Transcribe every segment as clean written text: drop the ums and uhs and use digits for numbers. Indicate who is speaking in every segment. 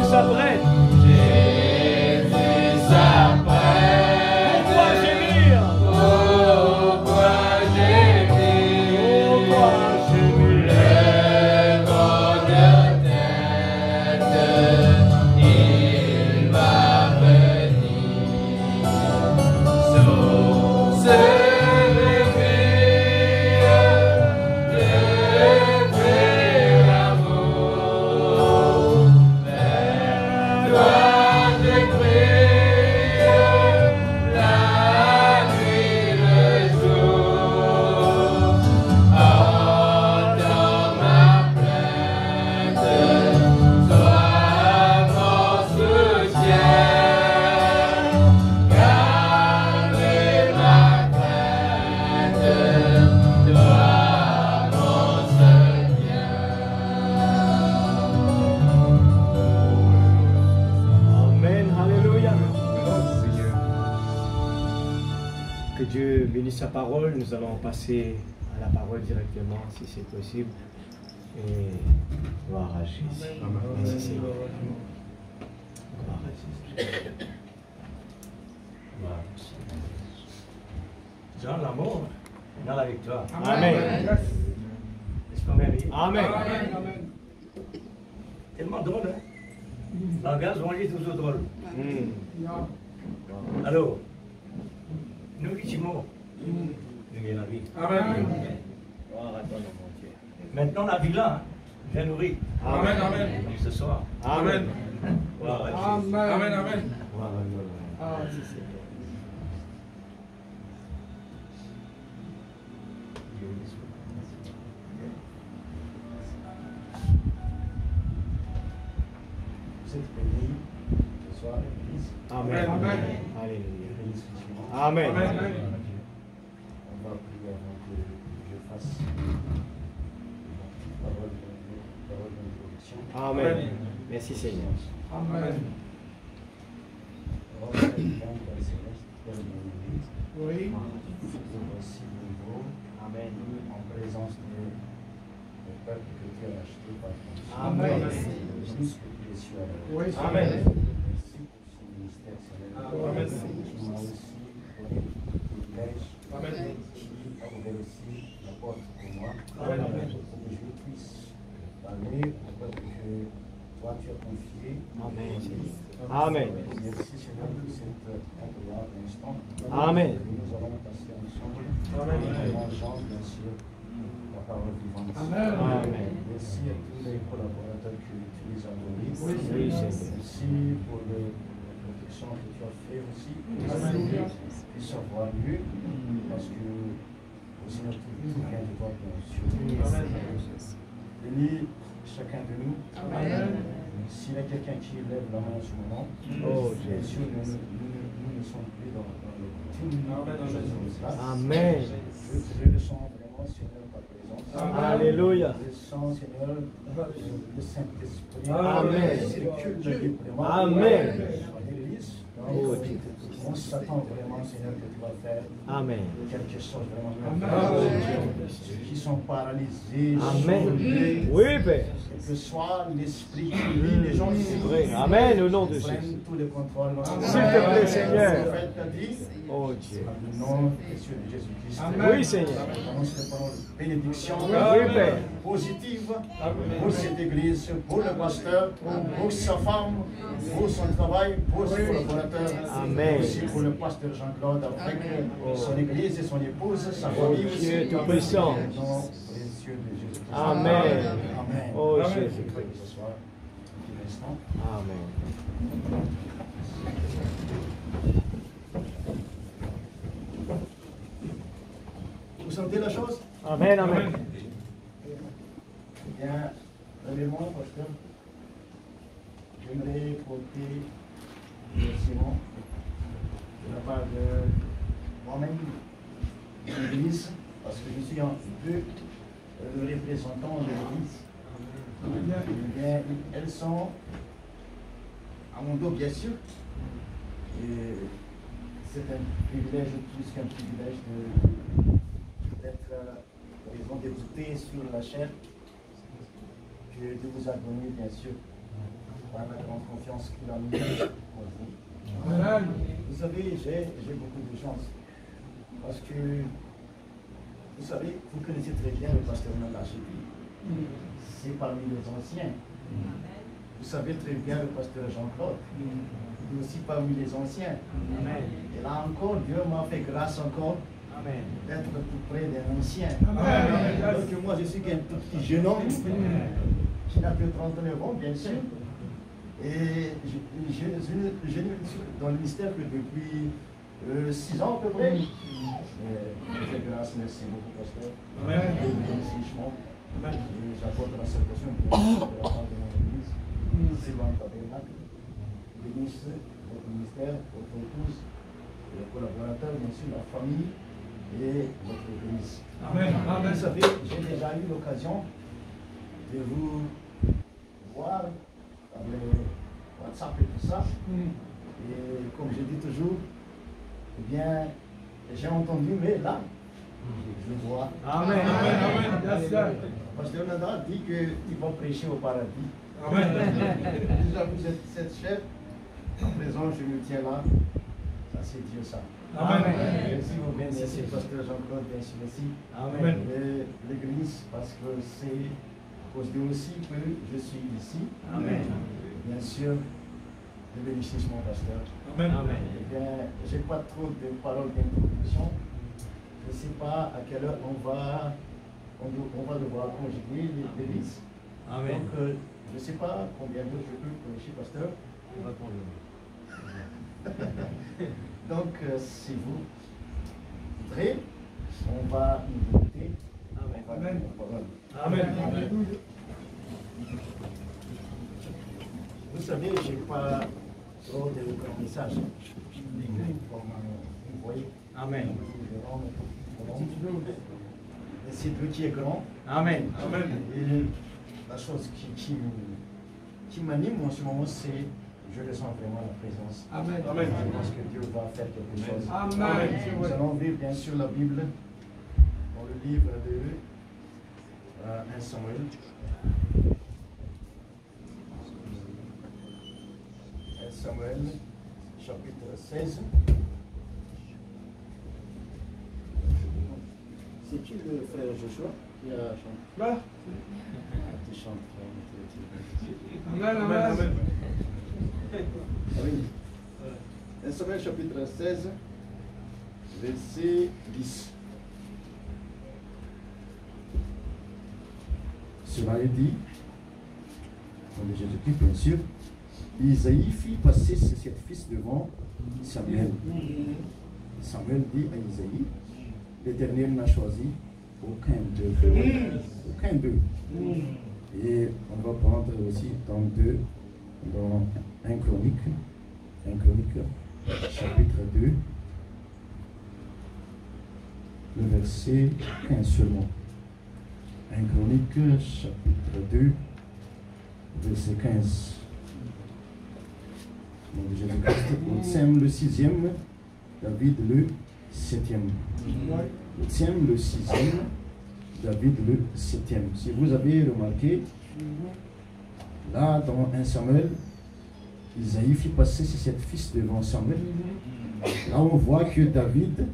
Speaker 1: s'apprête.
Speaker 2: Jésus s'apprête.
Speaker 1: Pourquoi gémir?
Speaker 2: Pourquoi gémir?
Speaker 1: Pourquoi gémir?
Speaker 2: Lève de tête, il va venir. Source de vie, levez l'amour. Vers toi j'écris la nuit, le jour. Entends ma plainte, sois mon soutien. Calmer ma crainte, toi mon seul bien.
Speaker 1: Amen, alléluia. Que Dieu bénisse sa parole. Nous allons passer à la parole directement, si c'est possible. Et gloire à Jésus. Merci Seigneur. Gloire à Jésus. Gloire à Jésus. Jean, l'amour dans la victoire. Amen. N'est-ce pas, Mary? Amen. Tellement drôle, hein? Langage, on lit toujours drôle. Alors, nous qui sommes, nous gagnons la vie.
Speaker 3: Amen.
Speaker 1: Gloire à toi, mon Dieu.
Speaker 3: Maintenant, la vie là, viens nourrir.
Speaker 1: Amen.
Speaker 3: Amen.
Speaker 1: Ce soir.
Speaker 3: Amen.
Speaker 1: Gloire à Jésus.
Speaker 3: Amen. Amen.
Speaker 1: Gloire à Dieu. Merci Seigneur.
Speaker 4: Vous êtes bénis ce soir, l'Église.
Speaker 1: Amen.
Speaker 3: Amen.
Speaker 1: Alléluia.
Speaker 4: Bénis spécialement.
Speaker 1: Amen.
Speaker 3: Amen.
Speaker 4: On va prier avant que je fasse parole d'introduction.
Speaker 1: Amen. Merci Seigneur.
Speaker 3: Amen.
Speaker 4: Oh, Père divin, Père céleste, Père bien-aimé,
Speaker 3: Oui.
Speaker 4: nous voici de nouveau
Speaker 1: Amen.
Speaker 4: en présence du peuple que tu as acheté par ton sang.
Speaker 1: Amen.
Speaker 4: Bénis que tu es sur la
Speaker 3: Oui.
Speaker 1: Amen.
Speaker 4: Merci pour ce ministère céleste.
Speaker 3: Amen.
Speaker 4: Tu m'as aussi donné le privilège
Speaker 3: Amen.
Speaker 4: qui a ouvert aussi la porte pour moi.
Speaker 3: Amen.
Speaker 4: Pour que je puisse parler au peuple que toi tu as confié.
Speaker 1: Amen. Amen.
Speaker 4: Merci Seigneur pour cet incroyable instant.
Speaker 1: Amen.
Speaker 4: Que nous allons passer ensemble.
Speaker 3: Amen.
Speaker 4: En mangeant bien sûr la parole vivante.
Speaker 3: Amen.
Speaker 1: Amen.
Speaker 4: Merci à tous les collaborateurs que tu les as donnés.
Speaker 3: Oui,
Speaker 1: Seigneur.
Speaker 4: Merci pour la protection que tu as fait aussi.
Speaker 3: Amen.
Speaker 4: Puisse avoir lieu parce que au Seigneur tout vient de toi bien sûr. Bénis chacun de nous.
Speaker 3: Amen.
Speaker 4: S'il y a quelqu'un qui lève la main en ce moment,
Speaker 1: Oh,
Speaker 4: bien
Speaker 1: Jésus.
Speaker 4: sûr, nous ne sommes plus dans le Jésus.
Speaker 1: Amen.
Speaker 4: Je le sens vraiment, Seigneur, ta présence.
Speaker 1: Alléluia.
Speaker 4: Je sens, Seigneur, le Saint-Esprit.
Speaker 1: Amen.
Speaker 4: Circule librement.
Speaker 1: Amen.
Speaker 4: Dans l'Église.
Speaker 1: Oh,
Speaker 4: Donc,
Speaker 1: Dieu.
Speaker 4: on s'attend vraiment, Seigneur, que tu vas faire
Speaker 1: Amen.
Speaker 4: quelque chose vraiment.
Speaker 3: Amen.
Speaker 4: Ceux qui sont paralysés,
Speaker 1: Amen.
Speaker 4: saoulés,
Speaker 1: Oui, Père.
Speaker 4: que ce soit l'esprit qui lit les gens ici.
Speaker 1: Vrai. Amen, au nom de Jésus.
Speaker 4: Prenne tout le contrôle.
Speaker 1: S'il te plaît, Seigneur.
Speaker 4: Le prophète a dit,
Speaker 1: Oh Dieu.
Speaker 4: dans le nom précieux de Jésus-Christ.
Speaker 3: Amen.
Speaker 1: Oui, Seigneur.
Speaker 4: Nous annonce les paroles de bénédiction
Speaker 1: Oui, Père.
Speaker 4: positive pour cette église, pour le pasteur, pour sa femme, pour son travail, pour ses collaborateurs.
Speaker 1: Amen.
Speaker 4: Aussi pour le pasteur Jean-Claude, avec son église et son épouse, sa
Speaker 1: Oh
Speaker 4: famille aussi.
Speaker 1: Dieu Tout-Puissant.
Speaker 4: Au nom précieux de Jésus-Christ.
Speaker 1: Amen.
Speaker 4: Amen.
Speaker 1: Oh
Speaker 3: Amen.
Speaker 1: Jésus.
Speaker 4: Ce soir, un petit instant.
Speaker 1: Amen.
Speaker 4: Vous sentez la chose?
Speaker 1: Amen, amen.
Speaker 4: Eh bien, premièrement, pasteur, j'aimerais porter un remerciement de la part de moi-même, de l'Église, parce que je suis un peu le représentant de l'Église. Eh bien, elles sont à mon dos, bien sûr. Et c'est un privilège, plus qu'un privilège, d'être raison d'écouter sur la chaîne que Dieu vous a donné, bien sûr. par la grande confiance qu'il a mise en vous.
Speaker 3: Amen.
Speaker 4: Vous savez, j'ai beaucoup de chance. Parce que, vous savez, vous connaissez très bien le pasteur Nanachepi. C'est parmi les anciens. Vous savez très bien le pasteur Jean-Claude. Il est aussi parmi les anciens.
Speaker 1: Amen.
Speaker 4: Et là encore, Dieu m'a fait grâce encore
Speaker 1: Amen.
Speaker 4: d'être tout près d'un ancien.
Speaker 3: Amen.
Speaker 4: Alors que moi, je suis qu'un tout petit jeune homme qui n'a que 39 ans, bien sûr. Et je ne suis dans le ministère que depuis 6 ans à peu près. Très grâce, merci beaucoup, pasteur.
Speaker 3: Amen.
Speaker 4: Merci, richement. Et j'apporte la salutation de la part de mon église, Sylvain Tabernacle. Bénisse votre ministère, votre épouse, les collaborateurs, bien sûr, la famille et votre église.
Speaker 3: Amen. Amen.
Speaker 4: Vous savez, j'ai déjà eu l'occasion de vous voir par le WhatsApp et tout ça. Et comme je dis toujours, eh bien, j'ai entendu, mais là, je vois.
Speaker 1: Amen.
Speaker 3: Amen. Yes, sir.
Speaker 4: Pasteur Nada dit qu'il va prêcher au paradis.
Speaker 3: Amen.
Speaker 4: Déjà, vous êtes cette chef. À présent, je me tiens là. Ça, c'est Dieu, ça.
Speaker 3: Amen.
Speaker 4: Merci beaucoup. Merci, Pasteur Jean-Claude. Merci, merci.
Speaker 3: Amen.
Speaker 4: Et l'église, parce que c'est à cause de aussi que je suis ici.
Speaker 1: Amen.
Speaker 4: Bien sûr, le bénissement, pasteur.
Speaker 3: Amen.
Speaker 1: Amen.
Speaker 4: Eh bien, je n'ai pas trop de paroles d'introduction. Je ne sais pas à quelle heure on va devoir conjuguer l'église.
Speaker 1: Amen.
Speaker 4: Donc, je ne sais pas combien d'heures je peux prêcher, pasteur.
Speaker 1: On va conjuguer.
Speaker 4: Donc, si vous voudrez, on va nous écouter.
Speaker 1: Amen.
Speaker 4: On va dire la parole.
Speaker 3: Amen.
Speaker 4: Vous savez, je n'ai pas trop de grands messages. Comme vous voyez.
Speaker 1: Amen.
Speaker 4: Et c'est Dieu qui est grand.
Speaker 1: Amen.
Speaker 3: Amen.
Speaker 4: Et la chose qui m'anime en ce moment, c'est je ressens vraiment la présence.
Speaker 3: Amen.
Speaker 4: Je
Speaker 3: Amen.
Speaker 4: pense que Dieu va faire quelque chose.
Speaker 3: Amen.
Speaker 4: Nous allons lire bien sûr la Bible dans le livre de 1 Samuel. 1 Samuel, chapitre 16. C'est-tu le frère Joshua qui a chanté?
Speaker 3: Là.
Speaker 4: Qui chante,
Speaker 3: Amen. Amen.
Speaker 4: Ah oui. 1 Samuel chapitre 16, verset 10. Cela est dit, dans le Jésus-Christ bien sûr, Isaïe fit passer ses 7 fils devant Samuel. Samuel dit à Isaïe, l'Éternel n'a choisi aucun d'eux. Aucun d'eux. Et on va prendre aussi dans 1 Chronique, chapitre 2, le verset 15 seulement. 1 Chronique, chapitre 2, verset 15. Donc Jésus-Christ, Otsem le 6e, David le 7e. Otsem le 6e, David le 7e. Si vous avez remarqué, là dans 1 Samuel, Isaïe fit passer ses 7 fils devant Samuel. Là on voit que David,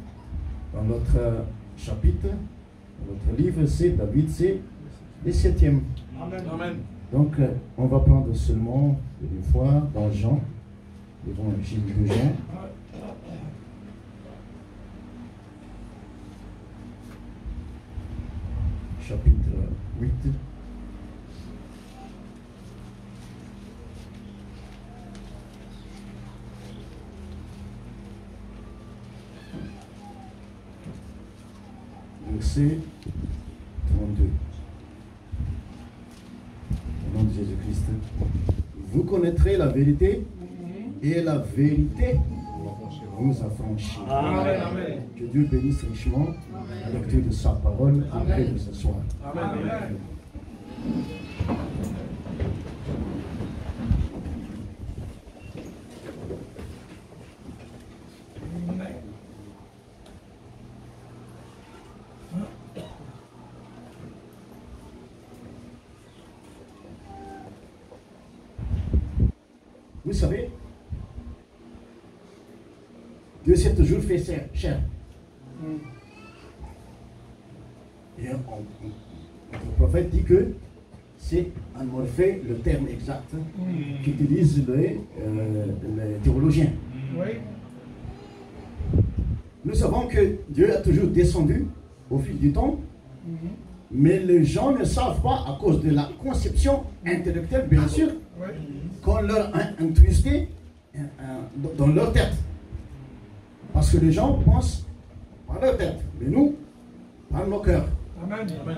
Speaker 4: dans notre chapitre, dans notre livre, c'est David, c'est le 7e.
Speaker 3: Amen.
Speaker 4: Donc on va prendre seulement une fois dans Jean, l'évangile de Jean. Chapitre 8. Verset 32. Au nom de Jésus-Christ. Vous connaîtrez la vérité et la vérité vous affranchira.
Speaker 3: Amen. Amen.
Speaker 4: Que Dieu bénisse richement la lecture de sa parole après de ce soir.
Speaker 3: Amen.
Speaker 4: vous savez, Dieu s'est toujours fait cher. Et notre prophète dit que c'est en Morphée le terme exact qu'utilisent les théologiens.
Speaker 3: Oui.
Speaker 4: Nous savons que Dieu a toujours descendu au fil du temps, mais les gens ne savent pas, à cause de la conception intellectuelle, bien sûr,
Speaker 3: Oui.
Speaker 4: qu'on leur a incrusté dans leur tête. Parce que les gens pensent par leur tête, mais nous, par nos cœurs.
Speaker 3: Amen. Amen.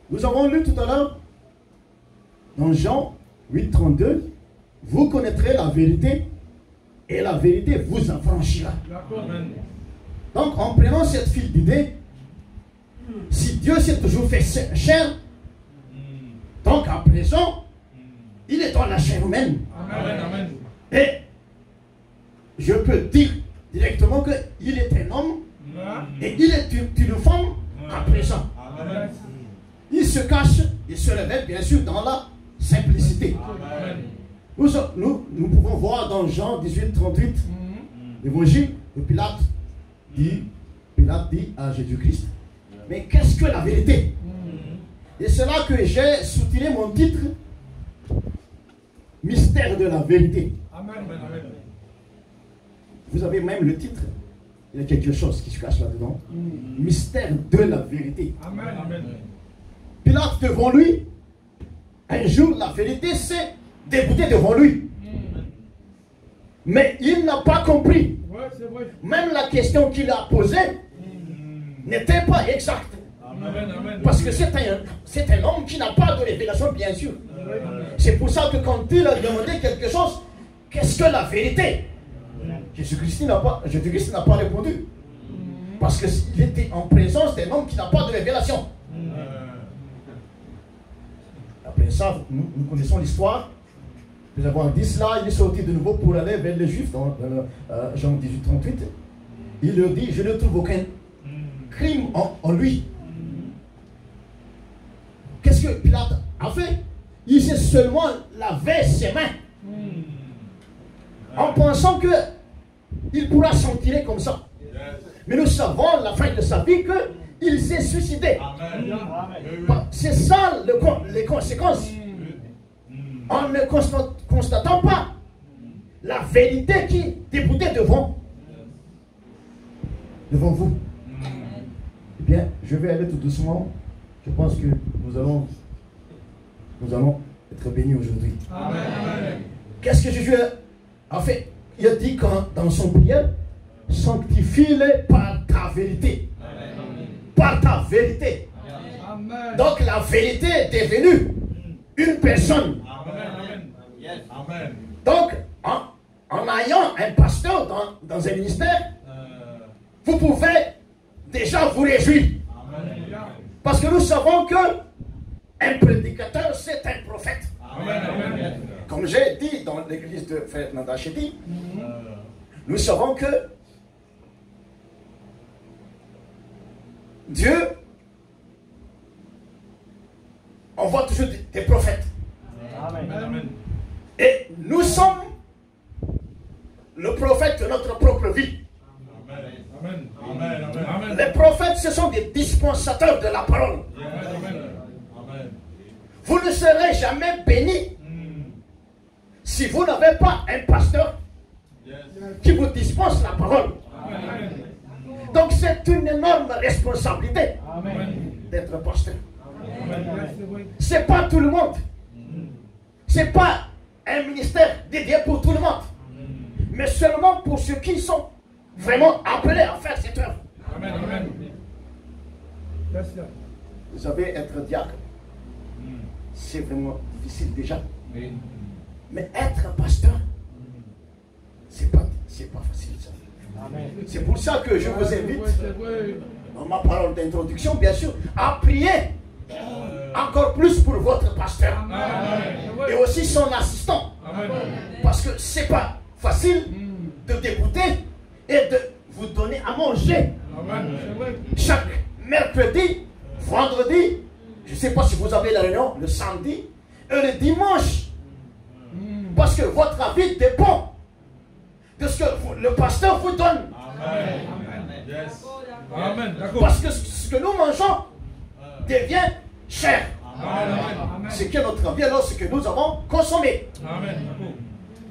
Speaker 4: Nous avons lu tout à l'heure, dans Jean 8, 32, vous connaîtrez la vérité, et la vérité vous affranchira.
Speaker 3: D'accord. Amen.
Speaker 4: Donc, en prenant cette file d'idées, si Dieu s'est toujours fait chair, donc à présent, il est dans la chair humaine.
Speaker 3: Amen. Amen.
Speaker 4: Et je peux dire directement qu'il est un homme et il est une femme à présent.
Speaker 3: Amen.
Speaker 4: Il se cache, il se révèle bien sûr dans la simplicité.
Speaker 3: Amen.
Speaker 4: Nous pouvons voir dans Jean 18, 38, l'évangile de Pilate dit à Jésus-Christ, mais qu'est-ce que la vérité? Et c'est là que j'ai soutiré mon titre, Mystère de la vérité.
Speaker 3: Amen. Amen.
Speaker 4: Vous avez même le titre, il y a quelque chose qui se cache là-dedans. Mystère de la vérité.
Speaker 3: Amen. Amen.
Speaker 4: Pilate devant lui, un jour la vérité s'est déboutée devant lui. Mais il n'a pas compris.
Speaker 3: Ouais, c'est vrai.
Speaker 4: Même la question qu'il a posée n'était pas exacte.
Speaker 3: Amen. Amen.
Speaker 4: Parce que c'est un homme qui n'a pas de révélation, bien sûr. C'est pour ça que quand il a demandé quelque chose, qu'est-ce que la vérité? Jésus-Christ n'a pas répondu. Parce qu'il était en présence d'un homme qui n'a pas de révélation. Après ça, nous connaissons l'histoire. Après avoir dit cela, il est sorti de nouveau pour aller vers les Juifs dans Jean 18, 38. Il leur dit, je ne trouve aucun crime en lui. Qu'est-ce que Pilate a fait? Il s'est seulement lavé ses mains. En pensant qu'il pourra s'en tirer comme ça. Mais nous savons à la fin de sa vie qu'il s'est suicidé. C'est ça les conséquences. En ne constatant pas la vérité qui déboutait devant vous. Eh bien, je vais aller tout doucement. Je pense que nous allons être bénis aujourd'hui. Qu'est-ce que Jésus a fait? Il a dit dans son prière, sanctifie-les par ta vérité. Par ta vérité.
Speaker 3: Amen.
Speaker 4: Donc la vérité est devenue une personne.
Speaker 3: Amen.
Speaker 4: Donc, en ayant un pasteur dans un ministère, vous pouvez déjà vous réjouir. Parce que nous savons qu'un prédicateur, c'est un prophète.
Speaker 3: Amen.
Speaker 4: Comme j'ai dit dans l'église de Frère Nandacheti, nous savons que Dieu envoie toujours des prophètes.
Speaker 3: Amen.
Speaker 4: Et nous sommes le prophète de notre propre vie.
Speaker 3: Amen. Amen.
Speaker 4: Les prophètes, ce sont des dispensateurs de la parole.
Speaker 3: Amen.
Speaker 4: Vous ne serez jamais bénis si vous n'avez pas un pasteur qui vous dispense la parole.
Speaker 3: Amen.
Speaker 4: Donc c'est une énorme responsabilité d'être pasteur. C'est pas tout le monde. C'est pas un ministère dédié pour tout le monde. Mais seulement pour ceux qui sont vraiment appelés à faire cette œuvre.
Speaker 3: Amen.
Speaker 4: Vous savez, être diacre, c'est vraiment difficile déjà. Mais être pasteur, c'est pas facile ça. C'est pour ça que je vous invite, dans ma parole d'introduction, bien sûr, à prier encore plus pour votre pasteur et aussi son assistant. Parce que c'est pas facile de dégoûter et de vous donner à manger chaque mercredi, vendredi. Je ne sais pas si vous avez la réunion le samedi et le dimanche. Parce que votre avis dépend de ce que le pasteur vous donne.
Speaker 3: Amen. Yes. Amen. D'accord.
Speaker 4: Parce que ce que nous mangeons devient cher.
Speaker 3: Amen.
Speaker 4: Ce qui est notre avis, alors ce que nous avons consommé.
Speaker 3: Amen.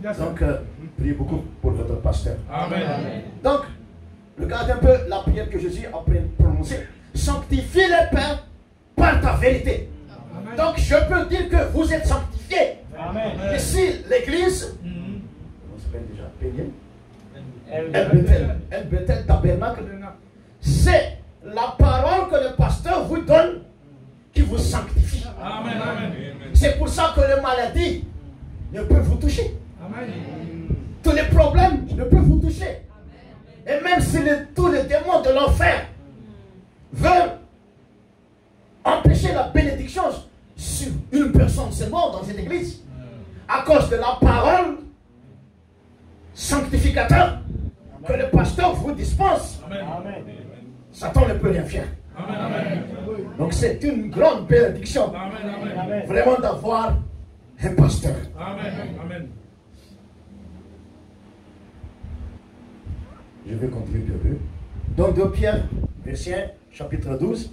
Speaker 3: D'accord.
Speaker 4: Donc, priez beaucoup pour votre pasteur.
Speaker 3: Amen.
Speaker 4: Donc, regardez un peu la prière que Jésus a prononcée. Sanctifie les pères par ta vérité.
Speaker 3: Amen.
Speaker 4: Donc, je peux dire que vous êtes sanctifiés.
Speaker 1: Amen.
Speaker 4: Ici, l'église,
Speaker 3: Mhm.
Speaker 4: on s'appelle déjà Péniel,
Speaker 1: El
Speaker 4: El Bethel Tabernacle, c'est la parole que le pasteur vous donne qui vous sanctifie.
Speaker 3: Amen. Amen.
Speaker 4: C'est pour ça que les maladies ne peuvent vous toucher.
Speaker 3: Amen.
Speaker 4: Tous les problèmes ne peuvent vous toucher. Et même si tous les démons de l'enfer veulent empêcher la bénédiction sur une personne seulement dans cette église, à cause de la parole sanctificateur que le pasteur vous dispense,
Speaker 3: Amen.
Speaker 1: Amen.
Speaker 4: Satan ne peut rien faire.
Speaker 3: Amen. Amen.
Speaker 4: Donc c'est une grande bénédiction
Speaker 3: Amen. Amen.
Speaker 1: Amen.
Speaker 4: vraiment d'avoir un pasteur.
Speaker 3: Amen. Amen.
Speaker 4: Je vais continuer un peu. Donc 2 Pierre, verset 1, chapitre 12,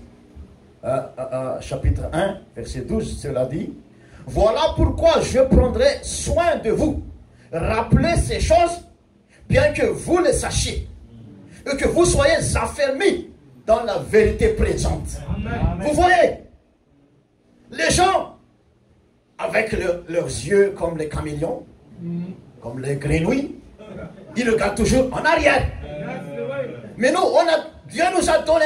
Speaker 4: chapitre 1, verset 12, cela dit, voilà pourquoi je prendrai soin de vous. Rappelez ces choses, bien que vous les sachiez, et que vous soyez affermis dans la vérité présente.
Speaker 3: Amen.
Speaker 4: Vous voyez, les gens, avec leurs yeux comme les caméléons, comme les grenouilles, ils regardent toujours en arrière. Mais nous, Dieu nous a donné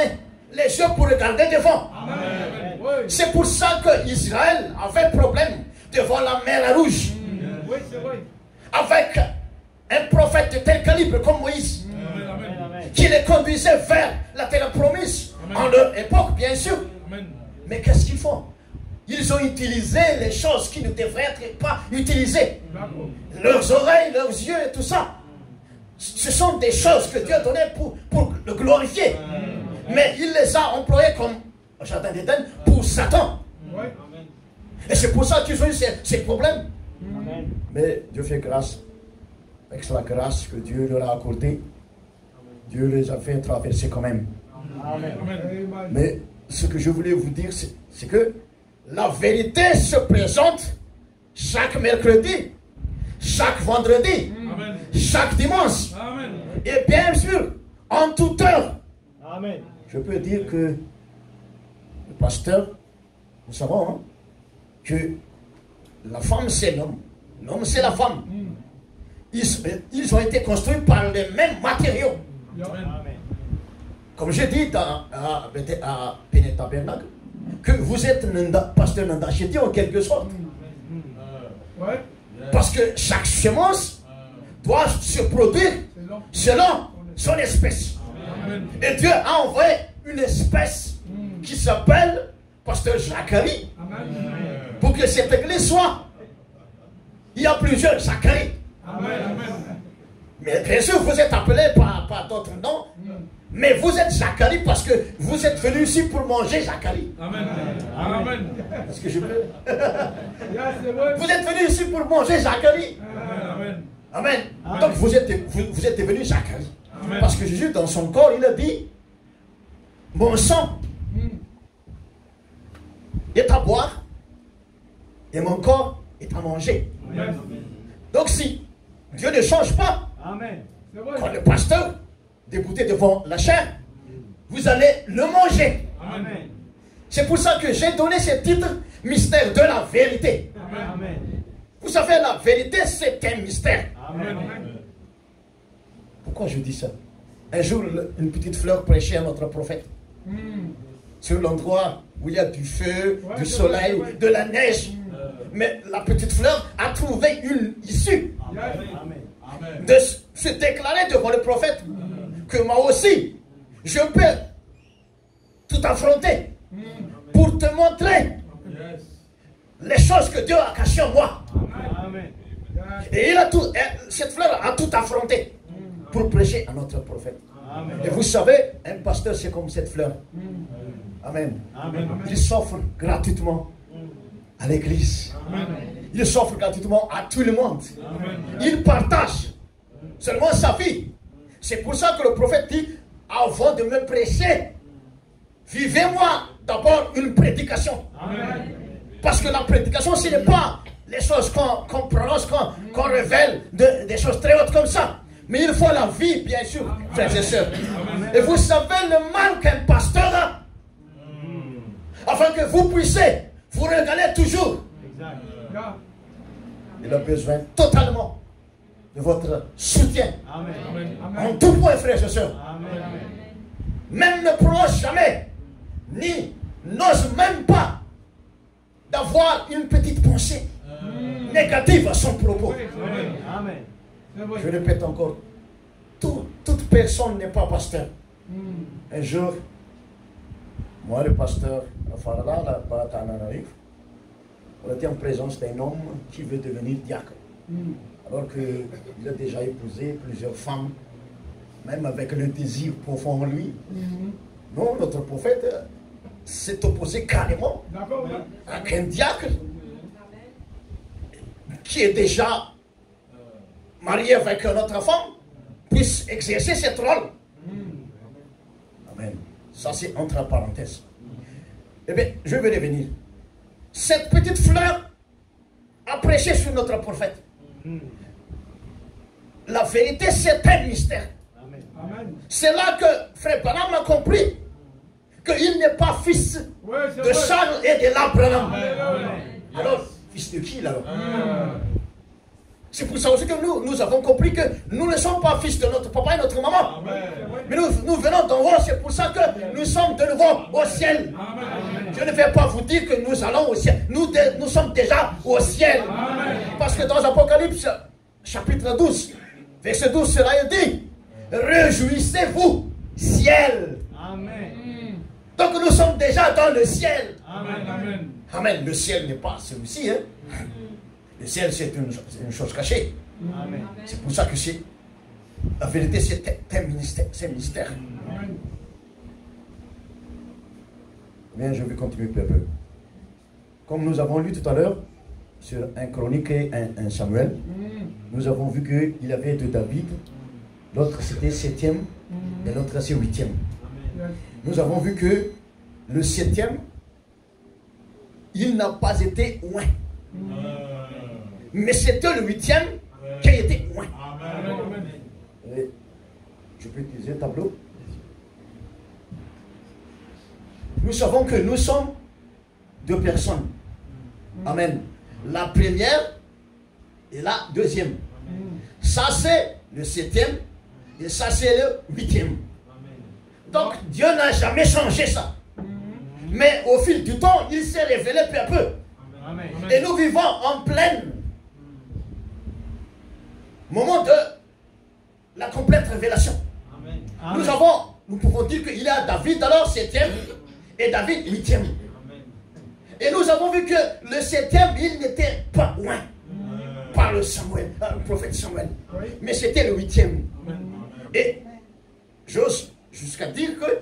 Speaker 4: les yeux pour regarder devant.
Speaker 3: Amen.
Speaker 4: C'est pour ça que Israël avait problème devant la mer Rouge.
Speaker 3: Oui, c'est vrai.
Speaker 4: Avec un prophète de tel calibre comme Moïse,
Speaker 3: Amen. Amen.
Speaker 1: Amen.
Speaker 4: qui les conduisait vers la terre promise,
Speaker 3: Amen.
Speaker 4: en leur époque, bien sûr.
Speaker 3: Amen.
Speaker 4: Mais qu'est-ce qu'ils font? Ils ont utilisé les choses qui ne devraient pas utilisées.
Speaker 3: D'accord.
Speaker 4: Leurs oreilles, leurs yeux et tout ça. Ce sont des choses que Dieu a données pour le glorifier. Mais il les a employées comme au jardin d'Éden pour Satan.
Speaker 3: Oui.
Speaker 4: Et c'est pour ça qu'ils ont eu ces problèmes.
Speaker 1: Amen.
Speaker 4: Mais Dieu fait grâce. Avec la grâce que Dieu leur a accordée, Dieu les a fait traverser quand même.
Speaker 1: Amen.
Speaker 3: Amen.
Speaker 4: Mais ce que je voulais vous dire, c'est que la vérité se présente chaque mercredi, chaque vendredi,
Speaker 3: Amen.
Speaker 4: chaque dimanche.
Speaker 3: Amen.
Speaker 4: Et bien sûr, en toute heure.
Speaker 1: Amen.
Speaker 4: Je peux dire que le pasteur, nous savons hein, que la femme c'est l'homme, l'homme c'est la femme. Ils ont été construits par les mêmes matériaux.
Speaker 3: Amen.
Speaker 1: Amen.
Speaker 4: Comme j'ai dit à Péniel Tabernacle, que vous êtes pasteur Nandacheti en quelque sorte.
Speaker 3: Ouais.
Speaker 4: Parce que chaque semence doit se produire
Speaker 3: C'est long.
Speaker 4: selon son espèce.
Speaker 3: Amen.
Speaker 4: Et Dieu a envoyé une espèce qui s'appelle pasteur Zacharie
Speaker 3: Amen.
Speaker 4: pour que cette église soit. Il y a plusieurs Zacharie.
Speaker 3: Amen. Amen.
Speaker 4: Mais bien sûr, vous êtes appelés par d'autres noms. Mais vous êtes Zacharie parce que vous êtes venus ici pour manger Zacharie.
Speaker 3: Amen. Amen.
Speaker 4: Est-ce que je peux?
Speaker 3: Yeah, c'est vrai.
Speaker 4: Vous êtes venus ici pour manger Zacharie.
Speaker 3: Amen.
Speaker 4: Amen. Donc vous êtes devenus Zacharie.
Speaker 3: Amen.
Speaker 4: Parce que Jésus, dans son corps, il a dit, mon sang est à boire et mon corps est à manger.
Speaker 3: Amen.
Speaker 4: Donc si Dieu ne change pas,
Speaker 1: Amen.
Speaker 3: C'est
Speaker 4: quand
Speaker 3: vrai.
Speaker 4: le pasteur dégoûté devant la chair, vous allez le manger.
Speaker 3: Amen.
Speaker 4: C'est pour ça que j'ai donné ce titre, mystère de la vérité.
Speaker 1: Amen.
Speaker 4: Vous savez, la vérité, c'est un mystère.
Speaker 1: Amen.
Speaker 4: Pourquoi je dis ça? Un jour, une petite fleur prêchait à notre prophète. Sur l'endroit où il y a du feu,
Speaker 3: Ouais,
Speaker 4: du
Speaker 3: c'est
Speaker 4: soleil,
Speaker 3: vrai, ouais.
Speaker 4: de la neige. Mais la petite fleur a trouvé une issue
Speaker 1: Amen.
Speaker 3: Amen.
Speaker 4: de se déclarer devant le prophète que moi aussi, je peux tout affronter pour te montrer
Speaker 3: Yes.
Speaker 4: les choses que Dieu a cachées en moi.
Speaker 1: Amen.
Speaker 4: Et cette fleur a tout affronté pour prêcher à notre prophète.
Speaker 1: Amen.
Speaker 4: Et vous savez, un pasteur c'est comme cette fleur. Amen.
Speaker 1: Amen.
Speaker 4: Il s'offre gratuitement à l'église.
Speaker 3: Amen.
Speaker 4: Il s'offre gratuitement à tout le monde. Il partage seulement sa vie. C'est pour ça que le prophète dit, avant de me prêcher, vivez-moi d'abord une prédication. Parce que la prédication, ce n'est pas les choses qu'on prononce, qu'on révèle, des choses très hautes comme ça. Mais il faut la vie, bien sûr, frères et sœurs. Et vous savez le mal qu'un pasteur a, afin que vous puissiez vous régaler toujours. Il a besoin totalement de votre soutien. En tout point, frères et sœurs. Même ne prononce jamais, ni n'ose même pas d'avoir une petite pensée négative à son propos. Je répète encore, toute personne n'est pas pasteur. Un jour, moi le pasteur Farala, là-bas à Tananarive, on était en présence d'un homme qui veut devenir diacre. Alors qu'il a déjà épousé plusieurs femmes, même avec le désir profond en lui. Non, notre prophète s'est opposé carrément à un diacre qui est déjà marié avec notre femme puisse exercer cette rôle. Amen. Ça c'est entre parenthèses. Eh bien, je vais revenir. Cette petite fleur a prêché sur notre prophète. La vérité, c'est un mystère. C'est là que frère Branham a compris qu'il n'est pas fils de Charles et de l'Abraham. Alors, fils de qui là? C'est pour ça aussi que nous avons compris que nous ne sommes pas fils de notre papa et notre maman. Mais nous venons d'en haut, c'est pour ça que nous sommes de nouveau au ciel. Je ne vais pas vous dire que nous allons au ciel. Nous sommes déjà au ciel. Parce que dans Apocalypse, chapitre 12, verset 12, cela est dit, réjouissez-vous, ciel. Donc nous sommes déjà dans le ciel. Amen. Le ciel n'est pas celui-ci. Le ciel, c'est une chose cachée. C'est pour ça que la vérité, c'est un mystère. Bien, je vais continuer peu à peu. Comme nous avons lu tout à l'heure sur un Chronique et un Samuel, nous avons vu qu'il y avait deux David. L'autre c'était 7e et l'autre c'est 8e. Nous avons vu que le 7e, il n'a pas été loin. Mais c'était le 8e qui a été loin. Je peux utiliser le tableau. Nous savons que nous sommes deux personnes. Amen. La première et la deuxième. Ça c'est le 7e et ça c'est le 8e. Donc Dieu n'a jamais changé ça. Mais au fil du temps, il s'est révélé peu à peu. Et nous vivons en plein moment de la complète révélation. Nous pouvons dire qu'il y a David alors 7e et David 8e. Et nous avons vu que le 7e, il n'était pas loin par le prophète Samuel. Mais c'était le 8e. Et j'ose jusqu'à dire que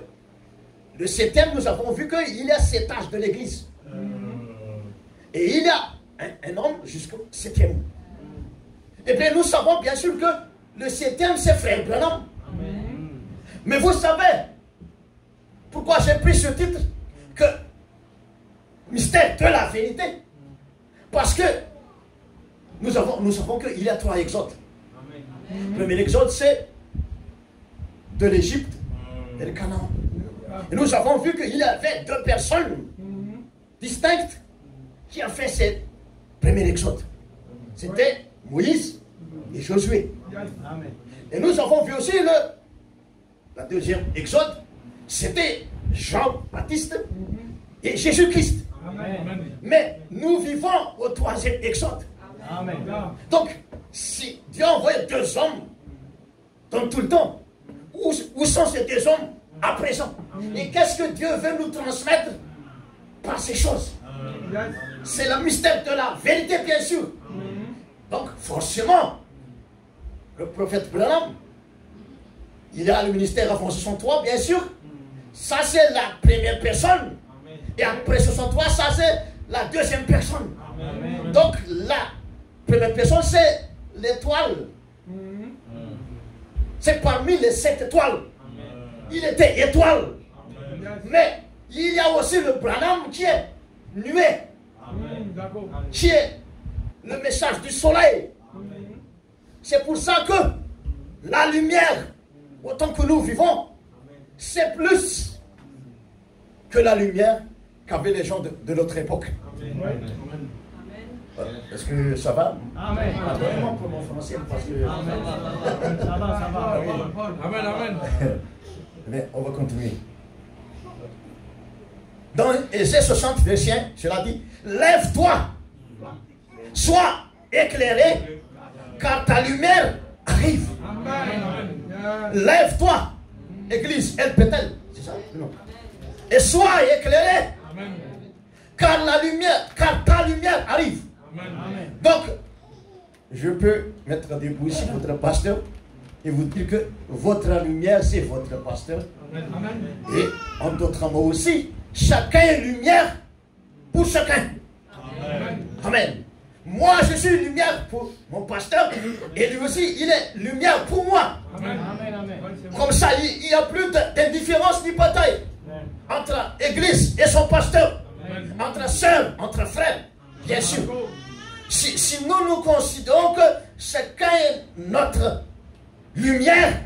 Speaker 4: le 7e, nous avons vu qu'il y a 7 âges de l'église. Et il y a un homme jusqu'au 7e. Et bien nous savons bien sûr que le 7e, c'est frère Branham. Mais vous savez pourquoi j'ai pris ce titre que mystère de la vérité? Parce que nous savons qu'il y a 3 exodes. Le premier exode, c'est de l'Égypte et le Canaan. Et nous avons vu qu'il y avait 2 personnes distinctes qui ont fait ce premier exode. C'était Moïse et Josué. Et nous avons vu aussi la deuxième exode, c'était Jean-Baptiste et Jésus-Christ. Mais nous vivons au 3e exode. Donc, si Dieu envoie 2 hommes dans tout le temps, où sont ces 2 hommes à présent? Et qu'est-ce que Dieu veut nous transmettre par ces choses? C'est le mystère de la vérité, bien sûr. Donc, forcément, le prophète Branham, il a le ministère avant 63, bien sûr. Ça, c'est la première personne. Et après 63, ça, c'est la deuxième personne. Donc la première personne, c'est l'étoile. C'est parmi les 7 étoiles. Il était étoile. Mais il y a aussi le Branham qui est nuée. Qui est le message du soleil. C'est pour ça que la lumière, autant que nous vivons, c'est plus que la lumière qu'avaient les gens de notre époque. Est-ce que ça va?
Speaker 3: Amen.
Speaker 4: Vraiment pour mon français, parce que...
Speaker 3: Ça va. Amen.
Speaker 4: Mais on va continuer. Dans Ésée 60, verset 1, cela dit, lève-toi, sois éclairé, car ta lumière arrive. Lève-toi, Église, El Bethel, c'est ça? Non. Et sois éclairé, car ta lumière arrive. Donc, je peux mettre debout ici votre pasteur et vous dire que votre lumière, c'est votre pasteur. Et en d'autres mots aussi, chacun est lumière pour chacun. Amen. Moi, je suis lumière pour mon pasteur et lui aussi, il est lumière pour moi. Comme ça, il n'y a plus d'indifférence ni bataille entre l'église et son pasteur, entre sœurs, entre frères, bien sûr. Si nous considérons que chacun est notre lumière,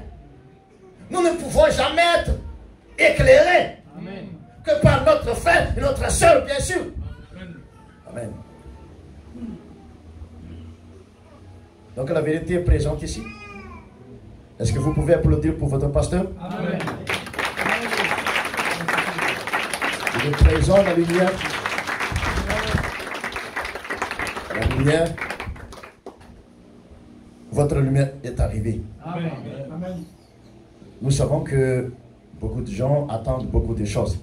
Speaker 4: nous ne pouvons jamais être éclairés que par notre frère et notre sœur, bien sûr. Amen. Donc la vérité est présente ici. Est-ce que vous pouvez applaudir pour votre pasteur?
Speaker 3: Amen.
Speaker 4: Il est présent, la lumière. La lumière. Votre lumière est arrivée.
Speaker 3: Amen.
Speaker 4: Nous savons que beaucoup de gens attendent beaucoup de choses.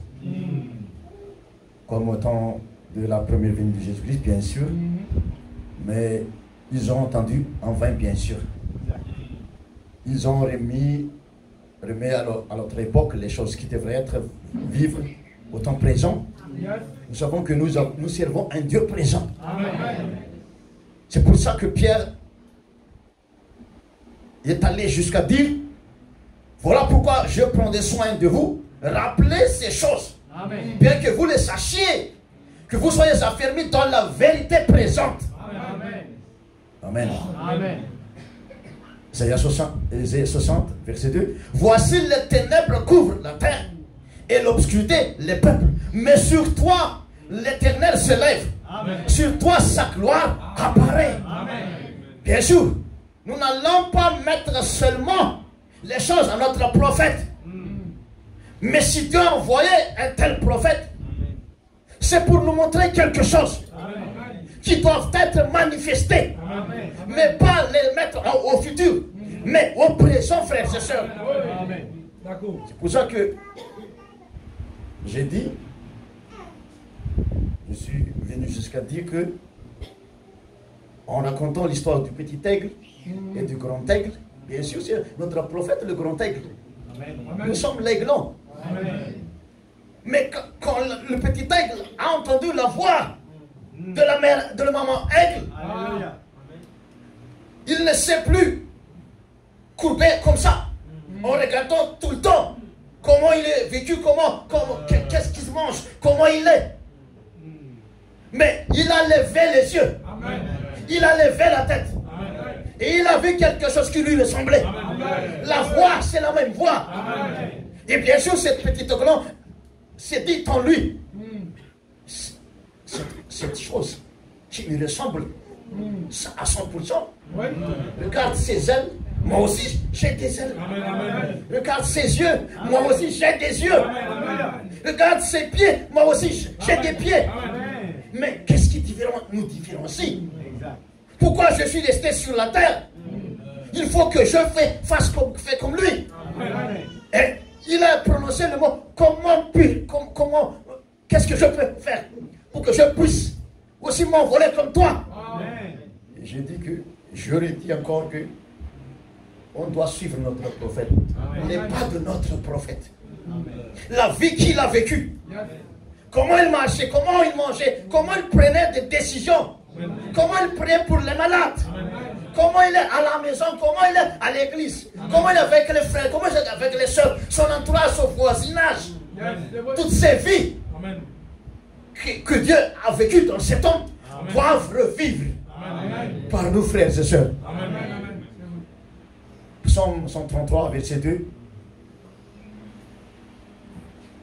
Speaker 4: Comme au temps de la première venue de Jésus-Christ, bien sûr. Mais ils ont entendu en vain, bien sûr. Ils ont remis à notre époque les choses qui devraient être vivre au temps présent. Nous savons que nous servons un Dieu présent. C'est pour ça que Pierre est allé jusqu'à dire, voilà pourquoi je prendrai soin de vous. Rappelez ces choses. Bien que vous les sachiez, que vous soyez affermis dans la vérité présente. Amen. Isaïe 60, verset 2. Voici les ténèbres couvrent la terre et l'obscurité les peuples. Mais sur toi, l'Éternel se lève. Sur toi, sa gloire apparaît. Bien sûr, nous n'allons pas mettre seulement les choses à notre prophète. Mais si Dieu a envoyé un tel prophète, c'est pour nous montrer quelque chose qui doivent être manifestés. Mais pas les mettre au futur, mais au présent, frères et sœurs. C'est pour ça que j'ai dit, je suis venu jusqu'à dire que, en racontant l'histoire du petit aigle et du grand aigle, bien sûr, c'est notre prophète, le grand aigle. Nous sommes l'aiglon. Mais quand le petit aigle a entendu la voix de la mère, de la maman aigle, il ne sait plus courber comme ça, en regardant tout le temps comment il est vécu, qu'est-ce qu'il mange, comment il est. Mais il a levé les yeux, il a levé la tête, et il a vu quelque chose qui lui ressemblait. La voix, c'est la même voix. Et bien sûr, cette petite glande s'est dit en lui, cette chose qui lui ressemble à 100%. Regarde ses ailes, moi aussi j'ai des ailes. Regarde ses yeux, moi aussi j'ai des yeux. Regarde ses pieds, moi aussi j'ai des pieds. Mais qu'est-ce qui nous différencie? Pourquoi je suis resté sur la terre? Il faut que je fasse comme lui. Et il a prononcé le mot, comment qu'est-ce que je peux faire pour que je puisse aussi m'envoler comme toi? J'ai dit que, je redis encore que on doit suivre notre prophète. On n'est pas de notre prophète. La vie qu'il a vécue, comment il marchait, comment il mangeait, comment il prenait des décisions, Comment il prie pour les malades. Comment il est à la maison, comment il est à l'église. Comment il est avec les frères, comment il est avec les soeurs, son entourage, son voisinage. Toutes ces vies que Dieu a vécues dans cet homme doivent revivre par nous, frères et sœurs. Psaume 133, verset 2.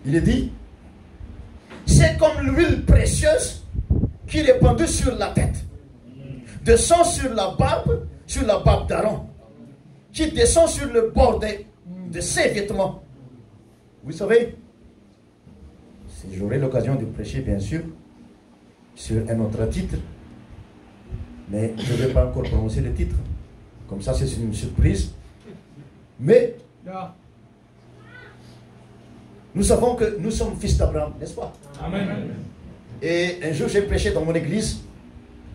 Speaker 4: Il est dit, c'est comme l'huile précieuse qui est répandue sur la tête, descend sur la barbe d'Aaron, qui descend sur le bord de ses vêtements. Vous savez, si j'aurai l'occasion de prêcher, bien sûr, sur un autre titre, mais je ne vais pas encore prononcer le titre. Comme ça, c'est une surprise. Mais nous savons que nous sommes fils d'Abraham, n'est-ce pas?
Speaker 3: Amen.
Speaker 4: Et un jour, j'ai prêché dans mon église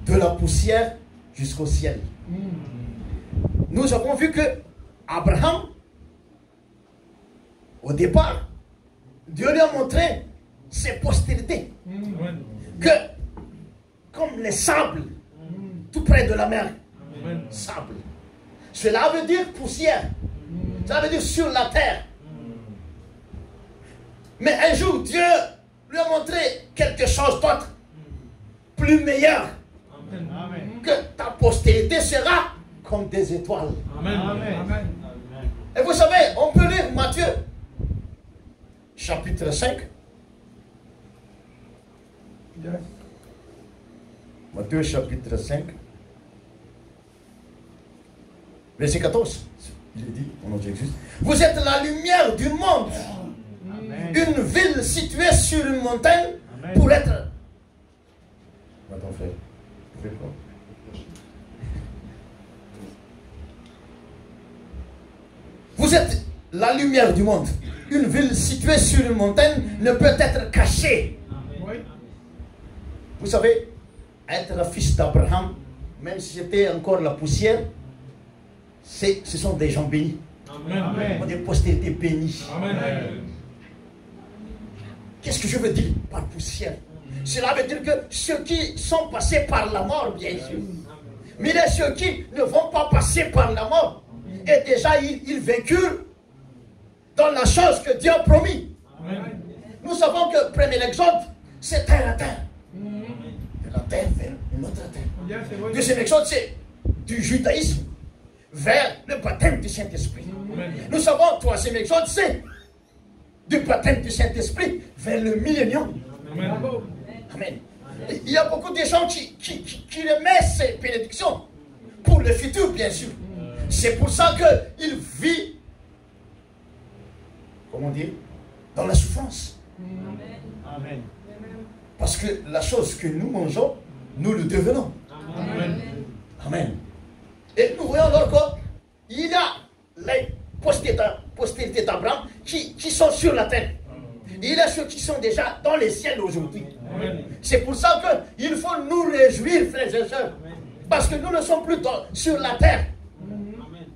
Speaker 4: de la poussière jusqu'au ciel. Nous avons vu que Abraham, au départ, Dieu lui a montré ses postérités. Que, comme les sables, tout près de la mer, sable. Cela veut dire poussière. Ça veut dire sur la terre. Mais un jour, Dieu lui a montré quelque chose d'autre, plus meilleur. Que ta postérité sera comme des étoiles.
Speaker 3: Amen.
Speaker 4: Et vous savez, on peut lire Matthieu, chapitre 5. Matthieu, chapitre 5. Verset 14. Il est dit, au nom de Jésus, vous êtes la lumière du monde. Une ville située sur une montagne pour être... Attends, frère. Fais quoi? Vous êtes la lumière du monde. Une ville située sur une montagne ne peut être cachée. Vous savez, être le fils d'Abraham, même si c'était encore la poussière, ce sont des gens bénis.
Speaker 3: Amen.
Speaker 4: Des postérités bénies.
Speaker 3: Amen.
Speaker 4: Qu'est-ce que je veux dire par poussière? Cela veut dire que ceux qui sont passés par la mort, bien sûr. Mais ceux qui ne vont pas passer par la mort, et déjà ils vécurent dans la chose que Dieu a promis.
Speaker 3: Amen.
Speaker 4: Nous savons que premier exode, c'est terre à terre. De la terre vers une autre terre. Deuxième exode, c'est du judaïsme vers le baptême du Saint-Esprit. Nous savons, troisième exode, c'est du baptême du Saint-Esprit vers le millénium. Amen. Il y a beaucoup de gens qui remettent ces bénédictions pour le futur, bien sûr. C'est pour ça qu'ils vivent, comment dire, dans la souffrance.
Speaker 1: Amen.
Speaker 4: Parce que la chose que nous mangeons, nous le devenons.
Speaker 3: Amen.
Speaker 4: Amen. Et nous voyons alors qu'il y a les postérités d'Abraham qui sont sur la terre. Il y a ceux qui sont déjà dans les ciels aujourd'hui. C'est pour ça qu'il faut nous réjouir, frères et sœurs. Parce que nous ne sommes plus sur la terre.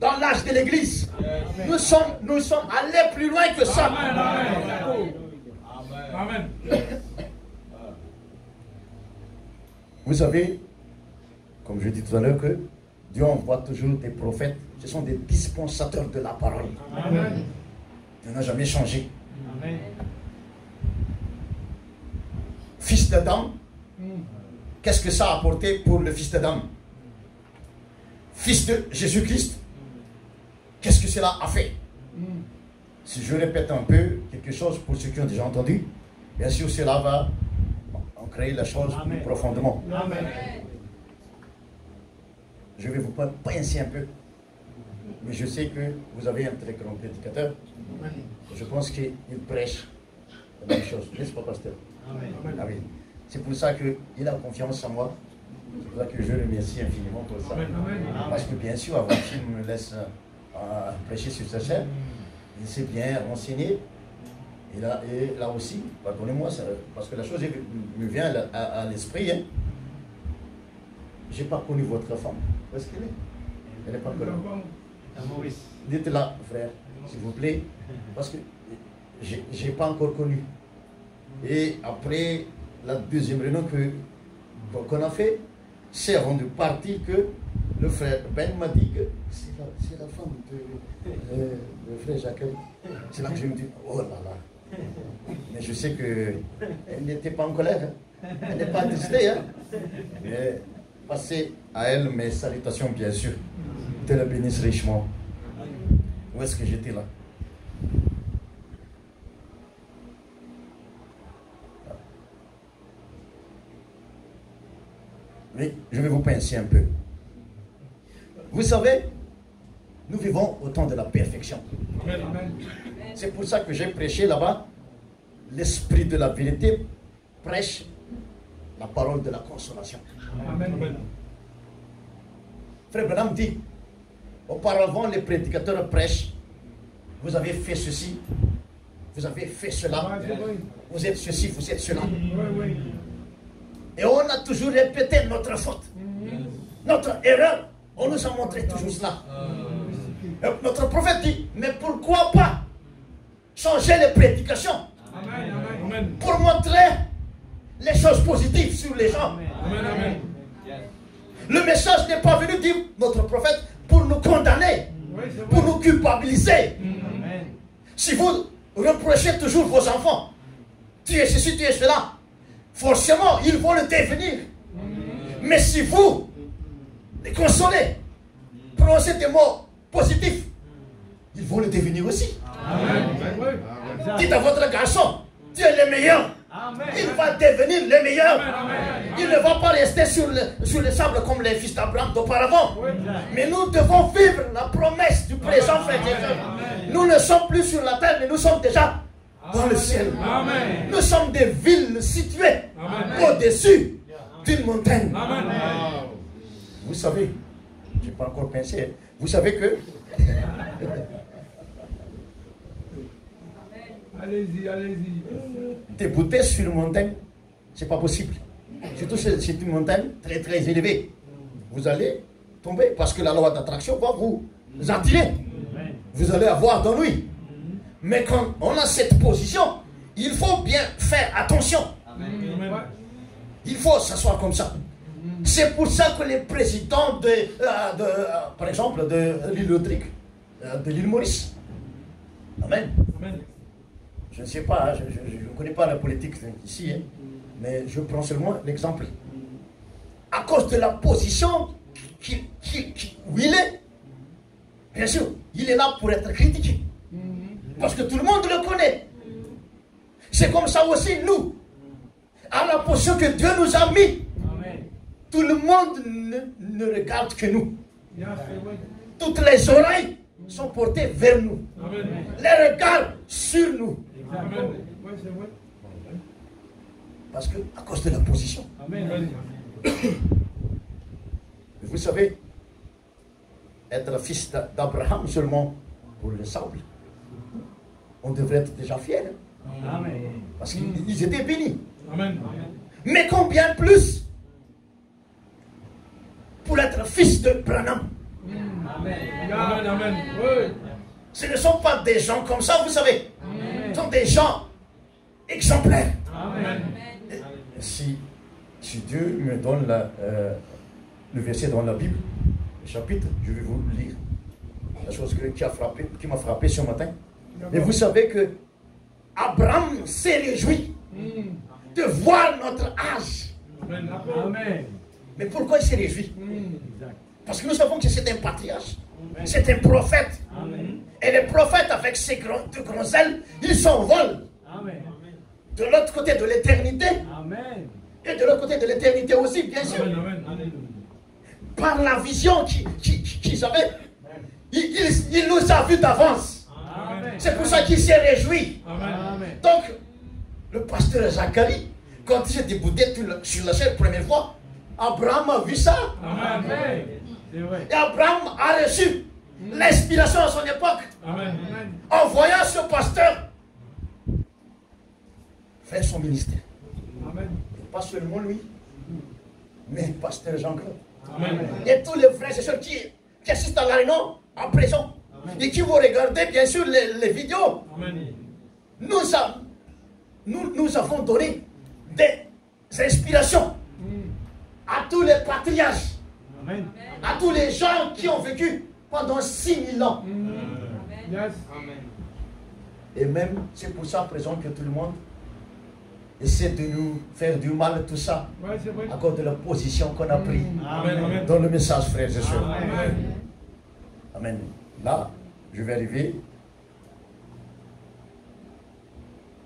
Speaker 4: Dans l'âge de l'église. Nous sommes allés plus loin que ça.
Speaker 3: Amen.
Speaker 4: Vous savez, comme je dis tout à l'heure, que Dieu envoie toujours des prophètes. Ce sont des dispensateurs de la parole.
Speaker 3: Amen.
Speaker 4: Dieu n'a jamais changé.
Speaker 1: Amen.
Speaker 4: Fils d'Adam, qu'est-ce que ça a apporté pour le fils d'Adam? Fils de Jésus-Christ, qu'est-ce que cela a fait? Si je répète un peu quelque chose pour ceux qui ont déjà entendu, bien sûr cela va ancrer la chose plus profondément.
Speaker 1: Amen.
Speaker 4: Je vais vous pincer un peu, mais je sais que vous avez un très grand prédicateur. Je pense qu'il prêche la même chose, n'est-ce pas, pasteur?
Speaker 1: Amen.
Speaker 4: Ah oui. C'est pour ça qu'il a confiance en moi. C'est pour ça que je remercie infiniment pour ça. Parce que bien sûr, avant qu'il me laisse prêcher sur sa chaîne, il s'est bien renseigné. Et là aussi, pardonnez-moi, parce que la chose me vient à l'esprit. Hein. Je n'ai pas connu votre femme. Où est-ce qu'elle est? Elle n'est pas encore là. Dites-la, frère, s'il vous plaît. Parce que je n'ai pas encore connu. Et après la deuxième réunion qu'on a fait, c'est avant de partir que le frère Ben m'a dit que c'est la femme de frère Jacques. C'est là que je me dis, oh là là. Mais je sais qu'elle n'était pas en colère. Hein. Elle n'est pas attristée. Hein. Mais passez à elle mes salutations, bien sûr. Te la bénisse richement. Où est-ce que j'étais là? Mais je vais vous pincer un peu. Vous savez, nous vivons au temps de la perfection. C'est pour ça que j'ai prêché là-bas. L'esprit de la vérité prêche la parole de la consolation.
Speaker 3: Amen.
Speaker 4: Frère Branham dit, auparavant les prédicateurs prêchent, vous avez fait ceci, vous avez fait cela, vous êtes ceci, vous êtes cela. Et on a toujours répété notre faute, notre erreur. On nous a montré toujours cela. Notre prophète dit, mais pourquoi pas changer les prédications pour montrer les choses positives sur les gens. Le message n'est pas venu, dire notre prophète, pour nous condamner, pour nous culpabiliser. Si vous reprochez toujours vos enfants, tu es ceci, tu es cela, forcément, ils vont le devenir. Mais si vous les consolez, prononcez des mots positifs, ils vont le devenir aussi. Dites à votre garçon, tu es le meilleur. Il va devenir le meilleur. Il ne va pas rester sur le sable comme les fils d'Abraham d'auparavant. Mais nous devons vivre la promesse du présent, frère Jésus. Nous ne sommes plus sur la terre, mais nous sommes déjà dans le ciel. Nous sommes des villes situées au-dessus d'une montagne. Vous savez, je n'ai pas encore pensé, vous savez que
Speaker 3: allez-y, allez-y.
Speaker 4: débouter sur une montagne, c'est pas possible. Surtout si c'est une montagne très très élevée. Vous allez tomber parce que la loi d'attraction va vous attirer. Vous allez avoir d'ennui. Mais quand on a cette position, il faut bien faire attention. Il faut s'asseoir comme ça. C'est pour ça que les présidents par exemple, de l'île Rodrigue, de l'île Maurice. Amen. Je ne sais pas, je ne connais pas la politique ici, hein, mais je prends seulement l'exemple. À cause de la position où il est, bien sûr, il est là pour être critiqué. Parce que tout le monde le connaît. C'est comme ça aussi, nous, à la position que Dieu nous a mis, tout le monde ne regarde que nous. Toutes les oreilles sont portées vers nous. Les regards sur nous. Parce que, à cause de la position. Vous savez, être fils d'Abraham seulement pour le sable, on devrait être déjà fiers. Parce qu'ils étaient bénis. Mais combien plus pour être fils de Branham. Ce ne sont pas des gens comme ça, vous savez. Ce sont des gens exemplaires. Si Dieu me donne le verset dans la Bible, le chapitre, je vais vous lire. La chose qui m'a frappé ce matin. Mais vous savez que Abraham s'est réjoui de voir notre âge. Mais pourquoi il s'est réjoui? Parce que nous savons que c'est un patriarche. C'est un prophète. Et les prophètes, avec ces deux grands ailes, ils s'envolent. De l'autre côté de l'éternité. Et de l'autre côté de l'éternité aussi, bien sûr. Par la vision qu'ils avaient, il nous a vus d'avance. C'est pour ça qu'il s'est réjoui. Donc, le pasteur Zacharie, quand il s'est débouté sur la chair la première fois, Abraham a vu ça. Et Abraham a reçu l'inspiration à son époque. En voyant ce pasteur faire son ministère. Pas seulement lui, mais pasteur Jean-Claude. Et tous les frères et sœurs qui assistent à la réunion en prison et qui vont regarder bien sûr les vidéos. Nous avons donné des inspirations à tous les patriarches,
Speaker 1: Amen.
Speaker 4: à tous les gens qui ont vécu pendant 6000 ans.
Speaker 3: Yes.
Speaker 4: Et même, c'est pour ça, présent, que tout le monde essaie de nous faire du mal, tout ça,
Speaker 3: Ouais, c'est vrai.
Speaker 4: à cause de la position qu'on a prise
Speaker 1: Amen.
Speaker 4: dans le message, frères et sœurs.
Speaker 1: Amen.
Speaker 4: Amen. Là, je vais arriver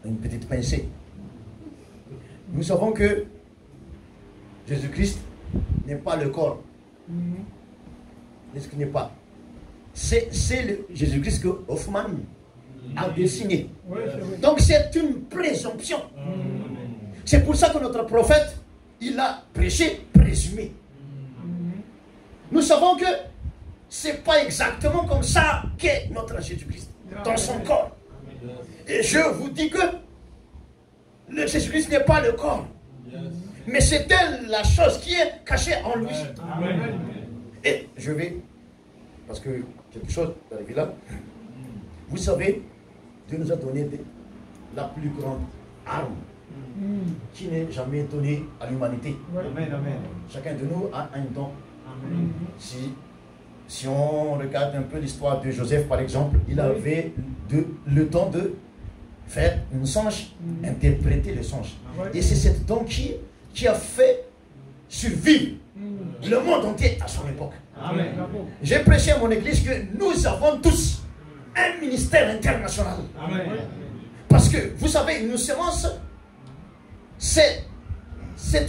Speaker 4: à une petite pincée. Nous savons que Jésus-Christ n'est pas le corps. N'est-ce qu'il n'est pas? C'est le Jésus-Christ que Hoffman a dessiné.
Speaker 3: Ouais, c'est vrai.
Speaker 4: Donc c'est une présomption. C'est pour ça que notre prophète, il a prêché présumé. Nous savons que c'est pas exactement comme ça qu'est notre Jésus-Christ dans son corps. Et je vous dis que le Jésus-Christ n'est pas le corps. Mais c'était la chose qui est cachée en lui.
Speaker 3: Amen.
Speaker 4: Et je vais, parce que quelque chose est arrivé là. Vous savez, Dieu nous a donné la plus grande arme qui n'est jamais donnée à l'humanité.
Speaker 1: Amen. Amen.
Speaker 4: Chacun de nous a un don.
Speaker 1: Amen.
Speaker 4: Si on regarde un peu l'histoire de Joseph, par exemple, il avait le don de faire un songe, interpréter le songe. Et c'est cet don qui a fait survivre le monde entier à son époque.
Speaker 1: Amen.
Speaker 4: J'ai prêché à mon église que nous avons tous un ministère international.
Speaker 1: Amen.
Speaker 4: Parce que, vous savez, une semence, c'est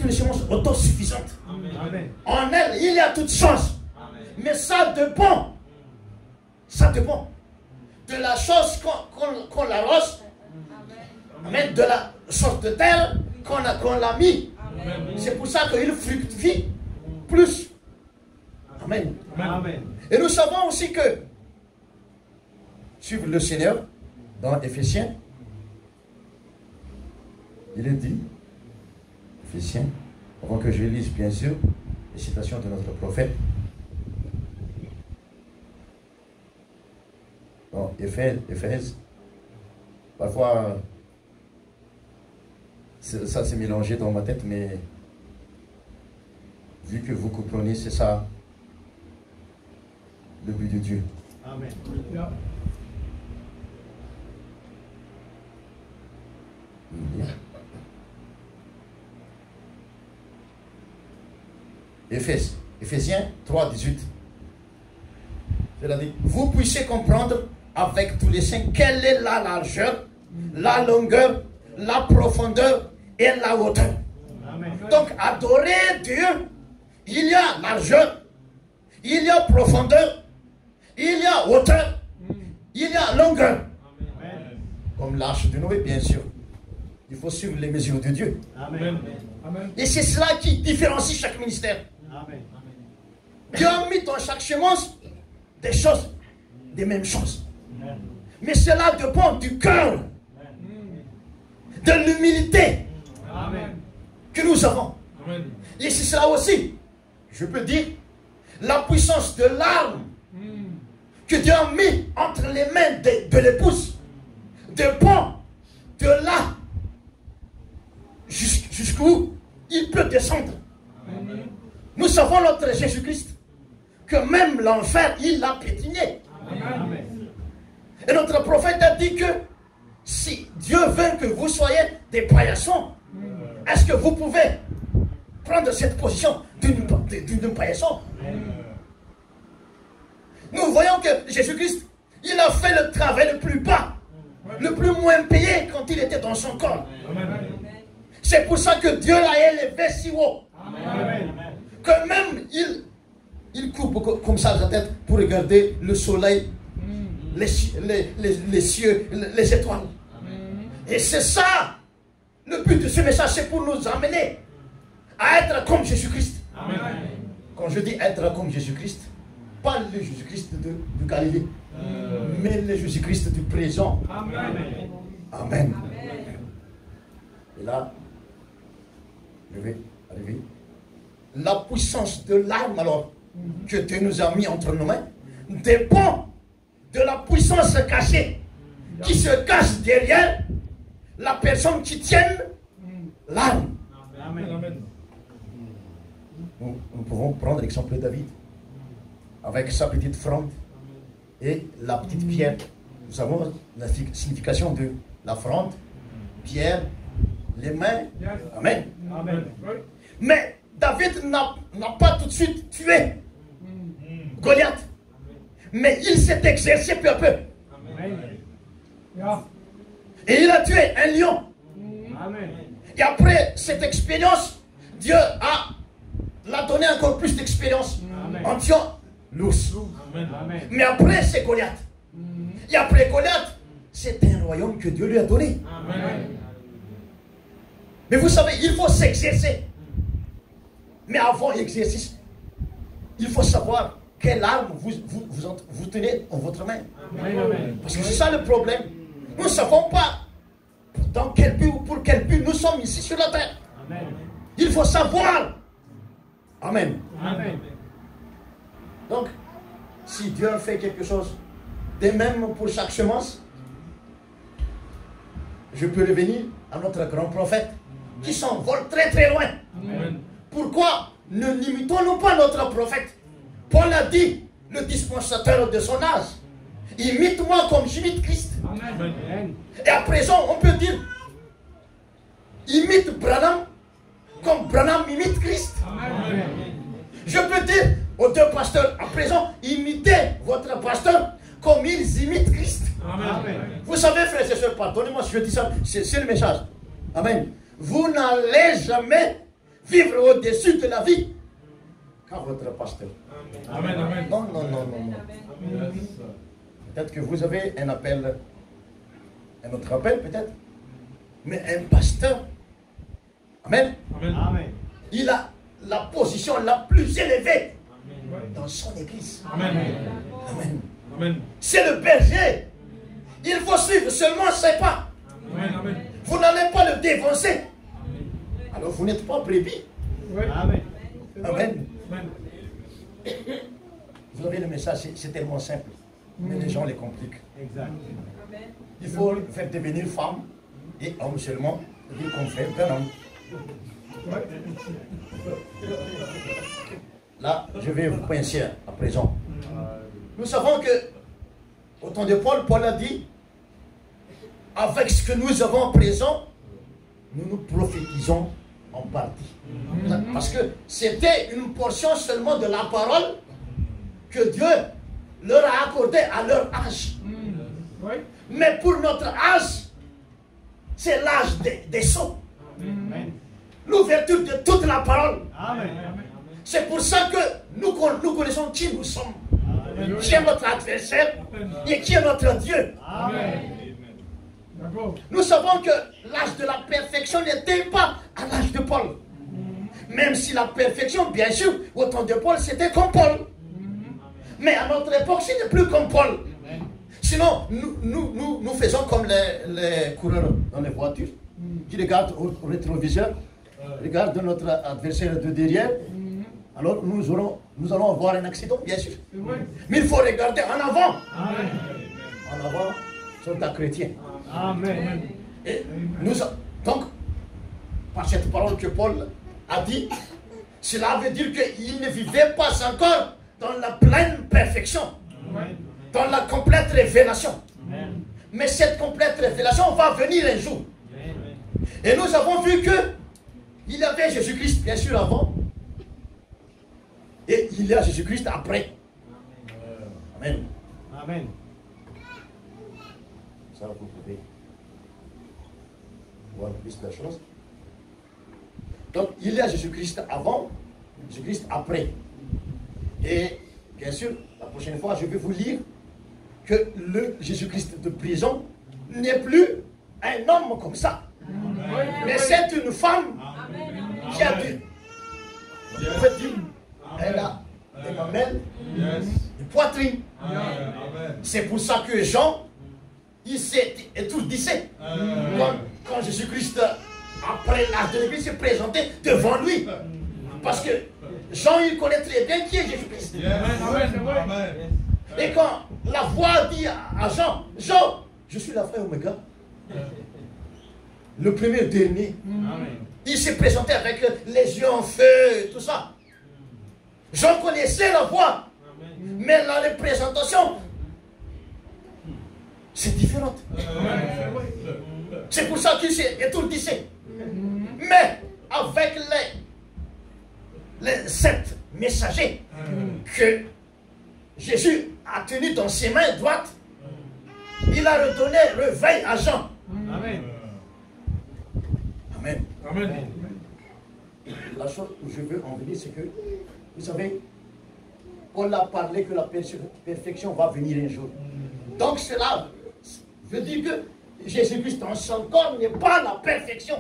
Speaker 4: une semence autosuffisante.
Speaker 1: Amen.
Speaker 4: En elle, il y a toutes choses. Mais ça dépend de la chose qu'on l'arrose, mais de la sorte de terre qu'on l'a mis. C'est pour ça qu'il fructifie plus. Amen.
Speaker 1: Amen.
Speaker 4: Et nous savons aussi que, suivre le Seigneur, dans Éphésiens, il est dit, Éphésiens, avant que je lise bien sûr les citations de notre prophète, dans Éphèse, parfois, ça s'est mélangé dans ma tête, mais vu que vous comprenez, c'est ça le but de Dieu.
Speaker 1: Amen.
Speaker 3: Yeah.
Speaker 4: Éphésiens 3, 18. C'est-à-dire, vous puissiez comprendre avec tous les saints quelle est la largeur, la longueur, la profondeur et la hauteur.
Speaker 1: Amen.
Speaker 4: Donc, adorer Dieu, il y a largeur, il y a profondeur, il y a hauteur, il y a longueur.
Speaker 1: Amen.
Speaker 4: Comme l'arche de Noé, bien sûr. Il faut suivre les mesures de Dieu.
Speaker 1: Amen.
Speaker 3: Amen.
Speaker 4: Et c'est cela qui différencie chaque ministère.
Speaker 1: Amen.
Speaker 4: Dieu a mis dans chaque semence des choses, des mêmes choses. Mais cela dépend du cœur, de l'humilité
Speaker 1: Amen.
Speaker 4: que nous avons.
Speaker 3: Amen.
Speaker 4: Et c'est cela aussi, je peux dire, la puissance de l'arme que Dieu a mis entre les mains de l'épouse dépend de là jusqu'où il peut descendre. Nous savons notre Jésus-Christ, que même l'enfer, il l'a piétiné.
Speaker 1: Amen.
Speaker 4: Et notre prophète a dit que si Dieu veut que vous soyez des paillassons, est-ce que vous pouvez prendre cette position d'une paillasson? Nous voyons que Jésus-Christ, il a fait le travail le plus bas, le plus moins payé quand il était dans son corps. C'est pour ça que Dieu l'a élevé si haut.
Speaker 1: Amen.
Speaker 4: Que même il coupe comme ça sa tête pour regarder le soleil, les cieux, les étoiles. Et c'est ça, le but de ce message, c'est pour nous amener à être comme Jésus-Christ. Quand je dis être comme Jésus-Christ, pas le Jésus-Christ de Galilée, mais le Jésus-Christ du présent. Amen. Et là, je vais arriver. La puissance de l'arme, alors, que Dieu nous a mis entre nos mains, dépend de la puissance cachée qui se cache derrière la personne qui tient l'arme.
Speaker 1: Amen.
Speaker 4: nous pouvons prendre l'exemple de David, avec sa petite fronde et la petite pierre. Nous savons la signification de la fronde, pierre, les mains. Amen.
Speaker 3: Amen.
Speaker 4: Mais David n'a pas tout de suite tué Goliath. Mais il s'est exercé peu à peu.
Speaker 3: Amen. Ja.
Speaker 4: Et il a tué un lion.
Speaker 3: Amen.
Speaker 4: Et après cette expérience, Dieu l'a donné encore plus d'expérience
Speaker 3: Amen.
Speaker 4: en tuant l'ours.
Speaker 3: Amen.
Speaker 4: Mais après, c'est Goliath. Et après Goliath, c'est un royaume que Dieu lui a donné.
Speaker 3: Amen.
Speaker 4: Mais vous savez, il faut s'exercer. Mais avant l'exercice, il faut savoir quelle arme vous tenez en votre main.
Speaker 3: Amen.
Speaker 4: Parce que c'est ça le problème. Nous ne savons pas dans quel but ou pour quel but nous sommes ici sur la terre.
Speaker 3: Amen.
Speaker 4: Il faut savoir. Amen.
Speaker 3: Amen.
Speaker 4: Donc, si Dieu fait quelque chose, de même pour chaque semence, je peux revenir à notre grand prophète qui s'envole très très loin.
Speaker 3: Amen.
Speaker 4: Pourquoi ne limitons-nous pas notre prophète? Paul a dit, le dispensateur de son âge, imite-moi comme j'imite Christ.
Speaker 3: Amen.
Speaker 4: Et à présent, on peut dire, imite Branham comme Branham imite Christ.
Speaker 3: Amen.
Speaker 4: Je peux dire aux deux pasteurs, à présent, imitez votre pasteur comme ils imitent Christ.
Speaker 3: Amen.
Speaker 4: Vous savez, frères et sœurs, pardonnez-moi si je dis ça, c'est le message. Amen. Vous n'allez jamais vivre au-dessus de la vie qu'à votre pasteur.
Speaker 3: Amen. Amen.
Speaker 4: Non, non, non, non, non. Peut-être que vous avez un appel, un autre appel peut-être, mais un pasteur, amen,
Speaker 3: Amen.
Speaker 4: il a la position la plus élevée dans son église.
Speaker 3: Amen.
Speaker 4: Amen.
Speaker 3: Amen.
Speaker 4: C'est le berger. Il faut suivre seulement ses pas.
Speaker 3: Amen.
Speaker 4: Vous n'allez pas le dévancer. Alors vous n'êtes pas brebis.
Speaker 3: Amen.
Speaker 4: Amen.
Speaker 3: Amen.
Speaker 4: Vous avez le message, c'est tellement simple. Mais les gens les compliquent.
Speaker 3: Exact.
Speaker 4: Il faut faire devenir femme et homme seulement, dire qu'on fait un homme. Là, je vais vous pincer à présent. Nous savons que, au temps de Paul, Paul a dit, avec ce que nous avons à présent, nous nous prophétisons en partie. Parce que c'était une portion seulement de la parole que Dieu leur a accordé à leur âge. Mais pour notre âge, c'est l'âge des sceaux. L'ouverture de toute la parole.
Speaker 3: Amen.
Speaker 4: C'est pour ça que nous connaissons qui nous sommes, qui est notre adversaire et qui est notre Dieu.
Speaker 3: Amen. D'accord.
Speaker 4: Nous savons que l'âge de la perfection n'était pas à l'âge de Paul. Même si la perfection, bien sûr, au temps de Paul, c'était comme Paul. Mais à notre époque, ce n'est plus comme Paul. Sinon, nous faisons comme les coureurs dans les voitures, qui regardent au rétroviseur, regardent notre adversaire de derrière. Alors nous allons avoir un accident, bien sûr. Mais il faut regarder en avant.
Speaker 3: Amen.
Speaker 4: En avant, sont des chrétiens.
Speaker 3: Amen.
Speaker 4: Et donc, par cette parole que Paul a dit, cela veut dire qu'il ne vivait pas encore dans la pleine perfection, dans la complète révélation. Mais cette complète révélation va venir un jour. Et nous avons vu que il y avait Jésus-Christ, bien sûr, avant. Et il y a Jésus-Christ après. Amen.
Speaker 3: Amen.
Speaker 4: Ça, vous pouvez voir plus de choses. Donc, il y a Jésus-Christ avant, Jésus-Christ après. Et, bien sûr, la prochaine fois, je vais vous lire que le Jésus-Christ de prison n'est plus un homme comme ça. Mais c'est une femme qui a dû. Vous faites dire, elle a des mamelles, une poitrine. C'est pour ça que Jean, il s'est étourdissé. Quand Jésus-Christ, après l'âge de l'Église, s'est présenté devant lui. Parce que Jean, il connaît très bien qui est Jésus-Christ. Et quand la voix dit à Jean, Jean, je suis l'alpha et oméga. Le premier et le dernier. Il s'est présenté avec les yeux en feu, tout ça. Jean connaissait la voix. Mais la représentation, c'est différente. C'est pour ça qu'il s'est étourdissé. Mais avec les 7 messagers que Jésus a tenus dans ses mains droites, il a redonné réveil à Jean.
Speaker 3: Amen.
Speaker 4: Amen.
Speaker 3: Amen.
Speaker 4: La chose où je veux en venir, c'est que, vous savez, on a parlé que la perfection va venir un jour. Donc cela veut dire que Jésus-Christ dans son corps n'est pas la perfection.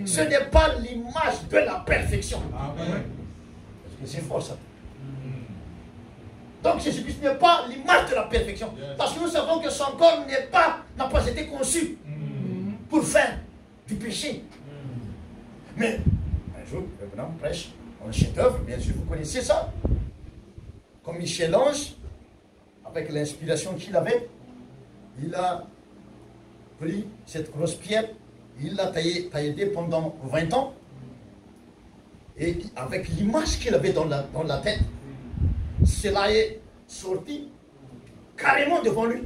Speaker 4: Ce n'est pas l'image de la perfection.
Speaker 3: Amen.
Speaker 4: Parce que c'est fort ça. Donc Jésus-Christ n'est pas l'image de la perfection. Parce que nous savons que son corps n'a pas été conçu pour faire du péché. Mais un jour, le homme prêche un chef-d'œuvre, bien sûr, vous connaissez ça. Comme Michel-Ange, avec l'inspiration qu'il avait, il a pris cette grosse pierre, il l'a taillée pendant 20 ans, et avec l'image qu'il avait dans la tête, cela est sorti carrément devant lui.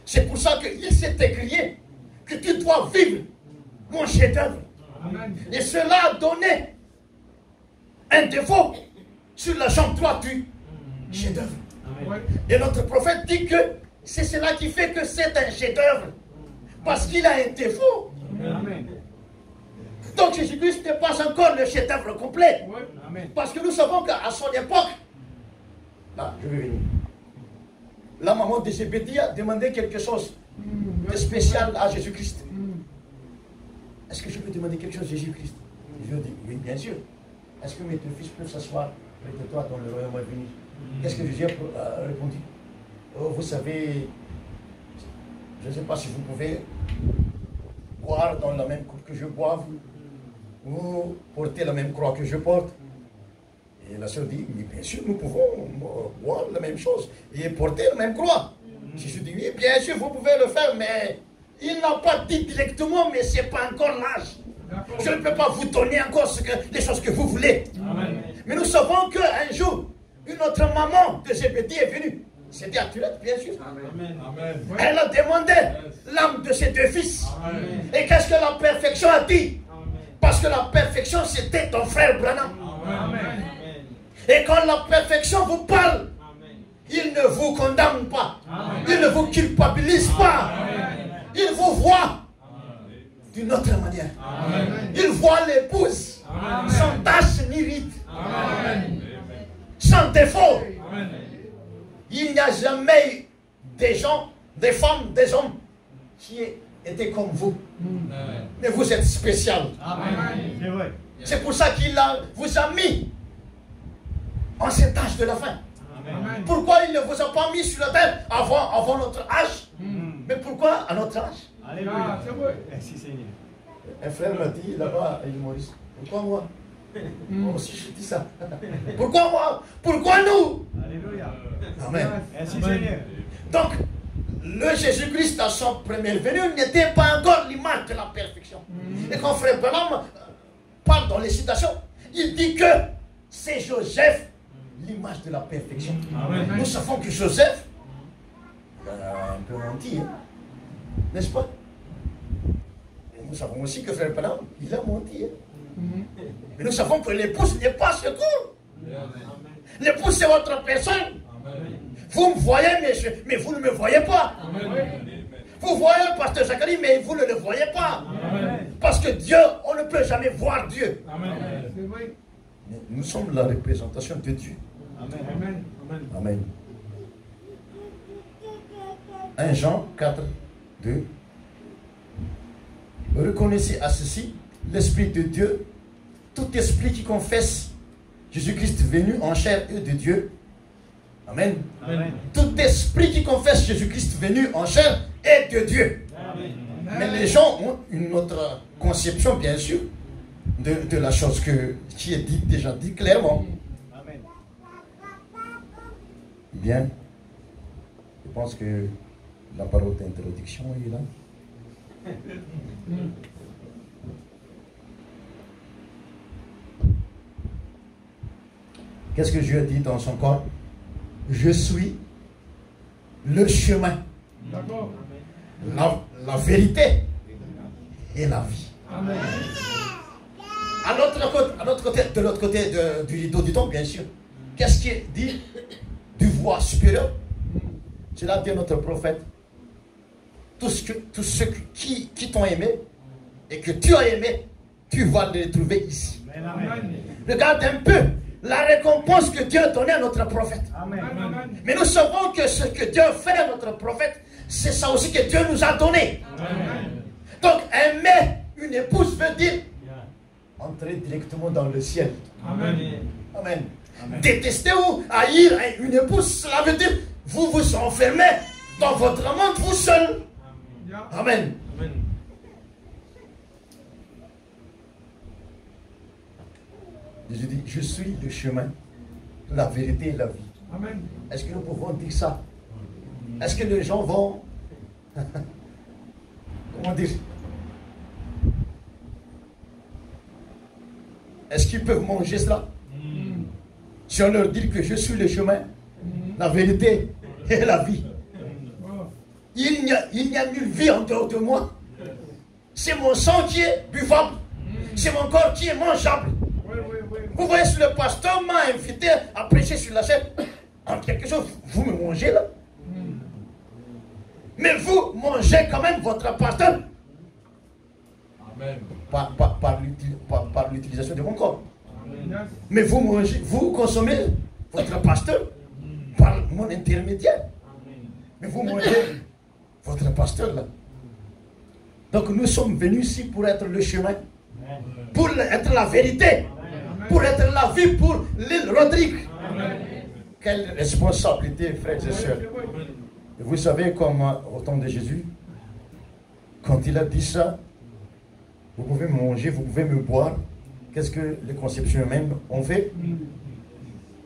Speaker 4: C'est pour ça qu'il s'est écrié que tu dois vivre mon chef-d'œuvre. Et cela a donné un défaut sur la jambe droite du chef-d'œuvre. Et notre prophète dit que c'est cela qui fait que c'est un chef-d'œuvre. Parce qu'il a un défaut.
Speaker 3: Amen.
Speaker 4: Donc Jésus-Christ n'est pas encore le chef-d'œuvre complet.
Speaker 3: Amen.
Speaker 4: Parce que nous savons qu'à son époque, là, je vais venir. La maman de Zébédie a demandé quelque chose de spécial à Jésus-Christ. Est-ce que je peux demander quelque chose à Jésus-Christ? Je dis, oui, bien sûr. Est-ce que mes deux fils peuvent s'asseoir près de toi dans le royaume à venir? Qu'est-ce que Jésus a répondu? Oh, vous savez, je ne sais pas si vous pouvez boire dans la même coupe que je boive, ou porter la même croix que je porte. Et la sœur dit, mais bien sûr, nous pouvons boire la même chose et porter la même croix. Jésus dit, oui, bien sûr, vous pouvez le faire, mais il n'a pas dit directement, mais ce n'est pas encore l'âge. Je ne peux pas vous donner encore les choses que vous voulez.
Speaker 3: Amen.
Speaker 4: Mais nous savons qu'un jour, une autre maman de Zébédie est venue. C'était Arthurette, bien sûr.
Speaker 3: Amen. Amen.
Speaker 4: Elle a demandé l'âme de ses deux fils.
Speaker 3: Amen.
Speaker 4: Et qu'est-ce que la perfection a dit?
Speaker 3: Amen.
Speaker 4: Parce que la perfection, c'était ton frère Branham.
Speaker 3: Amen.
Speaker 4: Et quand la perfection vous parle,
Speaker 3: Amen.
Speaker 4: il ne vous condamne pas.
Speaker 3: Amen.
Speaker 4: Il ne vous culpabilise pas.
Speaker 3: Amen.
Speaker 4: Il vous voit d'une autre manière.
Speaker 3: Amen.
Speaker 4: Il voit l'épouse
Speaker 3: Amen.
Speaker 4: sans tache ni ride,
Speaker 3: Amen.
Speaker 4: sans défaut.
Speaker 3: Amen.
Speaker 4: Il n'y a jamais eu des gens, des femmes, des hommes qui étaient comme vous. Mais vous êtes spécial.
Speaker 3: Amen. C'est vrai.
Speaker 4: C'est pour ça qu'il vous a mis en cet âge de la fin.
Speaker 3: Amen.
Speaker 4: Pourquoi il ne vous a pas mis sur la terre avant notre âge? Mais pourquoi à notre âge?
Speaker 3: Alléluia. C'est vrai. Merci Seigneur.
Speaker 4: Un frère m'a dit là-bas, il Maurice, pourquoi moi? Moi aussi je dis ça. Pourquoi moi? Pourquoi nous?
Speaker 3: Alléluia.
Speaker 4: Amen.
Speaker 3: Merci Seigneur.
Speaker 4: Donc, le Jésus-Christ à son premier venu n'était pas encore l'image de la perfection. Et quand frère Branham parle dans les citations, il dit que c'est Joseph, l'image de la perfection.
Speaker 3: Amen.
Speaker 4: Nous savons que Joseph a un peu menti, hein, n'est-ce pas? Et nous savons aussi que frère Branham, il a menti. Hein. Mais nous savons que l'épouse n'est pas secours. L'épouse, c'est votre personne. Vous me voyez, mais vous ne me voyez pas. Vous voyez le pasteur Zacharie, mais vous ne le voyez pas. Parce que Dieu, on ne peut jamais voir Dieu. Mais nous sommes la représentation de Dieu.
Speaker 3: Amen.
Speaker 4: Amen. 1 Jean 4, 2. Reconnaissez à ceci l'Esprit de Dieu. Tout esprit qui confesse Jésus-Christ venu en chair et de Dieu. Amen.
Speaker 3: Amen.
Speaker 4: Tout esprit qui confesse Jésus-Christ venu en chair est de Dieu.
Speaker 3: Amen.
Speaker 4: Mais les gens ont une autre conception, bien sûr, de la chose qui est déjà dit clairement.
Speaker 3: Amen.
Speaker 4: Bien, je pense que la parole d'introduction est là. Qu'est-ce que Dieu dit dans son corps? Je suis le chemin, la vérité et la vie.
Speaker 3: Amen.
Speaker 4: À l'autre côté, de l'autre côté du rideau du temple, bien sûr. Qu'est-ce qui est dit du voix supérieure? Cela dit notre prophète. Tous ceux qui t'ont aimé et que tu as aimé, tu vas les trouver ici.
Speaker 3: Amen.
Speaker 4: Regarde un peu la récompense que Dieu a donnée à notre prophète.
Speaker 3: Amen.
Speaker 4: Mais nous savons que ce que Dieu fait à notre prophète, c'est ça aussi que Dieu nous a donné.
Speaker 3: Amen.
Speaker 4: Donc aimer une épouse veut dire entrer directement dans le ciel.
Speaker 3: Amen.
Speaker 4: Amen. Détester ou haïr une épouse, cela veut dire vous vous enfermez dans votre monde vous seul. Amen. Jésus dit, je suis le chemin, la vérité et la vie.
Speaker 3: Amen.
Speaker 4: Est-ce que nous pouvons dire ça? Est-ce que les gens vont... Comment dire? Est-ce qu'ils peuvent manger cela? Si on leur dit que je suis le chemin, la vérité et la vie. Il n'y a nulle vie en dehors de moi. C'est mon sang qui est buvable. C'est mon corps qui est mangeable. Vous voyez, si le pasteur m'a invité à prêcher sur la chaîne, en quelque chose, vous me mangez là. Mais vous mangez quand même votre pasteur.
Speaker 2: Amen.
Speaker 4: Par l'utilisation de mon corps.
Speaker 3: Amen.
Speaker 4: Mais vous mangez, vous consommez votre pasteur par mon intermédiaire. Mais vous mangez votre pasteur là. Donc nous sommes venus ici pour être le chemin, pour être la vérité, pour être la vie pour l'île Rodrigue. Quelle responsabilité, frères et sœurs. Et vous savez, comme au temps de Jésus, quand il a dit ça, vous pouvez me manger, vous pouvez me boire. Qu'est-ce que les conceptions humaines ont fait?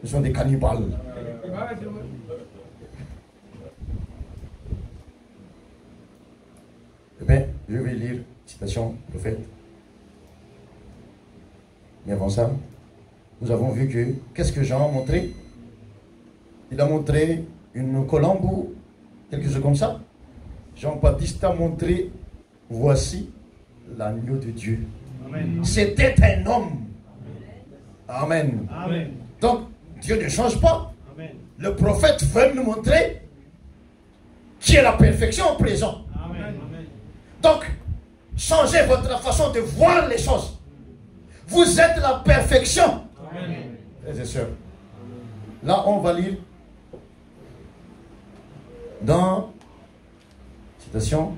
Speaker 4: Ils sont des cannibales. Eh bien, je vais lire citation prophète. Mais avant ça, nous avons vu que, qu'est-ce que Jean a montré? Il a montré une colombe ou quelque chose comme ça. Jean-Baptiste a montré, voici l'agneau de Dieu. C'était un homme. Amen.
Speaker 3: Amen.
Speaker 4: Donc, Dieu ne change pas.
Speaker 3: Amen.
Speaker 4: Le prophète veut nous montrer qui est la perfection au présent.
Speaker 3: Amen.
Speaker 4: Donc, changez votre façon de voir les choses. Vous êtes la perfection.
Speaker 3: Amen.
Speaker 4: Frères et sœurs. Là, on va lire dans citation.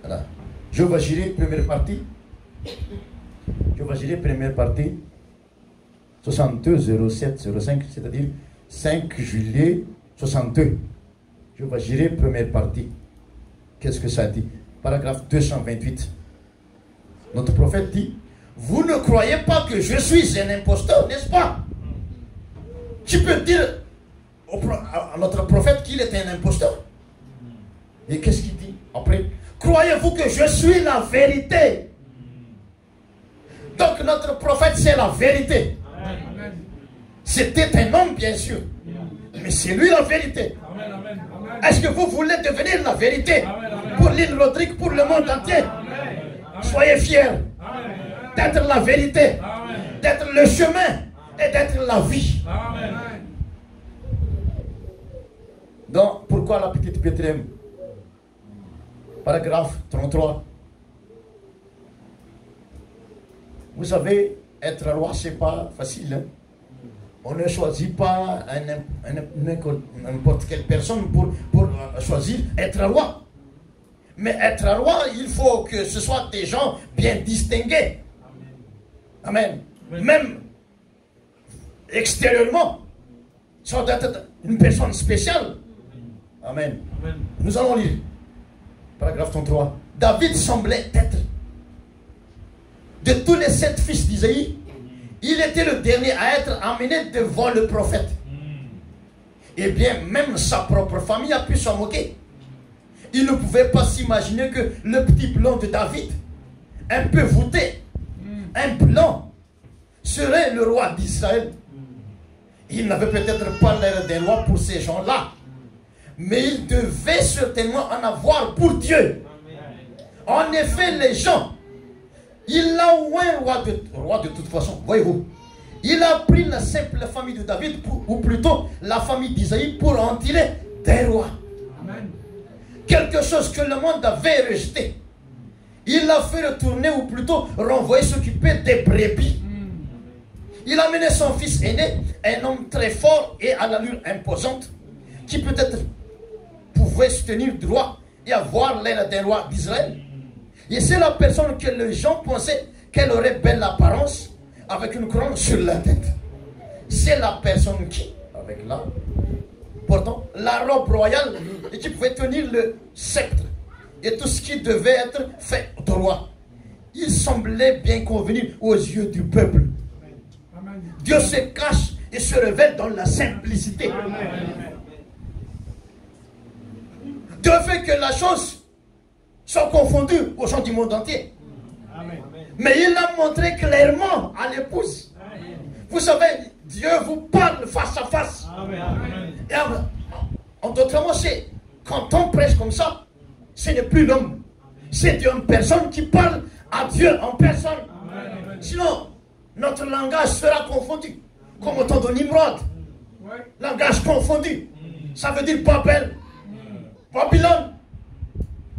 Speaker 4: Voilà. Je vais gérer première partie. Je vais gérer première partie 62 07 05, c'est-à-dire 5 juillet 62. Je vais gérer première partie. Qu'est-ce que ça dit? Paragraphe 228. Notre prophète dit, vous ne croyez pas que je suis un imposteur, n'est-ce pas? Tu peux dire à notre prophète qu'il est un imposteur. Et qu'est-ce qu'il dit après? Croyez-vous que je suis la vérité? Donc notre prophète c'est la vérité.
Speaker 3: Amen.
Speaker 4: C'était un homme bien sûr. Mais c'est lui la vérité.
Speaker 3: Amen. Amen.
Speaker 4: Est-ce que vous voulez devenir la vérité pour l'île Rodrigue, pour le monde entier? Soyez fiers d'être la vérité, d'être le chemin et d'être la vie. Donc, pourquoi la petite Bethléem? Paragraphe 33. Vous savez, être roi, c'est pas facile. Hein? On ne choisit pas n'importe quelle personne pour choisir être roi. Mais être roi, il faut que ce soit des gens bien distingués. Amen. Même extérieurement, ça doit être une personne spéciale. Amen. Nous allons lire. Paragraphe 33. David semblait être, de tous les 7 fils d'Isaïe, il était le dernier à être amené devant le prophète. Eh bien, même sa propre famille a pu s'en moquer. Il ne pouvait pas s'imaginer que le petit blanc de David, un peu voûté, un blanc, serait le roi d'Israël.
Speaker 5: il n'avait peut-être pas l'air d'un roi pour ces gens-là, mais il devait certainement en avoir pour Dieu. En effet, les gens, il a ou un roi de toute façon, voyez-vous. Il a pris la simple famille de David, ou plutôt la famille d'Isaïe, pour en tirer des rois. Quelque chose que le monde avait rejeté. Il l'a fait retourner, ou plutôt renvoyer s'occuper des brebis. Il a mené son fils aîné, un homme très fort et à l'allure imposante, qui peut-être pouvait se tenir droit et avoir l'air d'un roi d'Israël. Et c'est la personne que les gens pensaient qu'elle aurait belle apparence, avec une couronne sur la tête. C'est la personne qui, avec là, portant la robe royale, et qui pouvait tenir le sceptre et tout ce qui devait être fait au roi. Il semblait bien convenir aux yeux du peuple. Dieu se cache et se révèle dans la simplicité. Dieu fait que la chose soit confondue aux gens du monde entier. Mais il l'a montré clairement à l'épouse. Vous savez, Dieu vous parle face à face. Et en d'autres mots, c'est quand on prêche comme ça, ce n'est plus l'homme. C'est Dieu en personne qui parle à Dieu en personne. Sinon, notre langage sera confondu. Comme au temps de Nimrod. Langage confondu. Ça veut dire Babel. Babylone.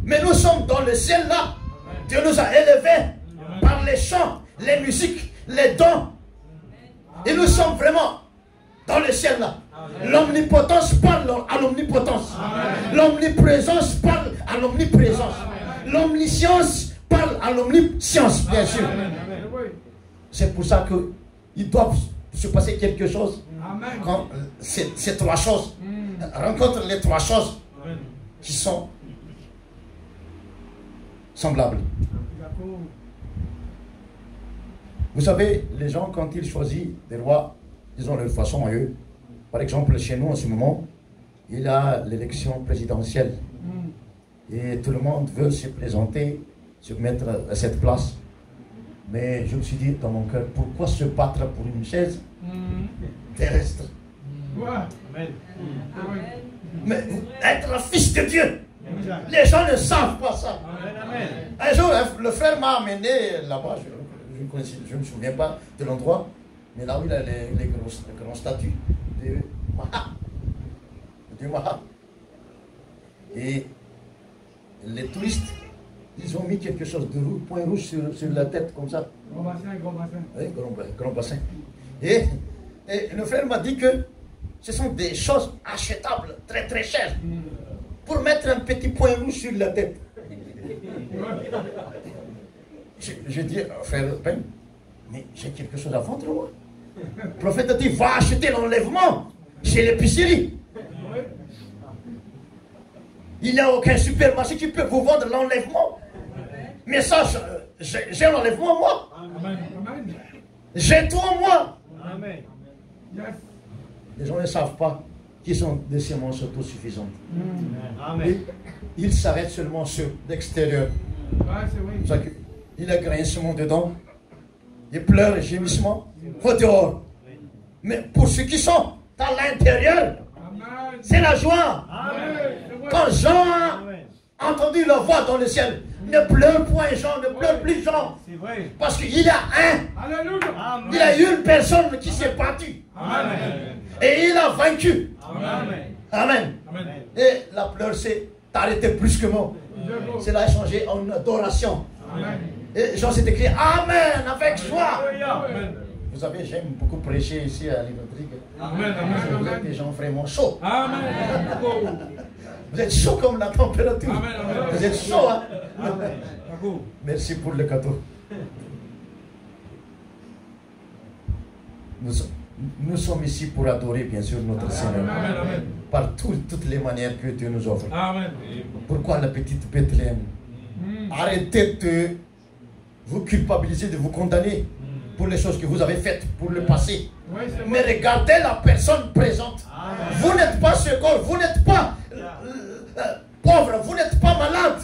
Speaker 5: Mais nous sommes dans le ciel là. Dieu nous a élevés par les chants, les musiques, les dons. Et nous sommes vraiment dans le ciel là. L'omnipotence parle à l'omnipotence. L'omniprésence parle à l'omniprésence. L'omniscience parle à l'omniscience, bien sûr. C'est pour ça qu'il doit se passer quelque chose quand ces trois choses rencontrent les trois choses qui sont semblables. Vous savez, les gens, quand ils choisissent des rois, ils ont leur façon à eux. Par exemple, chez nous, en ce moment, il y a l'élection présidentielle. Et tout le monde veut se présenter, se mettre à cette place. Mais je me suis dit dans mon cœur, pourquoi se battre pour une chaise terrestre? Mais être un fils de Dieu, les gens ne savent pas ça. Un jour, le frère m'a amené là-bas, je ne me souviens pas de l'endroit, mais là où il y a les grandes statues de Maha. Et les touristes, ils ont mis quelque chose de rouge, point rouge sur la tête, comme ça.
Speaker 3: Grand bassin, grand bassin.
Speaker 5: Oui, grand bassin. Et le frère m'a dit que ce sont des choses achetables, très très chères, pour mettre un petit point rouge sur la tête. Je dis, frère Ben, mais j'ai quelque chose à vendre, moi. Le prophète a dit, va acheter l'enlèvement chez l'épicerie. Il n'y a aucun supermarché qui peut vous vendre l'enlèvement. Mais ça, j'ai l'enlèvement, moi. J'ai tout en moi. Les gens ne savent pas qu'ils sont des semences autosuffisantes. Ils s'arrêtent seulement sur l'extérieur. Il a grincement dedans, il pleure et gémissement au dehors. Mais pour ceux qui sont à l'intérieur, c'est la joie. Quand Jean a entendu la voix dans le ciel, ne pleure point Jean, ne pleure plus Jean. Parce qu'il y a il y a une personne qui s'est battue. Et il a vaincu. Amen. Et la pleure s'est arrêtée brusquement. Cela a changé en adoration. Et Jean s'est écrit Amen avec joie. Vous savez, j'aime beaucoup prêcher ici à l'Ivoire. Vous êtes des gens vraiment chauds. Vous êtes chauds comme la température. Vous êtes chauds, hein? Merci pour le cadeau. Nous sommes ici pour adorer, bien sûr, notre Seigneur. Par toutes les manières que Dieu nous offre. Pourquoi la petite Bethléem? Arrêtez de vous culpabiliser, de vous condamner pour les choses que vous avez faites pour le passé. Mais regardez la personne présente. Vous n'êtes pas second, vous n'êtes pas pauvre, vous n'êtes pas malade.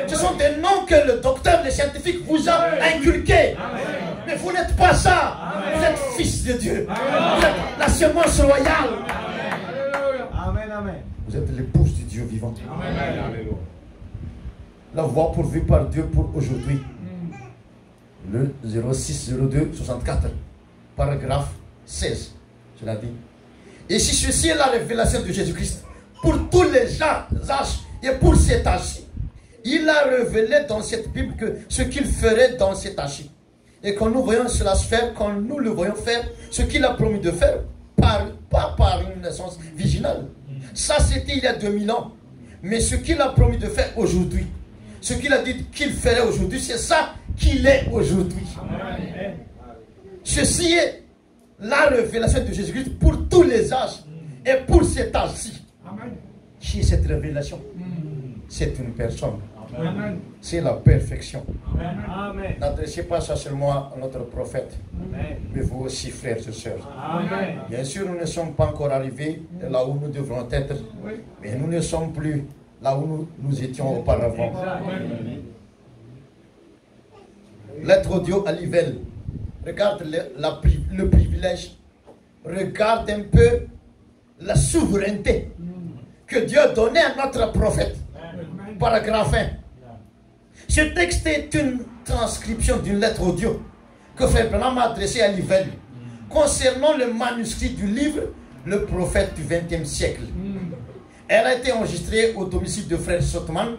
Speaker 5: Ce sont des noms que le docteur, les scientifiques vous a inculqués. Mais vous n'êtes pas ça. Vous êtes fils de Dieu. Vous êtes la semence royale.
Speaker 3: Amen, amen.
Speaker 5: Vous êtes l'épouse du Dieu vivant.
Speaker 2: Amen.
Speaker 5: La voie pourvue par Dieu pour aujourd'hui. Le 0602-64, paragraphe 16. Je l'ai dit. Et si ceci est la révélation de Jésus-Christ pour tous les âges et pour cet âge, il a révélé dans cette Bible que ce qu'il ferait dans cet âge. Et quand nous voyons cela se faire, quand nous le voyons faire, ce qu'il a promis de faire, pas par une naissance virginale. Ça, c'était il y a 2000 ans. Mais ce qu'il a promis de faire aujourd'hui, ce qu'il a dit qu'il ferait aujourd'hui, c'est ça qu'il est aujourd'hui. Ceci est la révélation de Jésus-Christ pour tous les âges et pour cet âge-ci. Qui est cette révélation? C'est une personne. C'est la perfection. N'adressez pas ça seulement à notre prophète, mais vous aussi, frères et sœurs. Bien sûr, nous ne sommes pas encore arrivés là où nous devrons être, mais nous ne sommes plus là où nous étions auparavant. Lettre audio à Livelle. Regarde le privilège. Regarde un peu la souveraineté que Dieu a donnée à notre prophète. Paragraphe 1. Ce texte est une transcription d'une lettre audio que Frère Branham a adressée à Livelle concernant le manuscrit du livre Le prophète du XXe siècle. Elle a été enregistrée au domicile de Frère Sottman.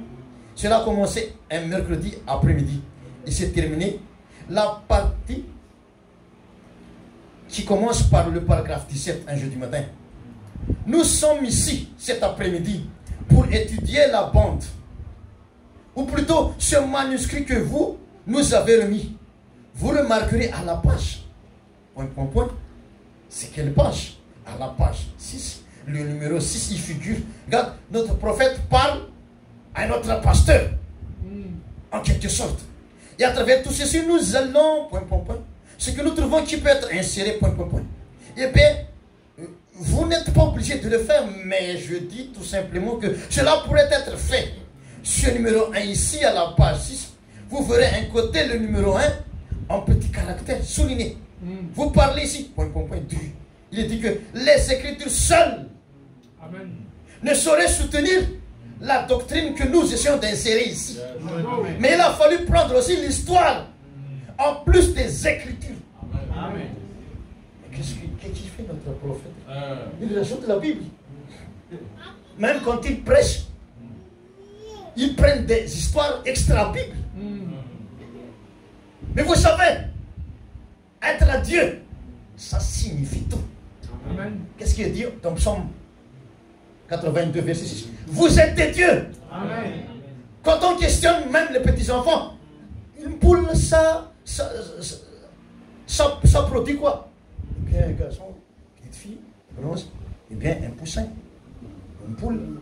Speaker 5: Cela a commencé un mercredi après-midi et s'est terminé. La partie qui commence par le paragraphe 17 un jeudi matin. Nous sommes ici cet après-midi pour étudier la bande, ou plutôt ce manuscrit que vous nous avez remis. Vous remarquerez à la page, c'est quelle page? À la page 6, le numéro 6, il figure. Regarde, notre prophète parle à notre pasteur, en quelque sorte. Et à travers tout ceci, nous allons, ce que nous trouvons qui peut être inséré, Et bien, vous n'êtes pas obligé de le faire, mais je dis tout simplement que cela pourrait être fait. Ce numéro 1 ici, à la page 6, vous verrez un côté le numéro 1 en petit caractère souligné. Vous parlez ici, il est dit que les Écritures seules ne sauraient soutenir la doctrine que nous essayons d'insérer ici. Mais il a fallu prendre aussi l'histoire en plus des Écritures. Qu'est-ce qu'il fait notre prophète? Il rajoute la Bible. Même quand il prêche, ils prennent des histoires extra-bibles. Mais vous savez, être à Dieu, ça signifie tout. Qu'est-ce qu'il dit dans Psaume 82, verset 6? Vous êtes des dieux. Quand on questionne même les petits-enfants, une poule, ça produit quoi? Eh bien, un garçon, une petite fille, bronze, eh bien, un poussin, une poule,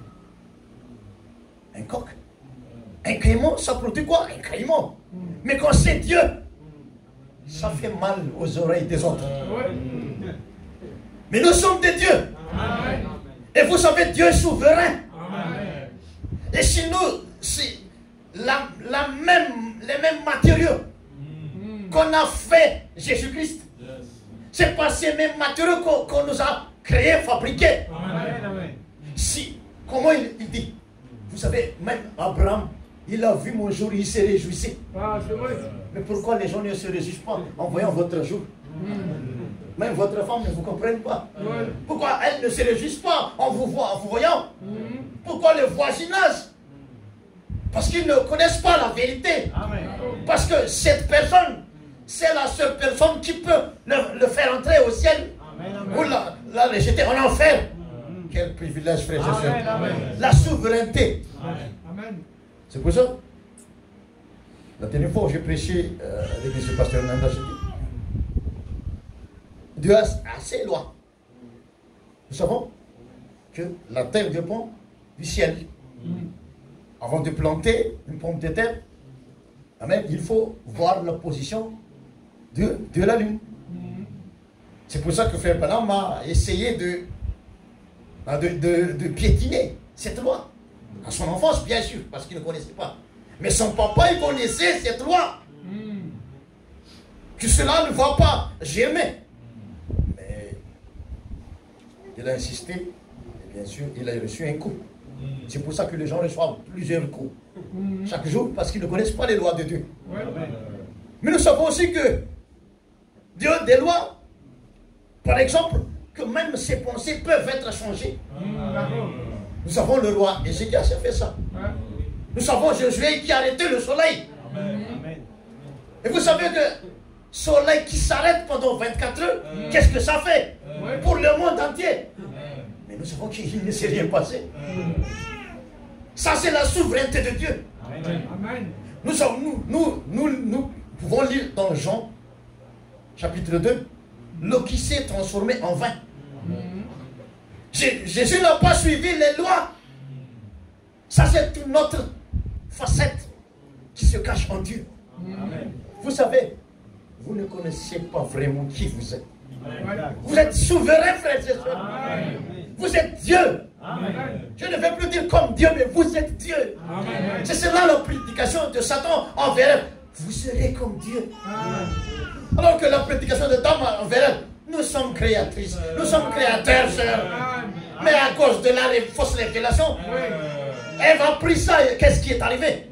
Speaker 5: un coq. Un caïman, ça produit quoi? Un caïman. Mais quand c'est Dieu, ça fait mal aux oreilles des autres. Mais nous sommes des dieux. Et vous savez, Dieu est souverain. Et si nous, si les mêmes matériaux qu'on a fait Jésus-Christ, c'est pas ces mêmes matériaux qu'on nous a créés, fabriqués. Si, comment il dit? Vous savez, même Abraham, il a vu mon jour, il s'est réjouissé. Mais pourquoi les gens ne se réjouissent pas en voyant votre jour? Même votre femme ne vous comprenne pas. Pourquoi elle ne se réjouissent pas en vous voyant? Pourquoi le voisinage? Parce qu'ils ne connaissent pas la vérité. Parce que cette personne, c'est la seule personne qui peut le faire entrer au ciel ou la rejeter en enfer. Quel privilège, frères et sœurs. La souveraineté. C'est pour ça. La dernière fois où j'ai prêché à l'église du pasteur Nanda, j'ai dit Dieu a assez loin. Nous savons que la terre dépend du ciel. Avant de planter une pomme de terre, amen, il faut voir la position de la lune. C'est pour ça que Frère Branham a essayé de piétiner cette loi. À son enfance, bien sûr, parce qu'il ne connaissait pas. Mais son papa, il connaissait cette loi. que cela ne va pas germer. Mais il a insisté, et bien sûr, il a reçu un coup. C'est pour ça que les gens reçoivent plusieurs coups chaque jour, parce qu'ils ne connaissent pas les lois de Dieu. Mais nous savons aussi que Dieu a des lois, par exemple, que même ses pensées peuvent être changées. Nous savons le roi Ézéchias a fait ça. Nous savons Josué qui a arrêté le soleil. Et vous savez que soleil qui s'arrête pendant 24 heures, qu'est-ce que ça fait pour le monde entier? Mais nous savons qu'il ne s'est rien passé. Ça, c'est la souveraineté de Dieu. Nous pouvons lire dans Jean, chapitre 2, l'eau qui s'est transformée en vin. Jésus n'a pas suivi les lois. Ça, c'est une autre facette qui se cache en Dieu. Vous savez, vous ne connaissez pas vraiment qui vous êtes. Vous êtes souverain, frères et sœurs. Vous êtes Dieu. Je ne vais plus dire comme Dieu, mais vous êtes Dieu. C'est cela la prédication de Satan envers elle. Vous serez comme Dieu. Alors que la prédication de Tom envers elle, nous sommes créatrices, nous sommes créateurs, sœurs. Mais à cause de la fausse révélation, Ève a pris ça et qu'est-ce qui est arrivé?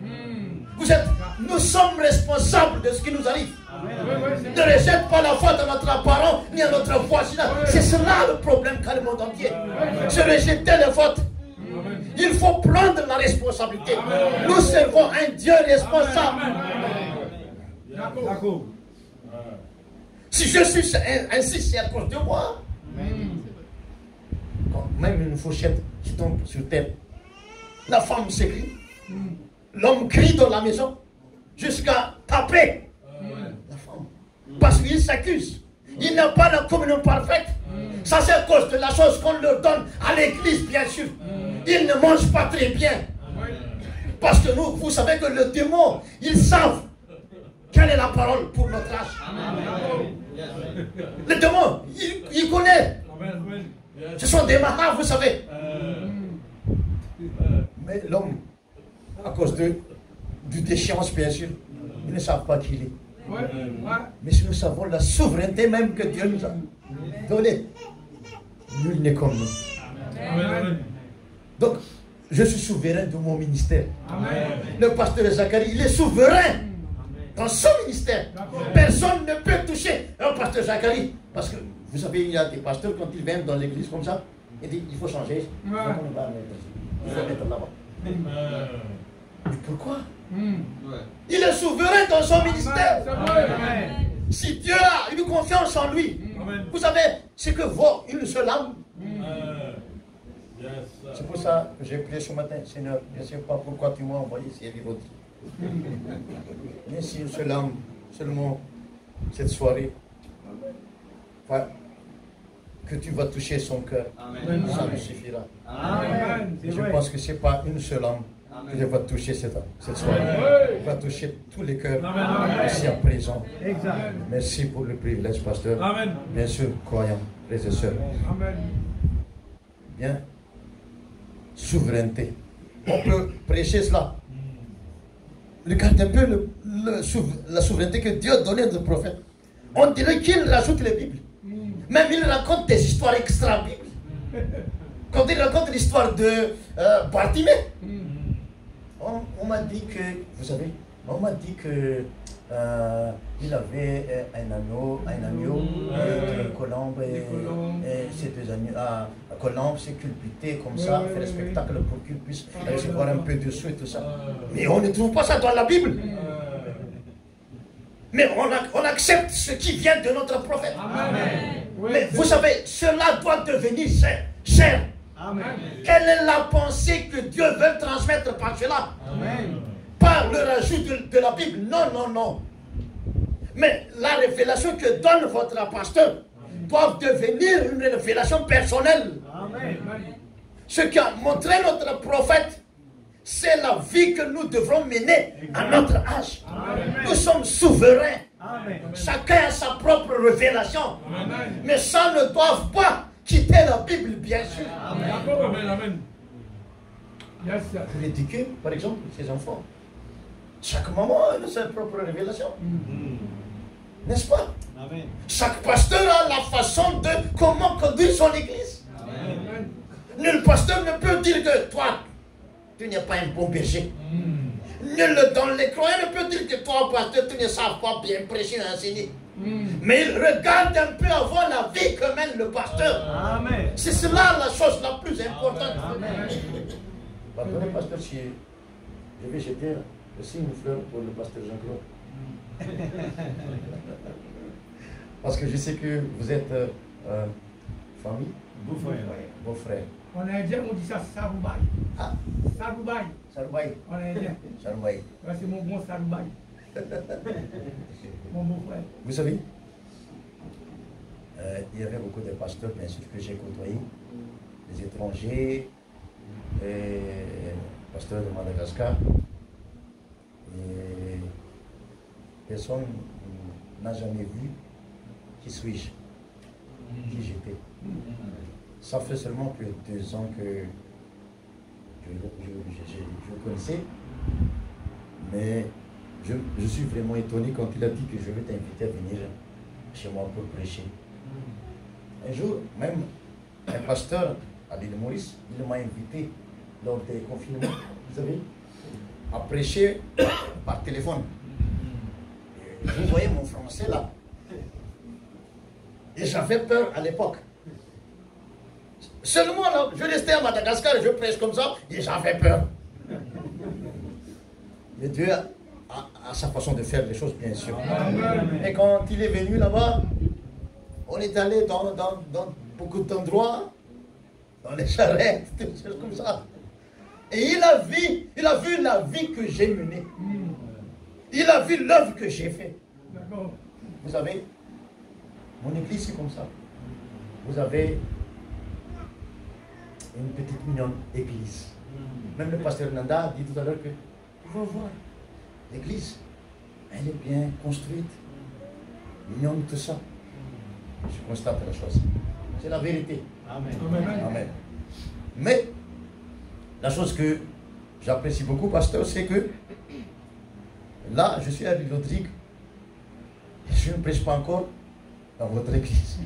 Speaker 5: Nous sommes responsables de ce qui nous arrive. Ne rejette pas la faute à notre parent ni à notre voisin. C'est cela le problème qu'a le monde entier. Se rejeter les fautes. Il faut prendre la responsabilité. Nous servons un Dieu responsable. Si je suis ainsi, c'est à cause de moi. Quand même une fourchette qui tombe sur terre, la femme s'écrie. L'homme crie dans la maison jusqu'à taper la femme. Parce qu'il s'accuse. Il n'a pas la communion parfaite. Ça, c'est à cause de la chose qu'on leur donne à l'église, bien sûr. Ils ne mangent pas très bien. Parce que nous, vous savez que le démon, ils savent quelle est la parole pour notre âge. Le démon, il connaît. Ce sont des marins, vous savez. Mais l'homme, à cause du déchéance, bien sûr, ils ne savent pas qui il est. Mais si nous savons la souveraineté même que Dieu nous a donnée, nul n'est comme nous. Donc, je suis souverain de mon ministère. Le pasteur Zacharie, il est souverain dans son ministère. Personne ne peut toucher un pasteur Zacharie. Parce que, vous savez, il y a des pasteurs, quand ils viennent dans l'église comme ça, ils disent, il faut changer. Il faut mettre là-bas. Mais pourquoi? Il est souverain dans son ministère. Si Dieu a une confiance en lui, vous savez, c'est que vaut une seule âme. C'est pour ça que j'ai prié ce matin, Seigneur, je ne sais pas pourquoi tu m'as envoyé ici à Vivoti. Mais si une seule âme, seulement cette soirée, que tu vas toucher son cœur, ça me suffira. Et je pense que ce n'est pas une seule âme que Dieu va toucher cette soirée. Il va toucher tous les cœurs ici à présent. Merci pour le privilège, pasteur. Bien sûr, croyants, frères et sœurs. Bien. Souveraineté. On peut prêcher cela. Regardez un peu la souveraineté que Dieu a donnée aux prophètes. On dirait qu'il rajoute les Bibles. Même il raconte des histoires extra-bibles. Quand il raconte l'histoire de Bartimée, on m'a dit que, vous savez, on m'a dit que il avait un agneau, une colombe, et ces deux agneaux, colombe s'est culbuté comme ça, faire le spectacle pour qu'il puisse recevoir un peu de sous et tout ça. Mais on ne trouve pas ça dans la Bible. Mais on accepte ce qui vient de notre prophète. Mais vous savez, cela doit devenir cher. Quelle est la pensée que Dieu veut transmettre par cela? Par le rajout de la Bible? Non. Mais la révélation que donne votre pasteur doit devenir une révélation personnelle. Ce qu'a montré notre prophète, c'est la vie que nous devrons mener à notre âge. Nous sommes souverains. Chacun a sa propre révélation. Mais ça ne doit pas quitter la Bible, bien sûr. Pour éduquer, par exemple, ses enfants. Chaque maman a sa propre révélation. N'est-ce pas?
Speaker 3: Amen.
Speaker 5: Chaque pasteur a la façon de comment conduire son église.
Speaker 3: Amen.
Speaker 5: Nul pasteur ne peut dire que toi, tu n'es pas un bon berger. Nul dans les croyants ne peut dire que toi, pasteur, tu ne savent pas bien prêcher et enseigner. Mais il regarde un peu avant la vie que mène le pasteur.
Speaker 3: Amen.
Speaker 5: C'est cela la chose la plus importante.
Speaker 3: Amen.
Speaker 5: Pardonnez, pasteur, si je vais jeter aussi une fleur pour le pasteur Jean-Claude. Parce que je sais que vous êtes famille, beau frère.
Speaker 6: En indien, on dit ça Saroubaï.
Speaker 5: Ah,
Speaker 6: Saroubaï.
Speaker 5: Saroubaï.
Speaker 6: En indien.
Speaker 5: Saroubaï.
Speaker 6: Ouais, c'est mon bon Saroubaï. Mon beau frère.
Speaker 5: Vous savez, il y avait beaucoup de pasteurs, bien sûr, que j'ai côtoyés, des étrangers, et pasteurs de Madagascar. Et personne n'a jamais vu qui suis-je, qui j'étais. Ça fait seulement que 2 ans que je le connaissais, mais je suis vraiment étonné quand il a dit que je vais t'inviter à venir chez moi pour prêcher. Un jour, même un pasteur à l'île Maurice, il m'a invité lors des confinements, vous savez, à prêcher par téléphone. Et vous voyez mon français là. Et j'avais peur à l'époque. Seulement là, je restais à Madagascar et je prêche comme ça, et j'avais peur. Mais Dieu a sa façon de faire les choses, bien sûr. Et quand il est venu là-bas, on est allé dans beaucoup d'endroits, dans les charrettes, des choses comme ça. Et il a vu la vie que j'ai menée. Il a vu l'œuvre que j'ai faite. Vous savez, mon église c'est comme ça. Vous avez une petite mignonne église. Même le pasteur Nanda a dit tout à l'heure que vous allez voir, l'église, elle est bien construite, mignonne, tout ça. Je constate la chose. C'est la vérité.
Speaker 3: Amen.
Speaker 5: Amen. Mais la chose que j'apprécie beaucoup, pasteur, c'est que là, je suis à l'île Rodrigue. Je ne prêche pas encore dans votre église.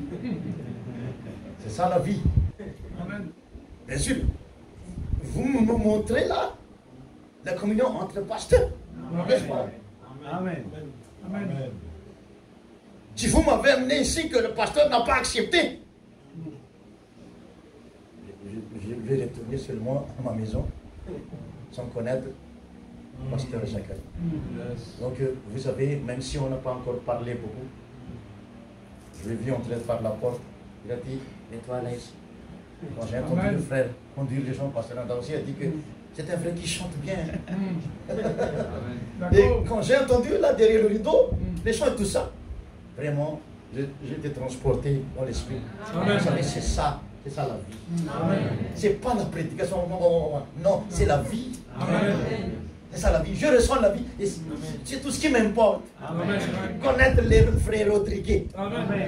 Speaker 5: C'est ça la vie.
Speaker 6: Amen.
Speaker 5: Bien sûr, vous me montrez là la communion entre les pasteurs. N'est-ce pas?
Speaker 3: Amen.
Speaker 6: Amen.
Speaker 5: Si vous m'avez amené ici que le pasteur n'a pas accepté, je vais retourner seulement à ma maison sans connaître le pasteur Jacques. Donc, vous savez, même si on n'a pas encore parlé beaucoup, je l'ai vu entrer par la porte. Il a dit, mets-toi à l'aise. Quand j'ai entendu le frère conduire les gens, pasteur Nanda aussi a dit que c'est un frère qui chante bien. Et quand j'ai entendu là derrière le rideau, les chants et tout ça, vraiment, j'étais transporté dans l'esprit. Vous savez, c'est ça la vie. C'est pas la prédication, non, c'est la vie. C'est ça la vie. Je ressens la vie. C'est tout ce qui m'importe. Connaître les frères Rodriguez.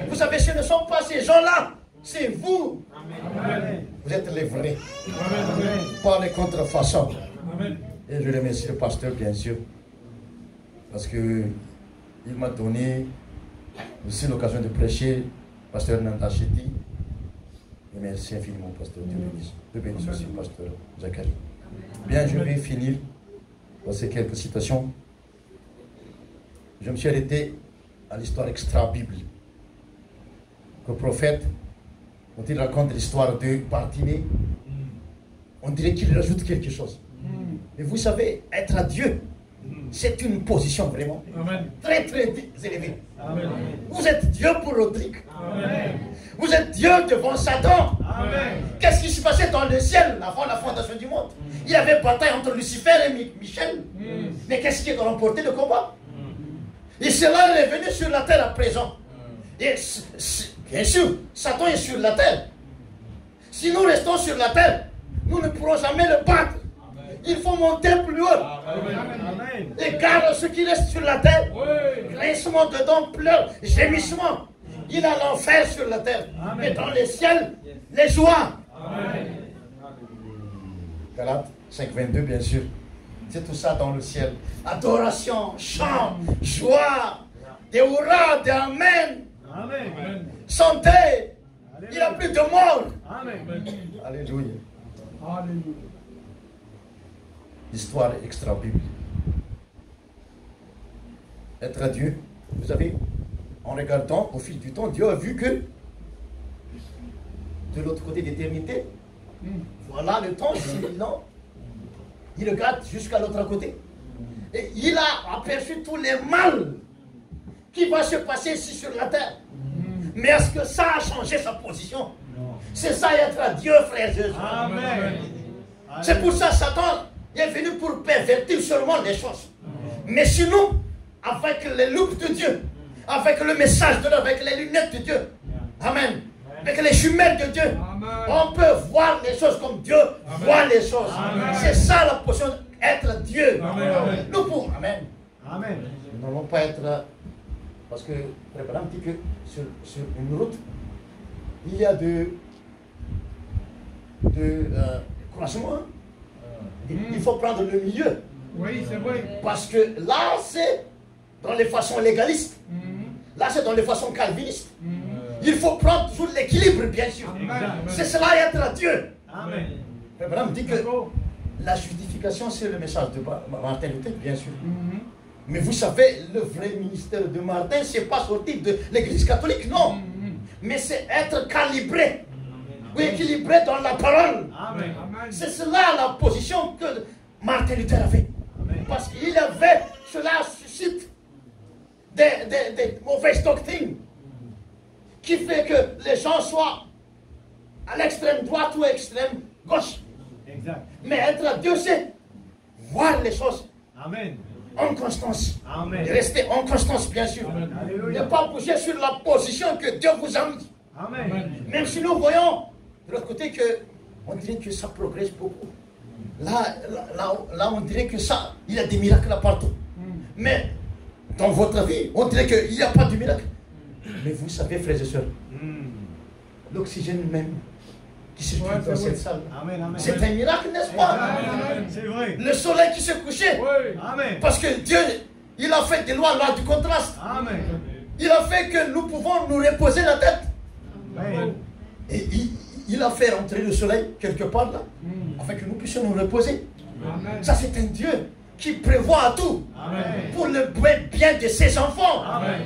Speaker 5: Vous savez, ce ne sont pas ces gens-là, c'est vous. Vous êtes les vrais. Pas les contrefaçons. Et je remercie le pasteur, bien sûr, parce qu'il m'a donné aussi l'occasion de prêcher, pasteur Nanda Chetty. Et merci infiniment, pasteur. Dieu bénisse. Dieu bénisse aussi, pasteur Zachary. Bien, je vais finir dans ces quelques citations. Je me suis arrêté à l'histoire extra-biblique. Que le prophète, quand il raconte l'histoire de Bartimée, on dirait qu'il rajoute quelque chose. Mais vous savez, être à Dieu, c'est une position vraiment très très élevée.
Speaker 6: Amen.
Speaker 5: Vous êtes Dieu pour Rodrigue. Vous êtes Dieu devant Satan. Qu'est-ce qui se passait dans le ciel avant la fondation du monde? Il y avait bataille entre Lucifer et Michel. Mais qu'est-ce qui a remporté le combat? Et cela est revenu sur la terre à présent. Et bien sûr, Satan est sur la terre. Si nous restons sur la terre, nous ne pourrons jamais le battre. Il faut monter plus haut. Et car ceux qui restent sur la terre, grincement dedans, pleurs, gémissement. Il a l'enfer sur la terre. Mais dans les ciels, les joies. Galates 5:22, bien sûr. C'est tout ça dans le ciel. Adoration, chant, joie, des hurrahs, des amen.
Speaker 3: Amen.
Speaker 5: Santé. Il n'y a plus de mort.
Speaker 3: Amen.
Speaker 5: Alléluia.
Speaker 6: Alléluia.
Speaker 5: Histoire extra-biblique. Être à Dieu, vous savez, en regardant au fil du temps, Dieu a vu que de l'autre côté d'éternité, voilà le temps, c'est 1000 ans. Il regarde jusqu'à l'autre côté. Et il a aperçu tous les mal qui va se passer ici sur la terre. Mais est-ce que ça a changé sa position? C'est ça être à Dieu, frères et sœurs.
Speaker 3: Amen.
Speaker 5: C'est pour ça que Satan est venu pour pervertir seulement les choses. Mais sinon, avec les loupes de Dieu, avec le message de Dieu, avec les lunettes de Dieu, amen, avec les jumelles de Dieu, on peut voir les choses comme Dieu voit les choses. C'est ça la position d'être Dieu. Nous pouvons, amen.
Speaker 3: Amen.
Speaker 5: Nous n'allons pas être, parce que Abraham dit que sur une route, il y a de croisement. Il faut prendre le milieu.
Speaker 6: Oui, c'est vrai.
Speaker 5: Parce que là, c'est dans les façons légalistes. Là, c'est dans les façons calvinistes. Il faut prendre toujours l'équilibre, bien sûr. C'est cela être à Dieu.
Speaker 3: Amen.
Speaker 5: Abraham dit que la justification, c'est le message de Martin Luther, bien sûr. Mais vous savez, le vrai ministère de Martin, c'est pas sortir de l'église catholique, non. Mais c'est être calibré. Oui, équilibré dans la parole.
Speaker 3: Amen.
Speaker 5: C'est cela la position que Martin Luther avait. Parce qu'il avait, cela suscite des mauvaises doctrines qui fait que les gens soient à l'extrême droite ou à l'extrême gauche.
Speaker 3: Exact.
Speaker 5: Mais être à Dieu, c'est voir les choses
Speaker 3: Amen.
Speaker 5: en constance.
Speaker 3: Amen.
Speaker 5: Et rester en constance, bien sûr.
Speaker 3: Alléluia.
Speaker 5: Ne pas bouger sur la position que Dieu vous a mis.
Speaker 3: Amen.
Speaker 5: Même si nous voyons de l'autre côté que on dirait que ça progresse beaucoup. Là, on dirait que ça, il y a des miracles là partout. Mais dans votre vie, on dirait qu'il n'y a pas de miracle. Mais vous savez, frères et sœurs, l'oxygène même qui circule dans cette salle,
Speaker 3: Amen. Amen.
Speaker 5: c'est un miracle, n'est-ce pas?
Speaker 3: Amen. C'est vrai.
Speaker 5: Le soleil qui se couchait.
Speaker 3: Amen.
Speaker 5: Parce que Dieu, il a fait des lois du contraste.
Speaker 3: Amen.
Speaker 5: Il a fait que nous pouvons nous reposer la tête.
Speaker 3: Amen.
Speaker 5: Et il a fait rentrer le soleil quelque part là, afin que nous puissions nous reposer.
Speaker 6: Amen.
Speaker 5: Ça, c'est un Dieu qui prévoit tout
Speaker 3: Amen.
Speaker 5: pour le bien de ses enfants.
Speaker 3: Amen.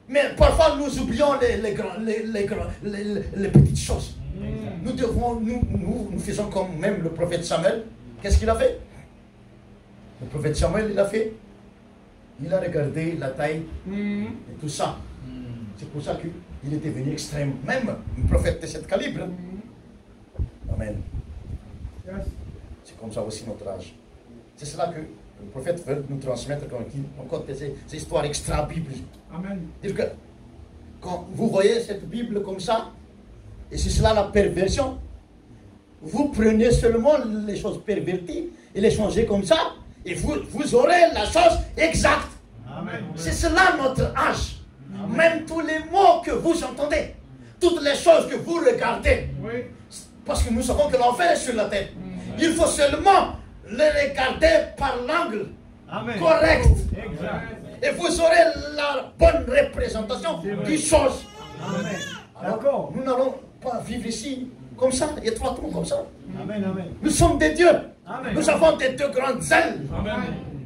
Speaker 5: Mais parfois, nous oublions les petites choses. Nous devons, nous faisons comme même le prophète Samuel. Qu'est-ce qu'il a fait? Le prophète Samuel, il a fait. Il a regardé la taille et tout ça. C'est pour ça qu'il était venu extrême. Même un prophète de ce calibre. Amen. C'est comme ça aussi notre âge. C'est cela que le prophète veut nous transmettre quand il raconte ces histoires extra-bibliques.
Speaker 6: Amen.
Speaker 5: Dire que quand vous voyez cette Bible comme ça, et c'est cela la perversion, vous prenez seulement les choses perverties et les changez comme ça, et vous aurez la chose exacte.
Speaker 3: Amen.
Speaker 5: C'est cela notre âge. Même tous les mots que vous entendez, toutes les choses que vous regardez,
Speaker 6: Oui.
Speaker 5: parce que nous savons que l'enfer est sur la tête. Il faut seulement le regarder par l'angle
Speaker 3: Amen.
Speaker 5: correct.
Speaker 3: Exact.
Speaker 5: Et vous aurez la bonne représentation des choses.
Speaker 3: Amen.
Speaker 5: Alors,
Speaker 3: D'accord.
Speaker 5: nous n'allons pas vivre ici comme ça, étroitement comme ça.
Speaker 3: Amen. Amen.
Speaker 5: Nous sommes des dieux.
Speaker 3: Amen.
Speaker 5: Nous avons des deux grandes ailes.
Speaker 6: Amen.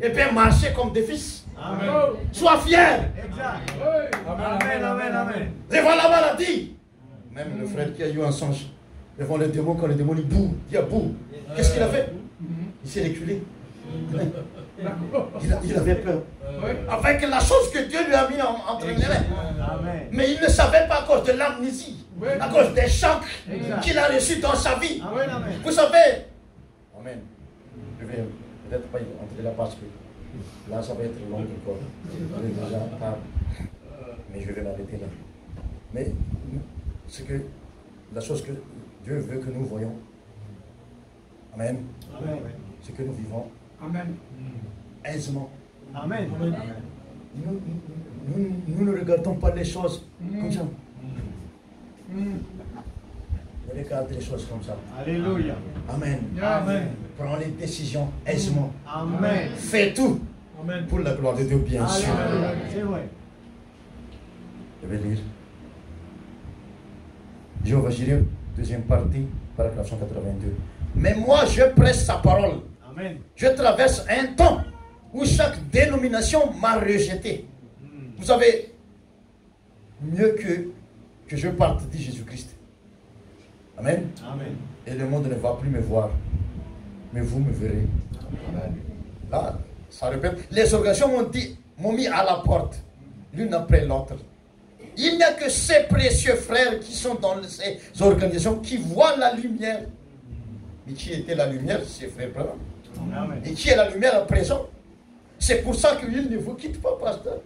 Speaker 5: Et bien marcher comme des fils.
Speaker 3: Amen.
Speaker 5: Sois fier.
Speaker 3: Exact.
Speaker 6: Oui.
Speaker 3: Amen. Amen. Amen.
Speaker 5: Devant la maladie. Même le frère qui a eu un songe. Devant les démons, quand les démons ils bouent, il a bouh. Qu'est-ce qu'il a fait? Il s'est reculé. Il avait peur. Avec la chose que Dieu lui a mis entre les mains.
Speaker 3: Amen.
Speaker 5: Mais il ne savait pas à cause de l'amnésie, à cause des chocs qu'il a reçus dans sa vie.
Speaker 3: Amen. Amen.
Speaker 5: Vous savez, Amen. Je vais peut-être pas entrer là parce que là ça va être long encore. On est déjà tard. Mais je vais m'arrêter là. Mais c'est que la chose que Dieu veut que nous voyons, Amen,
Speaker 3: Amen.
Speaker 5: c'est que nous vivons
Speaker 6: Amen.
Speaker 5: aisément.
Speaker 3: Amen.
Speaker 5: Nous ne regardons pas les choses comme ça. Regarde les choses comme ça.
Speaker 3: Alléluia.
Speaker 5: Amen.
Speaker 3: Amen.
Speaker 5: Prends les décisions aisément.
Speaker 3: Amen.
Speaker 5: Fais tout pour la gloire de Dieu, bien sûr.
Speaker 3: Alléluia. C'est vrai.
Speaker 5: Je vais lire. Jéhovah Jireh, deuxième partie, paragraphe 182. Mais moi, je prêche sa parole.
Speaker 3: Amen.
Speaker 5: Je traverse un temps où chaque dénomination m'a rejeté. Vous savez, mieux que je parte, dit Jésus-Christ. Amen.
Speaker 3: Amen.
Speaker 5: Et le monde ne va plus me voir, mais vous me verrez. Amen. Là, ça répète. Les organisations m'ont mis à la porte, l'une après l'autre. Il n'y a que ces précieux frères qui sont dans ces organisations qui voient la lumière. Mais qui était la lumière, ces frères là? Et qui est la lumière à présent? C'est pour ça qu'il ne vous quitte pas, pasteur.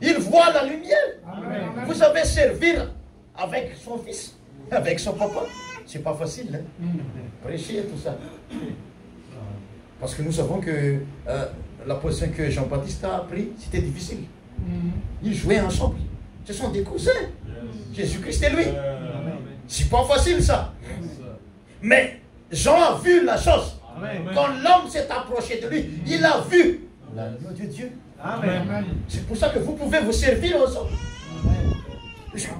Speaker 5: Il voit la lumière. Amen. Vous savez servir avec son fils, avec son papa. C'est pas facile, hein? Prêcher et tout ça. Parce que nous savons que la position que Jean-Baptiste a appris, c'était difficile. Ils jouaient ensemble. Ce sont des cousins. Jésus-Christ et lui. C'est pas facile ça. Mais Jean a vu la chose. Quand l'homme s'est approché de lui, il a vu l'agneau de Dieu. C'est pour ça que vous pouvez vous servir ensemble.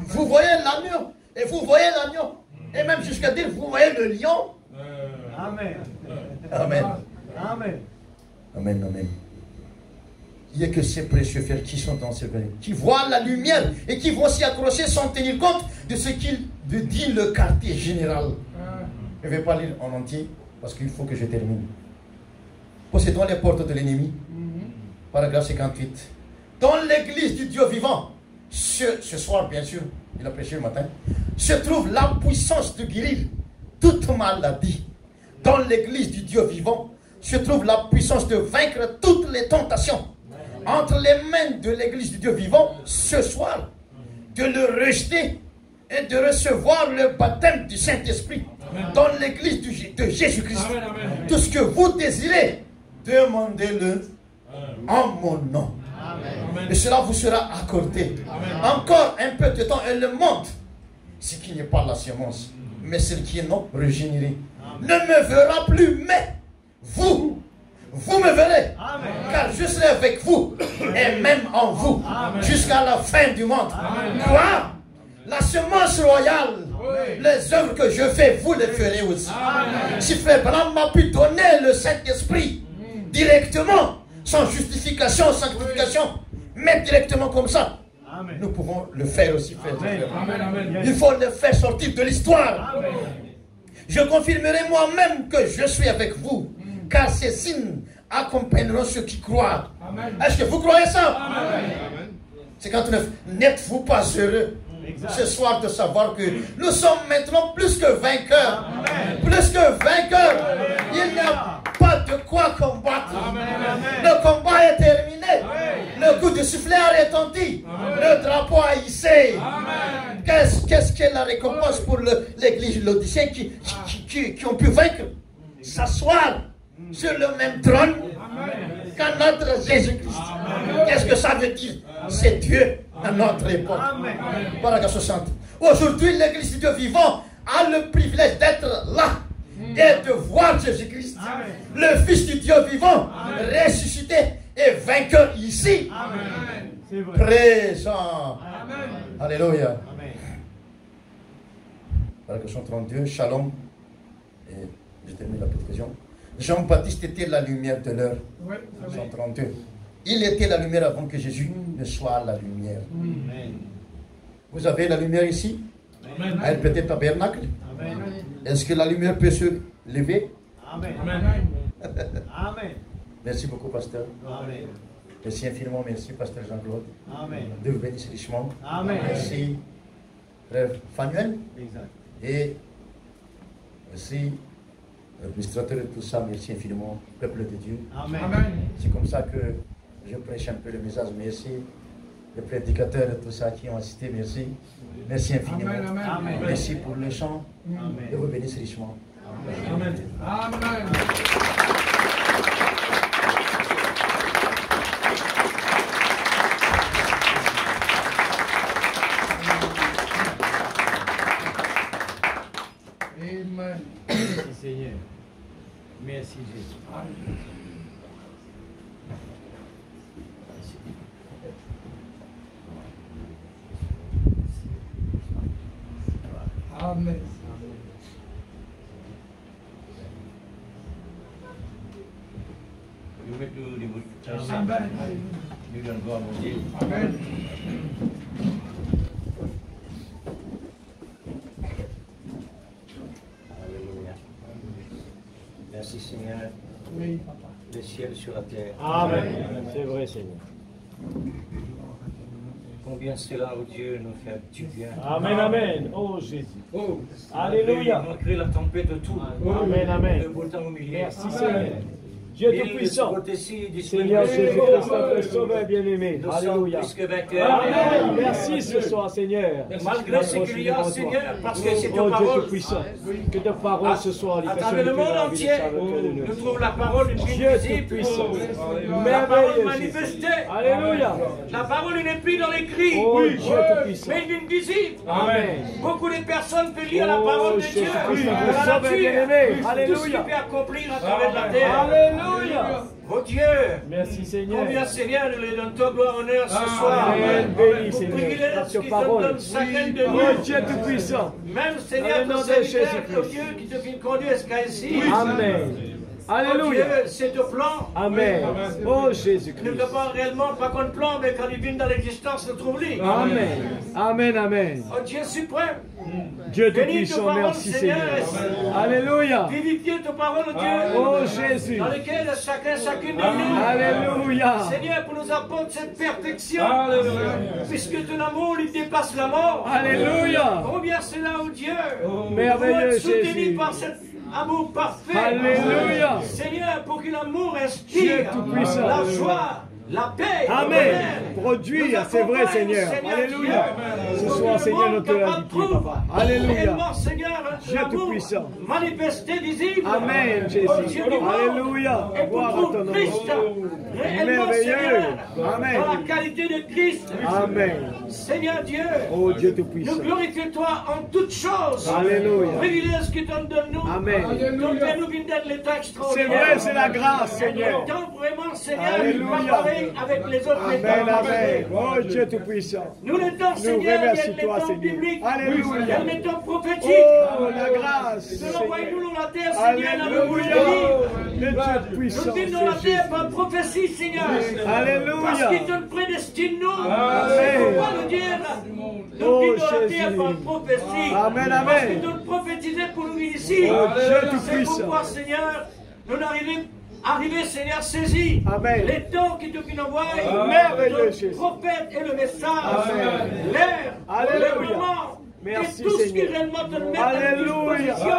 Speaker 5: Vous voyez l'agneau et vous voyez l'agneau. Et même jusqu'à dire, vous voyez le lion.
Speaker 3: Amen.
Speaker 5: Amen.
Speaker 3: Amen.
Speaker 5: Amen, amen. Il n'y a que ces précieux frères qui sont dans ces veillées, qui voient la lumière et qui vont s'y accrocher sans tenir compte de ce qu'il dit le quartier général. Je ne vais pas lire en entier parce qu'il faut que je termine. Possédons les portes de l'ennemi. Paragraphe 58. Dans l'église du Dieu vivant, ce soir bien sûr, il a prêché le matin, se trouve la puissance de guérir toute maladie. Dans l'église du Dieu vivant, se trouve la puissance de vaincre toutes les tentations. Entre les mains de l'église du Dieu vivant, ce soir, de le rejeter et de recevoir le baptême du Saint-Esprit dans l'église de Jésus-Christ. Tout ce que vous désirez, demandez-le en mon nom. Et cela vous sera accordé. Encore un peu de temps, et le monde, ce qui n'est pas la semence, mais celle qui est non régénérée, ne me verra plus, mais vous me verrez. Amen. Car je serai avec vous et même en vous jusqu'à la fin du monde. Quoi? La semence royale, les œuvres que je fais, vous les ferez aussi. Amen. Si Frère Branham m'a pu donner le Saint-Esprit directement, sans justification, sanctification, mais directement comme ça, amen, nous pouvons le faire aussi, frère. Amen. Il faut le faire sortir de l'histoire. Je confirmerai moi-même que je suis avec vous, car ces signes accompagneront ceux qui croient. Est-ce que vous croyez ça? Amen. 59. N'êtes-vous pas heureux ce soir de savoir que nous sommes maintenant plus que vainqueurs? Amen. Plus que vainqueurs. Amen. Il n'y a pas de quoi combattre. Amen. Le combat est terminé. Amen. Le coup de sifflet a retenti. Amen. Le drapeau a hissé. Qu'est-ce qu'est la récompense pour l'église l'Odyssée qui ont pu vaincre? S'asseoir sur le même trône qu'à notre Jésus-Christ. Qu'est-ce que ça veut dire? C'est Dieu à notre époque. Paragraphe 60. Aujourd'hui, l'église du Dieu vivant a le privilège d'être là et de voir Jésus-Christ, le Fils du Dieu vivant, ressuscité et vainqueur ici. Présent. Alléluia. Paragraphe 132. Shalom. Et je termine la petite question. Jean-Baptiste était la lumière de l'heure. 132. Il était la lumière avant que Jésus ne soit la lumière. Vous avez la lumière ici? À un petit tabernacle? Est-ce que la lumière peut se lever?
Speaker 3: Amen.
Speaker 5: Merci beaucoup, pasteur.
Speaker 3: Amen.
Speaker 5: Merci infiniment. Merci, pasteur Jean-Claude.
Speaker 3: Amen.
Speaker 5: Dieu vous bénisse richement.
Speaker 3: Amen.
Speaker 5: Merci, frère Fanuel.
Speaker 3: Exact.
Speaker 5: Et merci, administrateur de tout ça. Merci infiniment, peuple de Dieu.
Speaker 3: Amen.
Speaker 5: C'est comme ça que je prêche un peu le message. Merci. Les prédicateurs de tout ça qui ont assisté, merci. Merci infiniment.
Speaker 3: Amen.
Speaker 5: Merci pour le chant.
Speaker 3: Amen.
Speaker 5: Dieu vous bénisse richement.
Speaker 3: Amen.
Speaker 2: Amen.
Speaker 1: Merci Seigneur. Merci Jésus. Merci.
Speaker 6: Amen.
Speaker 1: Nous donne gloire, mon Dieu.
Speaker 6: Amen.
Speaker 1: Alléluia. Merci Seigneur.
Speaker 6: Oui, papa.
Speaker 1: Le ciel sur la terre.
Speaker 3: Amen. C'est vrai, Seigneur.
Speaker 1: Combien cela, oh Dieu, nous fait du bien.
Speaker 3: Amen, amen. Oh Jésus.
Speaker 6: Oh.
Speaker 3: Alléluia.
Speaker 1: Malgré la tempête de tout.
Speaker 3: Amen, amen.
Speaker 1: Le beau temps au milieu.
Speaker 3: Merci, Seigneur. Dieu Tout-Puissant.
Speaker 1: Seigneur
Speaker 3: Seigneur Jésus-Christ, notre Sauveur bien-aimé.
Speaker 1: Nous sommes
Speaker 3: Alléluia.
Speaker 1: plus que vainqueurs.
Speaker 3: Amen. Merci ce soir, Seigneur.
Speaker 1: Malgré ce qu'il y a, Seigneur, parce que c'est ta
Speaker 3: Oh Dieu
Speaker 1: parole.
Speaker 3: Tout-Puissant. Que ta parole ce soir,
Speaker 1: À travers le monde entier, nous trouvons la parole
Speaker 3: Dieu
Speaker 1: invisible.
Speaker 3: Tout-Puissant.
Speaker 1: La parole
Speaker 3: Merveilleux.
Speaker 1: manifestée.
Speaker 3: Alléluia.
Speaker 1: La parole n'est plus dans l'écrit,
Speaker 3: Oh Dieu Tout-Puissant.
Speaker 1: mais invisible.
Speaker 3: Amen.
Speaker 1: Beaucoup de personnes peuvent lire la parole de Dieu.
Speaker 3: Jésus-Christ,
Speaker 1: La
Speaker 3: notre Sauveur
Speaker 1: nature,
Speaker 3: bien-aimé.
Speaker 1: tout ce qu'il
Speaker 3: Alléluia.
Speaker 1: peut accomplir à travers la terre.
Speaker 3: Alléluia.
Speaker 1: Oh Dieu,
Speaker 3: Merci Seigneur.
Speaker 1: combien Seigneur, nous lui donnons gloire, honneur ce soir.
Speaker 3: Amen. Béni
Speaker 1: Pour
Speaker 3: Seigneur.
Speaker 1: privilège
Speaker 3: Par
Speaker 1: qui
Speaker 3: ta
Speaker 1: te
Speaker 3: parole.
Speaker 1: donne chacun de
Speaker 3: Oh
Speaker 1: nous.
Speaker 3: Dieu Tout-Puissant.
Speaker 1: Même
Speaker 3: Dans
Speaker 1: Seigneur,
Speaker 3: le nom
Speaker 1: ton
Speaker 3: de
Speaker 1: serviteur,
Speaker 3: Jésus-Christ.
Speaker 1: oh Dieu, qui te fait conduire jusqu'à ici.
Speaker 3: Amen.
Speaker 1: Oh
Speaker 3: Alléluia.
Speaker 1: Dieu, c'est ton plan.
Speaker 3: Amen. Oh
Speaker 1: Nous
Speaker 3: Jésus-Christ.
Speaker 1: ne pas réellement, pas qu'on plan, mais quand il vient dans l'existence, nous trouve lui.
Speaker 3: Amen. Amen. Amen.
Speaker 1: Oh Dieu suprême,
Speaker 3: Dieu
Speaker 1: Bénis
Speaker 3: Tout-Puissant,
Speaker 1: ta parole,
Speaker 3: merci
Speaker 1: Seigneur.
Speaker 3: Seigneur. Alléluia.
Speaker 1: vivifiez ta parole, oh Dieu,
Speaker 3: Oh Jésus.
Speaker 1: dans lequel chacune de nous,
Speaker 3: Alléluia.
Speaker 1: Seigneur, pour nous apporter cette perfection, puisque ton amour, il dépasse la mort.
Speaker 3: Alléluia.
Speaker 1: Combien c'est là, oh Dieu,
Speaker 3: Merveilleux
Speaker 1: pour être soutenu
Speaker 3: Jésus.
Speaker 1: par cet amour parfait.
Speaker 3: Alléluia.
Speaker 1: Seigneur, pour que l'amour
Speaker 3: Dieu
Speaker 1: inspire
Speaker 3: Tout-Puissant.
Speaker 1: la joie, la paix, le
Speaker 3: Amen.
Speaker 1: bonheur.
Speaker 3: Produire, c'est vrai Seigneur. Alléluia. Ce soir Seigneur, nous te l'indiquons, Papa. Alléluia.
Speaker 1: Réellement, Seigneur,
Speaker 3: Dieu
Speaker 1: l'amour
Speaker 3: Tout-Puissant.
Speaker 1: manifesté, visible.
Speaker 3: Amen, Jésus.
Speaker 1: Oh Dieu du monde.
Speaker 3: Alléluia.
Speaker 1: Et pour
Speaker 3: Gloire à
Speaker 1: trouver
Speaker 3: ton nom.
Speaker 1: Christ, réellement,
Speaker 3: Merveilleux.
Speaker 1: Seigneur,
Speaker 3: Amen.
Speaker 1: dans la qualité de Christ.
Speaker 3: Amen.
Speaker 1: Seigneur Dieu,
Speaker 3: Oh Dieu
Speaker 1: nous
Speaker 3: Tout-Puissant.
Speaker 1: glorifions-toi en toutes choses.
Speaker 3: Alléluia.
Speaker 1: Privilège que tu donnes nous.
Speaker 3: Amen.
Speaker 1: Ton Père nous vient d'être l'état
Speaker 3: C'est
Speaker 1: extraordinaire.
Speaker 3: vrai, c'est la grâce, Seigneur.
Speaker 1: Donc vraiment, Seigneur,
Speaker 3: Alléluia.
Speaker 1: pas pareil avec les autres
Speaker 3: Amen,
Speaker 1: États.
Speaker 3: amen. Oh Dieu Tout-Puissant.
Speaker 1: Nous l'étons,
Speaker 3: Nous
Speaker 1: Seigneur, il y a
Speaker 3: remercions
Speaker 1: les
Speaker 3: toi,
Speaker 1: temps
Speaker 3: Seigneur.
Speaker 1: bibliques.
Speaker 3: Alléluia.
Speaker 1: Il y a les temps prophétiques.
Speaker 3: Oh, la grâce.
Speaker 1: Nous envoyons dans la terre, Seigneur, dans le bout de
Speaker 3: Alléluia.
Speaker 1: la vie.
Speaker 3: Le Dieu puissant.
Speaker 1: Nous vivons dans la
Speaker 3: c'est
Speaker 1: terre par prophétie, Seigneur. Parce
Speaker 3: Alléluia.
Speaker 1: qu'il te prédestine nous.
Speaker 3: Amen.
Speaker 1: C'est pourquoi nous dire, nous
Speaker 3: Oh,
Speaker 1: vivons dans la
Speaker 3: Jésus.
Speaker 1: terre par prophétie.
Speaker 3: Amen, amen.
Speaker 1: Parce qu'il te prophétisait pour nous venir ici.
Speaker 3: Oh, Dieu
Speaker 1: C'est
Speaker 3: Tout-Puissant.
Speaker 1: pourquoi, Seigneur, nous arrivés, Seigneur, saisis
Speaker 3: Amen.
Speaker 1: les temps qui te viennent envoyer.
Speaker 3: Merveilleux,
Speaker 1: Le
Speaker 3: Jésus.
Speaker 1: prophète et le message.
Speaker 3: Amen.
Speaker 1: L'air,
Speaker 3: Alléluia.
Speaker 1: le moment.
Speaker 3: Merci,
Speaker 1: et tout ce qui
Speaker 3: Seigneur.
Speaker 1: réellement te met à
Speaker 3: Alléluia.
Speaker 1: disposition.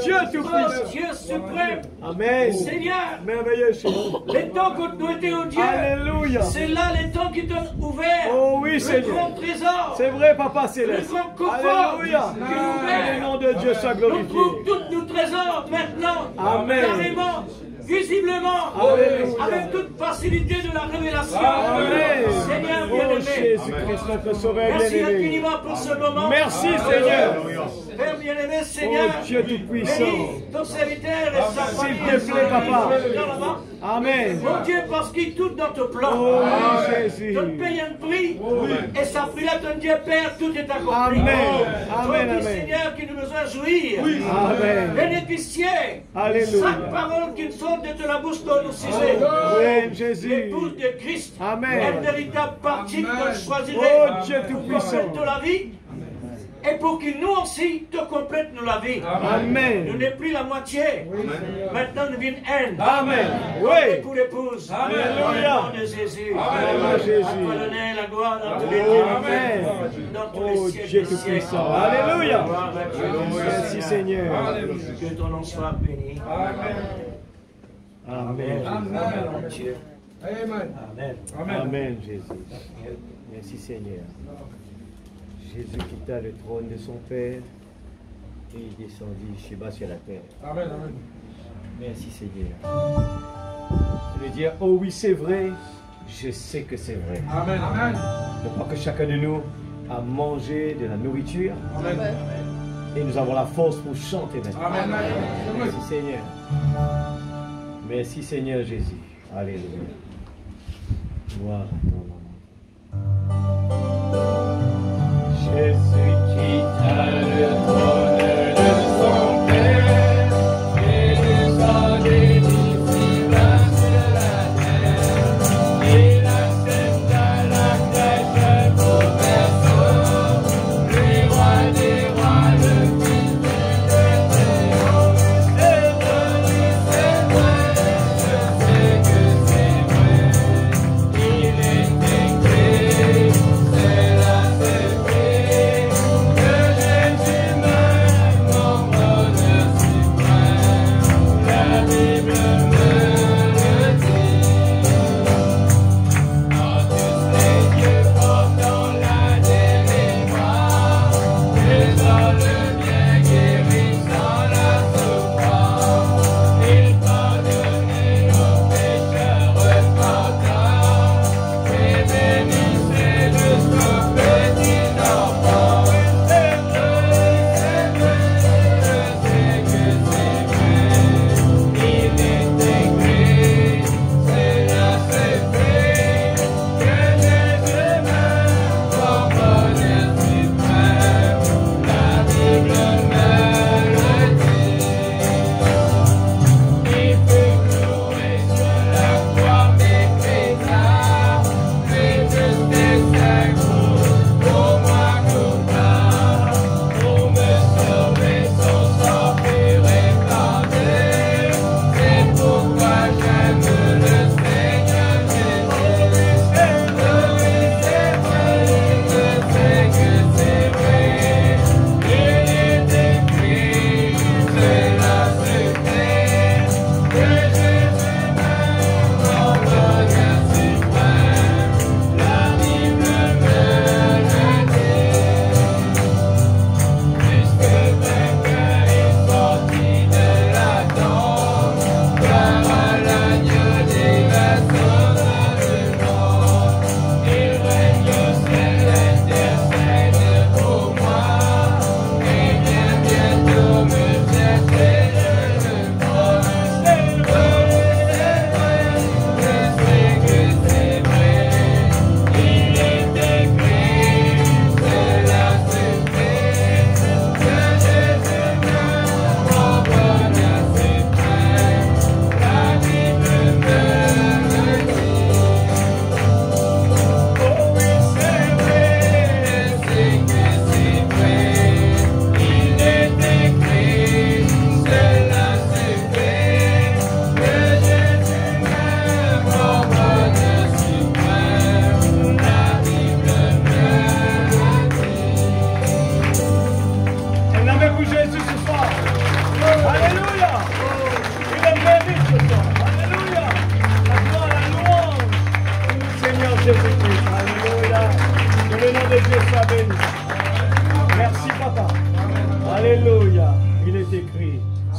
Speaker 3: Dieu
Speaker 1: Oh,
Speaker 3: Tout-Puissant.
Speaker 1: Dieu suprême.
Speaker 3: Amen.
Speaker 1: Seigneur,
Speaker 3: Merveilleux Jésus.
Speaker 1: les temps que nous étions, oh Dieu,
Speaker 3: Alléluia.
Speaker 1: c'est là les temps qui t'ont ouvert.
Speaker 3: Oh oui,
Speaker 1: le
Speaker 3: Seigneur.
Speaker 1: grand trésor.
Speaker 3: C'est vrai, Papa Céleste.
Speaker 1: Le grand coffre
Speaker 3: Alléluia.
Speaker 1: qui nous ouvert.
Speaker 3: Que le nom de Dieu soit
Speaker 1: Nous
Speaker 3: glorifié.
Speaker 1: trouvons tous nos trésors maintenant.
Speaker 3: Amen.
Speaker 1: Carrément, visiblement,
Speaker 3: Alléluia.
Speaker 1: avec toute facilité de la révélation.
Speaker 3: Amen.
Speaker 1: Seigneur
Speaker 3: Oh
Speaker 1: bien-aimé,
Speaker 3: Jésus-Christ, notre Sauveur
Speaker 1: merci
Speaker 3: bien-aimé.
Speaker 1: infiniment pour ce moment.
Speaker 3: Merci Seigneur.
Speaker 1: Père bien-aimé, Seigneur,
Speaker 3: Oh Dieu Tout-Puissant.
Speaker 1: bénis ton serviteur et sa famille.
Speaker 3: S'il te plaît, Papa.
Speaker 1: Dans la main.
Speaker 3: Amen.
Speaker 1: Mon Dieu, parce qu'il tout dans ton plan.
Speaker 3: Oh oui, Jésus.
Speaker 1: Ton paye un prix. Et ça prix là, ton Dieu Père, tout est accompli.
Speaker 3: Amen.
Speaker 1: Toi
Speaker 3: Amen,
Speaker 1: qui,
Speaker 3: amen.
Speaker 1: Seigneur, qui nous besoin jouir.
Speaker 3: Amen.
Speaker 1: Bénéficier.
Speaker 3: Alléluia.
Speaker 1: Chaque parole qui sort de la bouche de nos sujets.
Speaker 3: Amen, Jésus.
Speaker 1: L'épouse de Christ.
Speaker 3: Amen.
Speaker 1: Une véritable partie que tu choisirais.
Speaker 3: Oh Dieu Tout-Puissant.
Speaker 1: Complète la vie. Et pour qu'il nous aussi te complète nous la vie. Nous
Speaker 3: Amen.
Speaker 1: n'est plus la moitié. Maintenant nous vient haine.
Speaker 3: Amen.
Speaker 1: Comme
Speaker 3: Oui.
Speaker 1: époux l'épouse.
Speaker 3: Alléluia.
Speaker 1: Au nom de Jésus.
Speaker 3: Alléluia, Jésus.
Speaker 1: La l'honneur, la gloire dans tous les
Speaker 3: Amen.
Speaker 1: temps. Dans tous les
Speaker 3: Oh
Speaker 1: siècles
Speaker 3: Dieu
Speaker 1: des siècles.
Speaker 3: Tout-Puissant. Alléluia.
Speaker 1: Gloire à Dieu.
Speaker 3: Merci Seigneur.
Speaker 1: Que ton nom soit béni.
Speaker 3: Amen.
Speaker 1: Amen. Dieu.
Speaker 6: Amen.
Speaker 1: Amen.
Speaker 3: Amen, Jésus. Merci Seigneur. Jésus quitta le trône de son Père et il descendit chez bas sur la terre.
Speaker 6: Amen. Amen.
Speaker 3: Merci Seigneur. Je veux dire, oh oui, c'est vrai, je sais que c'est vrai.
Speaker 6: Amen. Amen.
Speaker 3: Je crois que chacun de nous a mangé de la nourriture
Speaker 6: Amen.
Speaker 3: et nous avons la force pour chanter maintenant.
Speaker 6: Amen.
Speaker 3: Merci Seigneur. Merci Seigneur Jésus. Alléluia. Gloire à ton nom. Jésus quitta le trône de son Père et descendit ici bas sur la terre.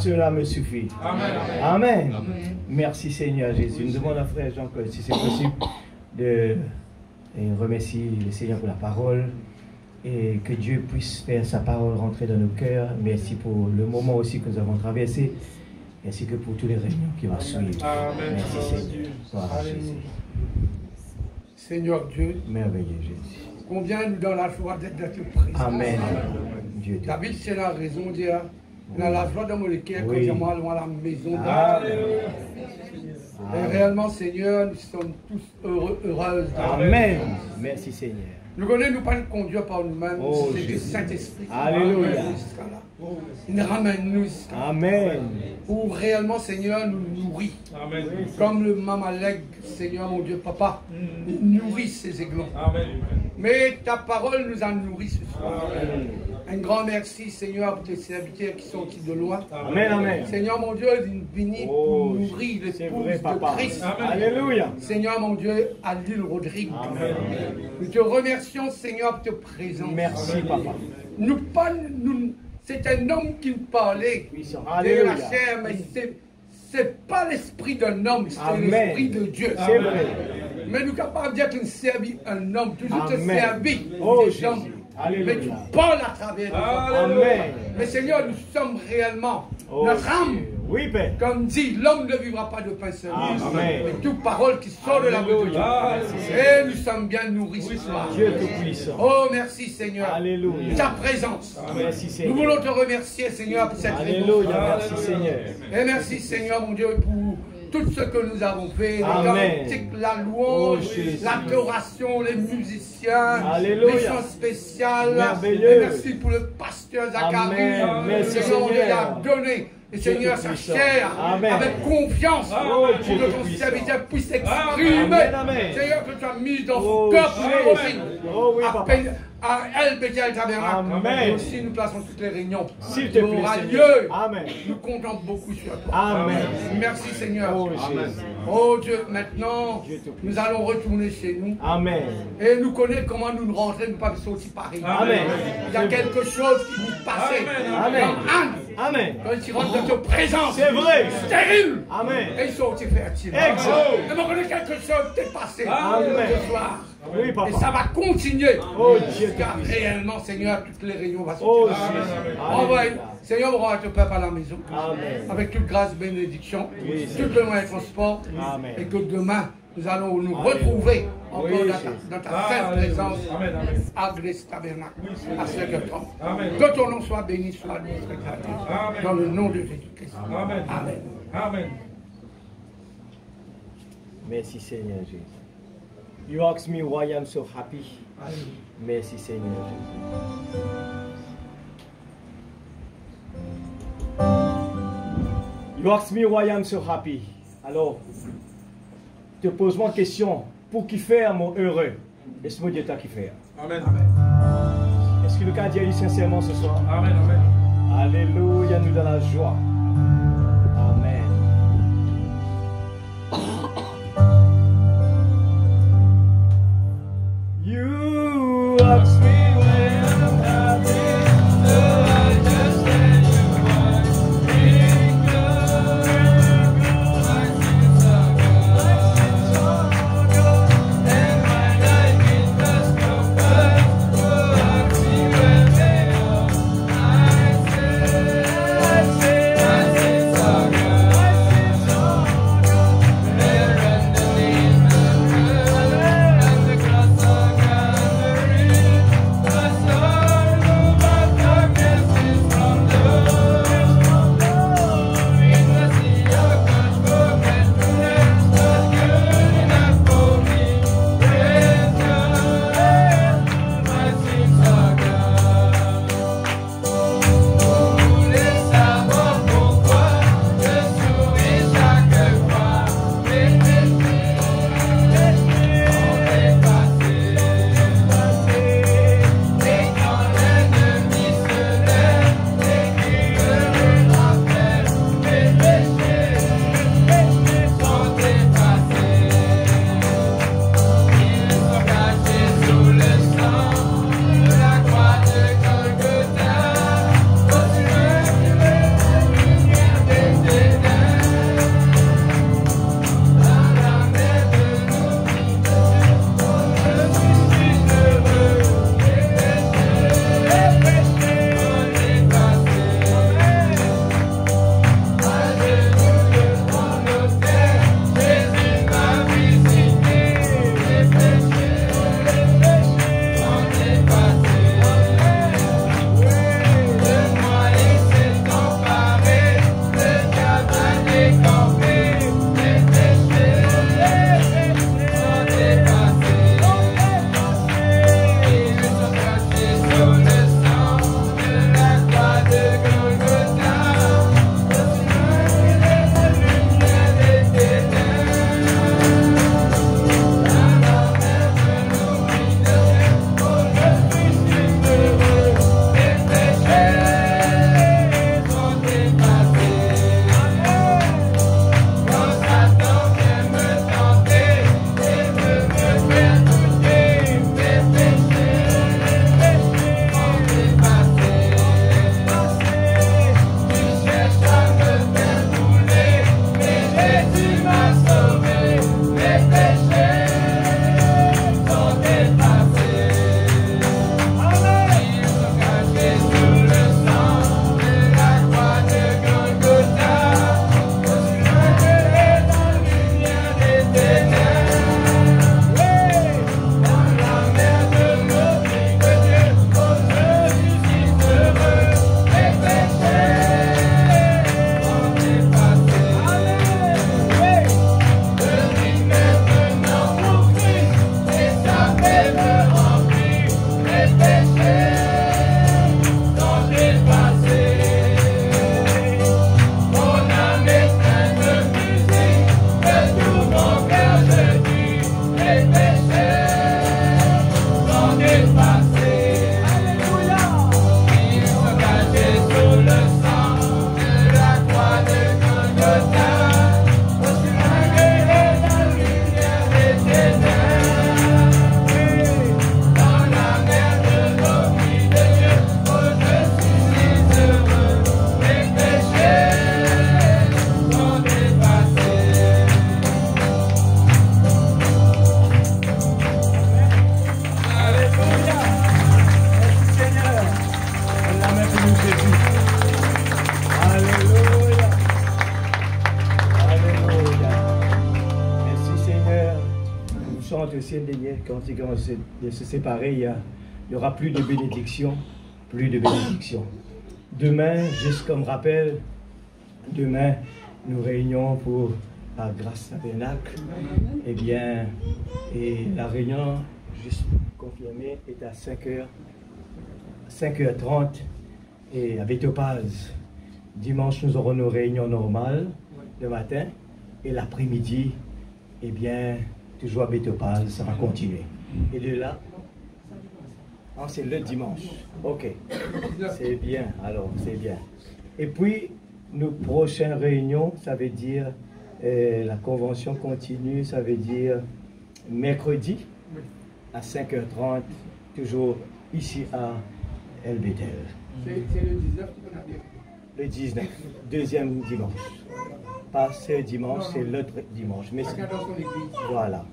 Speaker 1: Cela me suffit. Amen. Merci Seigneur Jésus. Nous demandons à Frère Jean que si c'est possible de remercier le Seigneur pour la parole et que Dieu puisse faire sa parole rentrer dans nos cœurs. Merci pour le moment aussi que nous avons traversé, ainsi que pour tous les réunions qui vont suivre. Merci Seigneur. Gloire à Jésus.
Speaker 6: Seigneur Dieu,
Speaker 1: Merveilleux Jésus.
Speaker 6: combien nous dans la joie d'être dans tes présence.
Speaker 1: Amen. Dieu te
Speaker 6: David, c'est la raison de dire, dans la joie de mon cœur, quand
Speaker 1: Oui.
Speaker 6: je m'en à la maison.
Speaker 1: Alléluia.
Speaker 6: Et réellement, Seigneur, nous sommes tous heureux, heureuses.
Speaker 1: Amen. Merci Seigneur.
Speaker 6: Nous connaissons nous pas nous conduire par nous-mêmes,
Speaker 1: Oh,
Speaker 6: c'est le
Speaker 1: Jésus.
Speaker 6: Saint-Esprit.
Speaker 1: Alléluia.
Speaker 6: Jusqu'à là. Il nous ramène nous jusqu'à là.
Speaker 1: Amen.
Speaker 6: Où réellement, Seigneur, nous nourrit.
Speaker 2: Amen.
Speaker 6: Comme le maman lègue, Seigneur, mon Dieu, Papa, il nourrit ses aiglons.
Speaker 2: Amen.
Speaker 6: Mais ta parole nous a nourris ce soir.
Speaker 1: Amen.
Speaker 6: Un grand merci, Seigneur, pour tes serviteurs qui sont de loin.
Speaker 1: Amen. Amen.
Speaker 6: Seigneur, mon Dieu, bénis
Speaker 1: Oh,
Speaker 6: pour nourrir
Speaker 1: c'est
Speaker 6: l'épouse
Speaker 1: vrai,
Speaker 6: de
Speaker 1: papa.
Speaker 6: Christ.
Speaker 1: Alléluia.
Speaker 6: Seigneur, mon Dieu, Adil Rodrigue.
Speaker 1: Amen.
Speaker 6: Nous te remercions, Seigneur, pour ta présence.
Speaker 1: Merci, papa.
Speaker 6: C'est un homme qui nous parlait
Speaker 1: Puissant.
Speaker 6: de la
Speaker 1: Alléluia.
Speaker 6: chair, mais c'est pas l'esprit d'un homme, c'est
Speaker 1: Amen.
Speaker 6: l'esprit de Dieu.
Speaker 1: C'est vrai.
Speaker 6: Mais nous sommes capables de dire que nous servons un homme, toujours te
Speaker 1: Amen.
Speaker 6: servir
Speaker 1: Oh,
Speaker 6: des
Speaker 1: Jésus.
Speaker 6: hommes.
Speaker 1: Alléluia.
Speaker 6: Mais tu parles à travers nous.
Speaker 1: Amen.
Speaker 6: Mais Seigneur, nous sommes réellement
Speaker 1: Oh,
Speaker 6: notre âme.
Speaker 1: oui, Père.
Speaker 6: Comme dit, l'homme ne vivra pas de pain seul,
Speaker 1: Amen.
Speaker 6: mais toute parole qui sort de la bouche de Dieu. Et nous sommes bien nourris ce soir.
Speaker 1: Dieu Tout-Puissant.
Speaker 6: Oh, merci Seigneur.
Speaker 1: Alléluia.
Speaker 6: Ta présence.
Speaker 1: Merci,
Speaker 6: Nous
Speaker 1: Seigneur.
Speaker 6: voulons te remercier, Seigneur, pour cette réponse.
Speaker 1: Alléluia. Merci, Seigneur.
Speaker 6: Et merci, Seigneur, mon Dieu, pour tout ce que nous avons fait. Les
Speaker 1: Amen.
Speaker 6: cantiques, la louange,
Speaker 1: Oh, Jésus.
Speaker 6: l'adoration, les musiciens,
Speaker 1: Alléluia.
Speaker 6: les chants spéciaux.
Speaker 1: Merveilleux.
Speaker 6: Et merci pour le pasteur Zacharie.
Speaker 1: Amen. Merci,
Speaker 6: Seigneur, mon Dieu, il a
Speaker 1: Seigneur.
Speaker 6: donné. Et
Speaker 1: Dieu
Speaker 6: Seigneur, sa
Speaker 1: Tout-Puissant.
Speaker 6: chair,
Speaker 1: Amen.
Speaker 6: avec confiance,
Speaker 1: Oh,
Speaker 6: pour
Speaker 1: Dieu
Speaker 6: que ton
Speaker 1: Tout-Puissant.
Speaker 6: serviteur puisse s'exprimer.
Speaker 1: Amen, amen.
Speaker 6: Seigneur, que tu as mis dans
Speaker 1: Oh,
Speaker 6: son cœur pour
Speaker 1: Jésus.
Speaker 6: nous aussi.
Speaker 1: Oh, oui, papa.
Speaker 6: À El Bethel Tabernacle.
Speaker 1: Amen.
Speaker 6: Et aussi, nous plaçons toutes les réunions.
Speaker 1: S'il te plaît,
Speaker 6: aura
Speaker 1: Seigneur.
Speaker 6: lieu.
Speaker 1: Amen.
Speaker 6: Nous comptons beaucoup sur toi.
Speaker 1: Amen.
Speaker 6: Merci Seigneur.
Speaker 1: Oh, Jésus.
Speaker 6: Oh Dieu, maintenant,
Speaker 1: Dieu te
Speaker 6: nous allons retourner chez nous.
Speaker 1: Amen.
Speaker 6: Et nous connaissons comment nous rentrer, nous pas sortir Paris.
Speaker 1: Amen.
Speaker 6: Il y a quelque chose qui nous passait.
Speaker 1: Amen.
Speaker 6: Comme Anne,
Speaker 1: Amen.
Speaker 6: quand il rentre dans ta présence.
Speaker 1: C'est vrai.
Speaker 6: Stérile.
Speaker 1: Amen.
Speaker 6: Et ils sont aussi fertiles.
Speaker 1: Exact.
Speaker 6: Et nous connaissons quelque chose qui est passé
Speaker 1: Amen.
Speaker 6: ce soir.
Speaker 1: Oui,
Speaker 6: Et
Speaker 1: papa.
Speaker 6: ça va continuer.
Speaker 1: Oh, Dieu.
Speaker 6: Car réellement, Seigneur, toutes les réunions vont
Speaker 1: Oh,
Speaker 6: sortir.
Speaker 1: Jésus.
Speaker 6: Envoie,
Speaker 1: Alléluia.
Speaker 6: Seigneur, on va te peuple à la maison.
Speaker 1: Amen.
Speaker 6: Avec toute grâce, bénédiction,
Speaker 1: Oui,
Speaker 6: tout le moyen de transport.
Speaker 1: Amen.
Speaker 6: Et que demain, nous allons nous retrouver encore
Speaker 1: Oui,
Speaker 6: dans ta sainte présence à l'église tabernacle, à ce que toi.
Speaker 2: Amen.
Speaker 6: Que ton nom soit béni, soit notre créateur.
Speaker 2: Amen.
Speaker 6: Dans le nom de Jésus-Christ.
Speaker 2: Amen.
Speaker 6: Amen.
Speaker 2: Amen.
Speaker 1: Merci Seigneur Jésus. You ask me why I'm so happy. Merci Seigneur Jésus. You ask me why I'm so happy. Alors, te pose-moi une question. Pour qui faire mon heureux? Laisse-moi dire ta qui faire.
Speaker 2: Amen.
Speaker 1: Est-ce que le cas dit sincèrement ce soir?
Speaker 2: Amen. Amen.
Speaker 1: Alléluia, nous dans la joie. Amen. You ask me when I'm happy, so I just stand your voice. In your I see sorrow, and when I get discomfort, oh, I see where they are. I say, chante aussi une dernière cantique avant de se séparer. Il y aura plus de bénédiction, plus de bénédiction. Demain, juste comme rappel, demain, nous réunions pour la Grâce Tabernacle. Eh bien, et la réunion, juste confirmé, est à 5h30 et à Bétopaz. Dimanche, nous aurons nos réunions normales le matin et l'après-midi, eh bien, toujours à Bétopaz, ça va continuer. Et de là, c'est le dimanche. Ok, c'est bien, alors c'est bien. Et puis, nos prochaines réunions, ça veut dire la convention continue, ça veut dire mercredi à 5h30, toujours ici à El Bethel.
Speaker 6: C'est le 19 qu'on a dit.
Speaker 1: Le 19, deuxième dimanche. Pas ce dimanche, c'est l'autre dimanche. Mais voilà.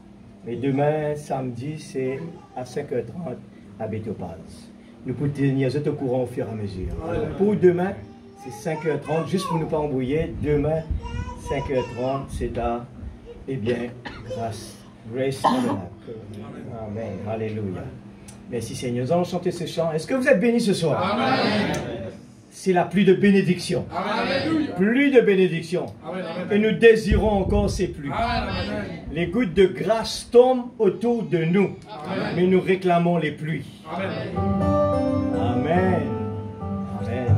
Speaker 1: Mais demain, samedi, c'est à 5h30 à Bétopaz. Nous pouvons tenir au courant au fur et à mesure. Alors, pour demain, c'est 5h30, juste pour ne pas embrouiller. Demain, 5h30, c'est à, eh bien, Grace Tabernacle. Amen. Alléluia. Merci Seigneur. Nous allons chanter ce chant. Est-ce que vous êtes bénis ce soir? Amen. C'est la pluie de bénédiction. Amen. Pluie de bénédiction. Amen. Et nous désirons encore ces pluies. Amen. Les gouttes de grâce tombent autour de nous. Amen. Mais nous réclamons les pluies. Amen. Amen. Amen.
Speaker 7: Amen.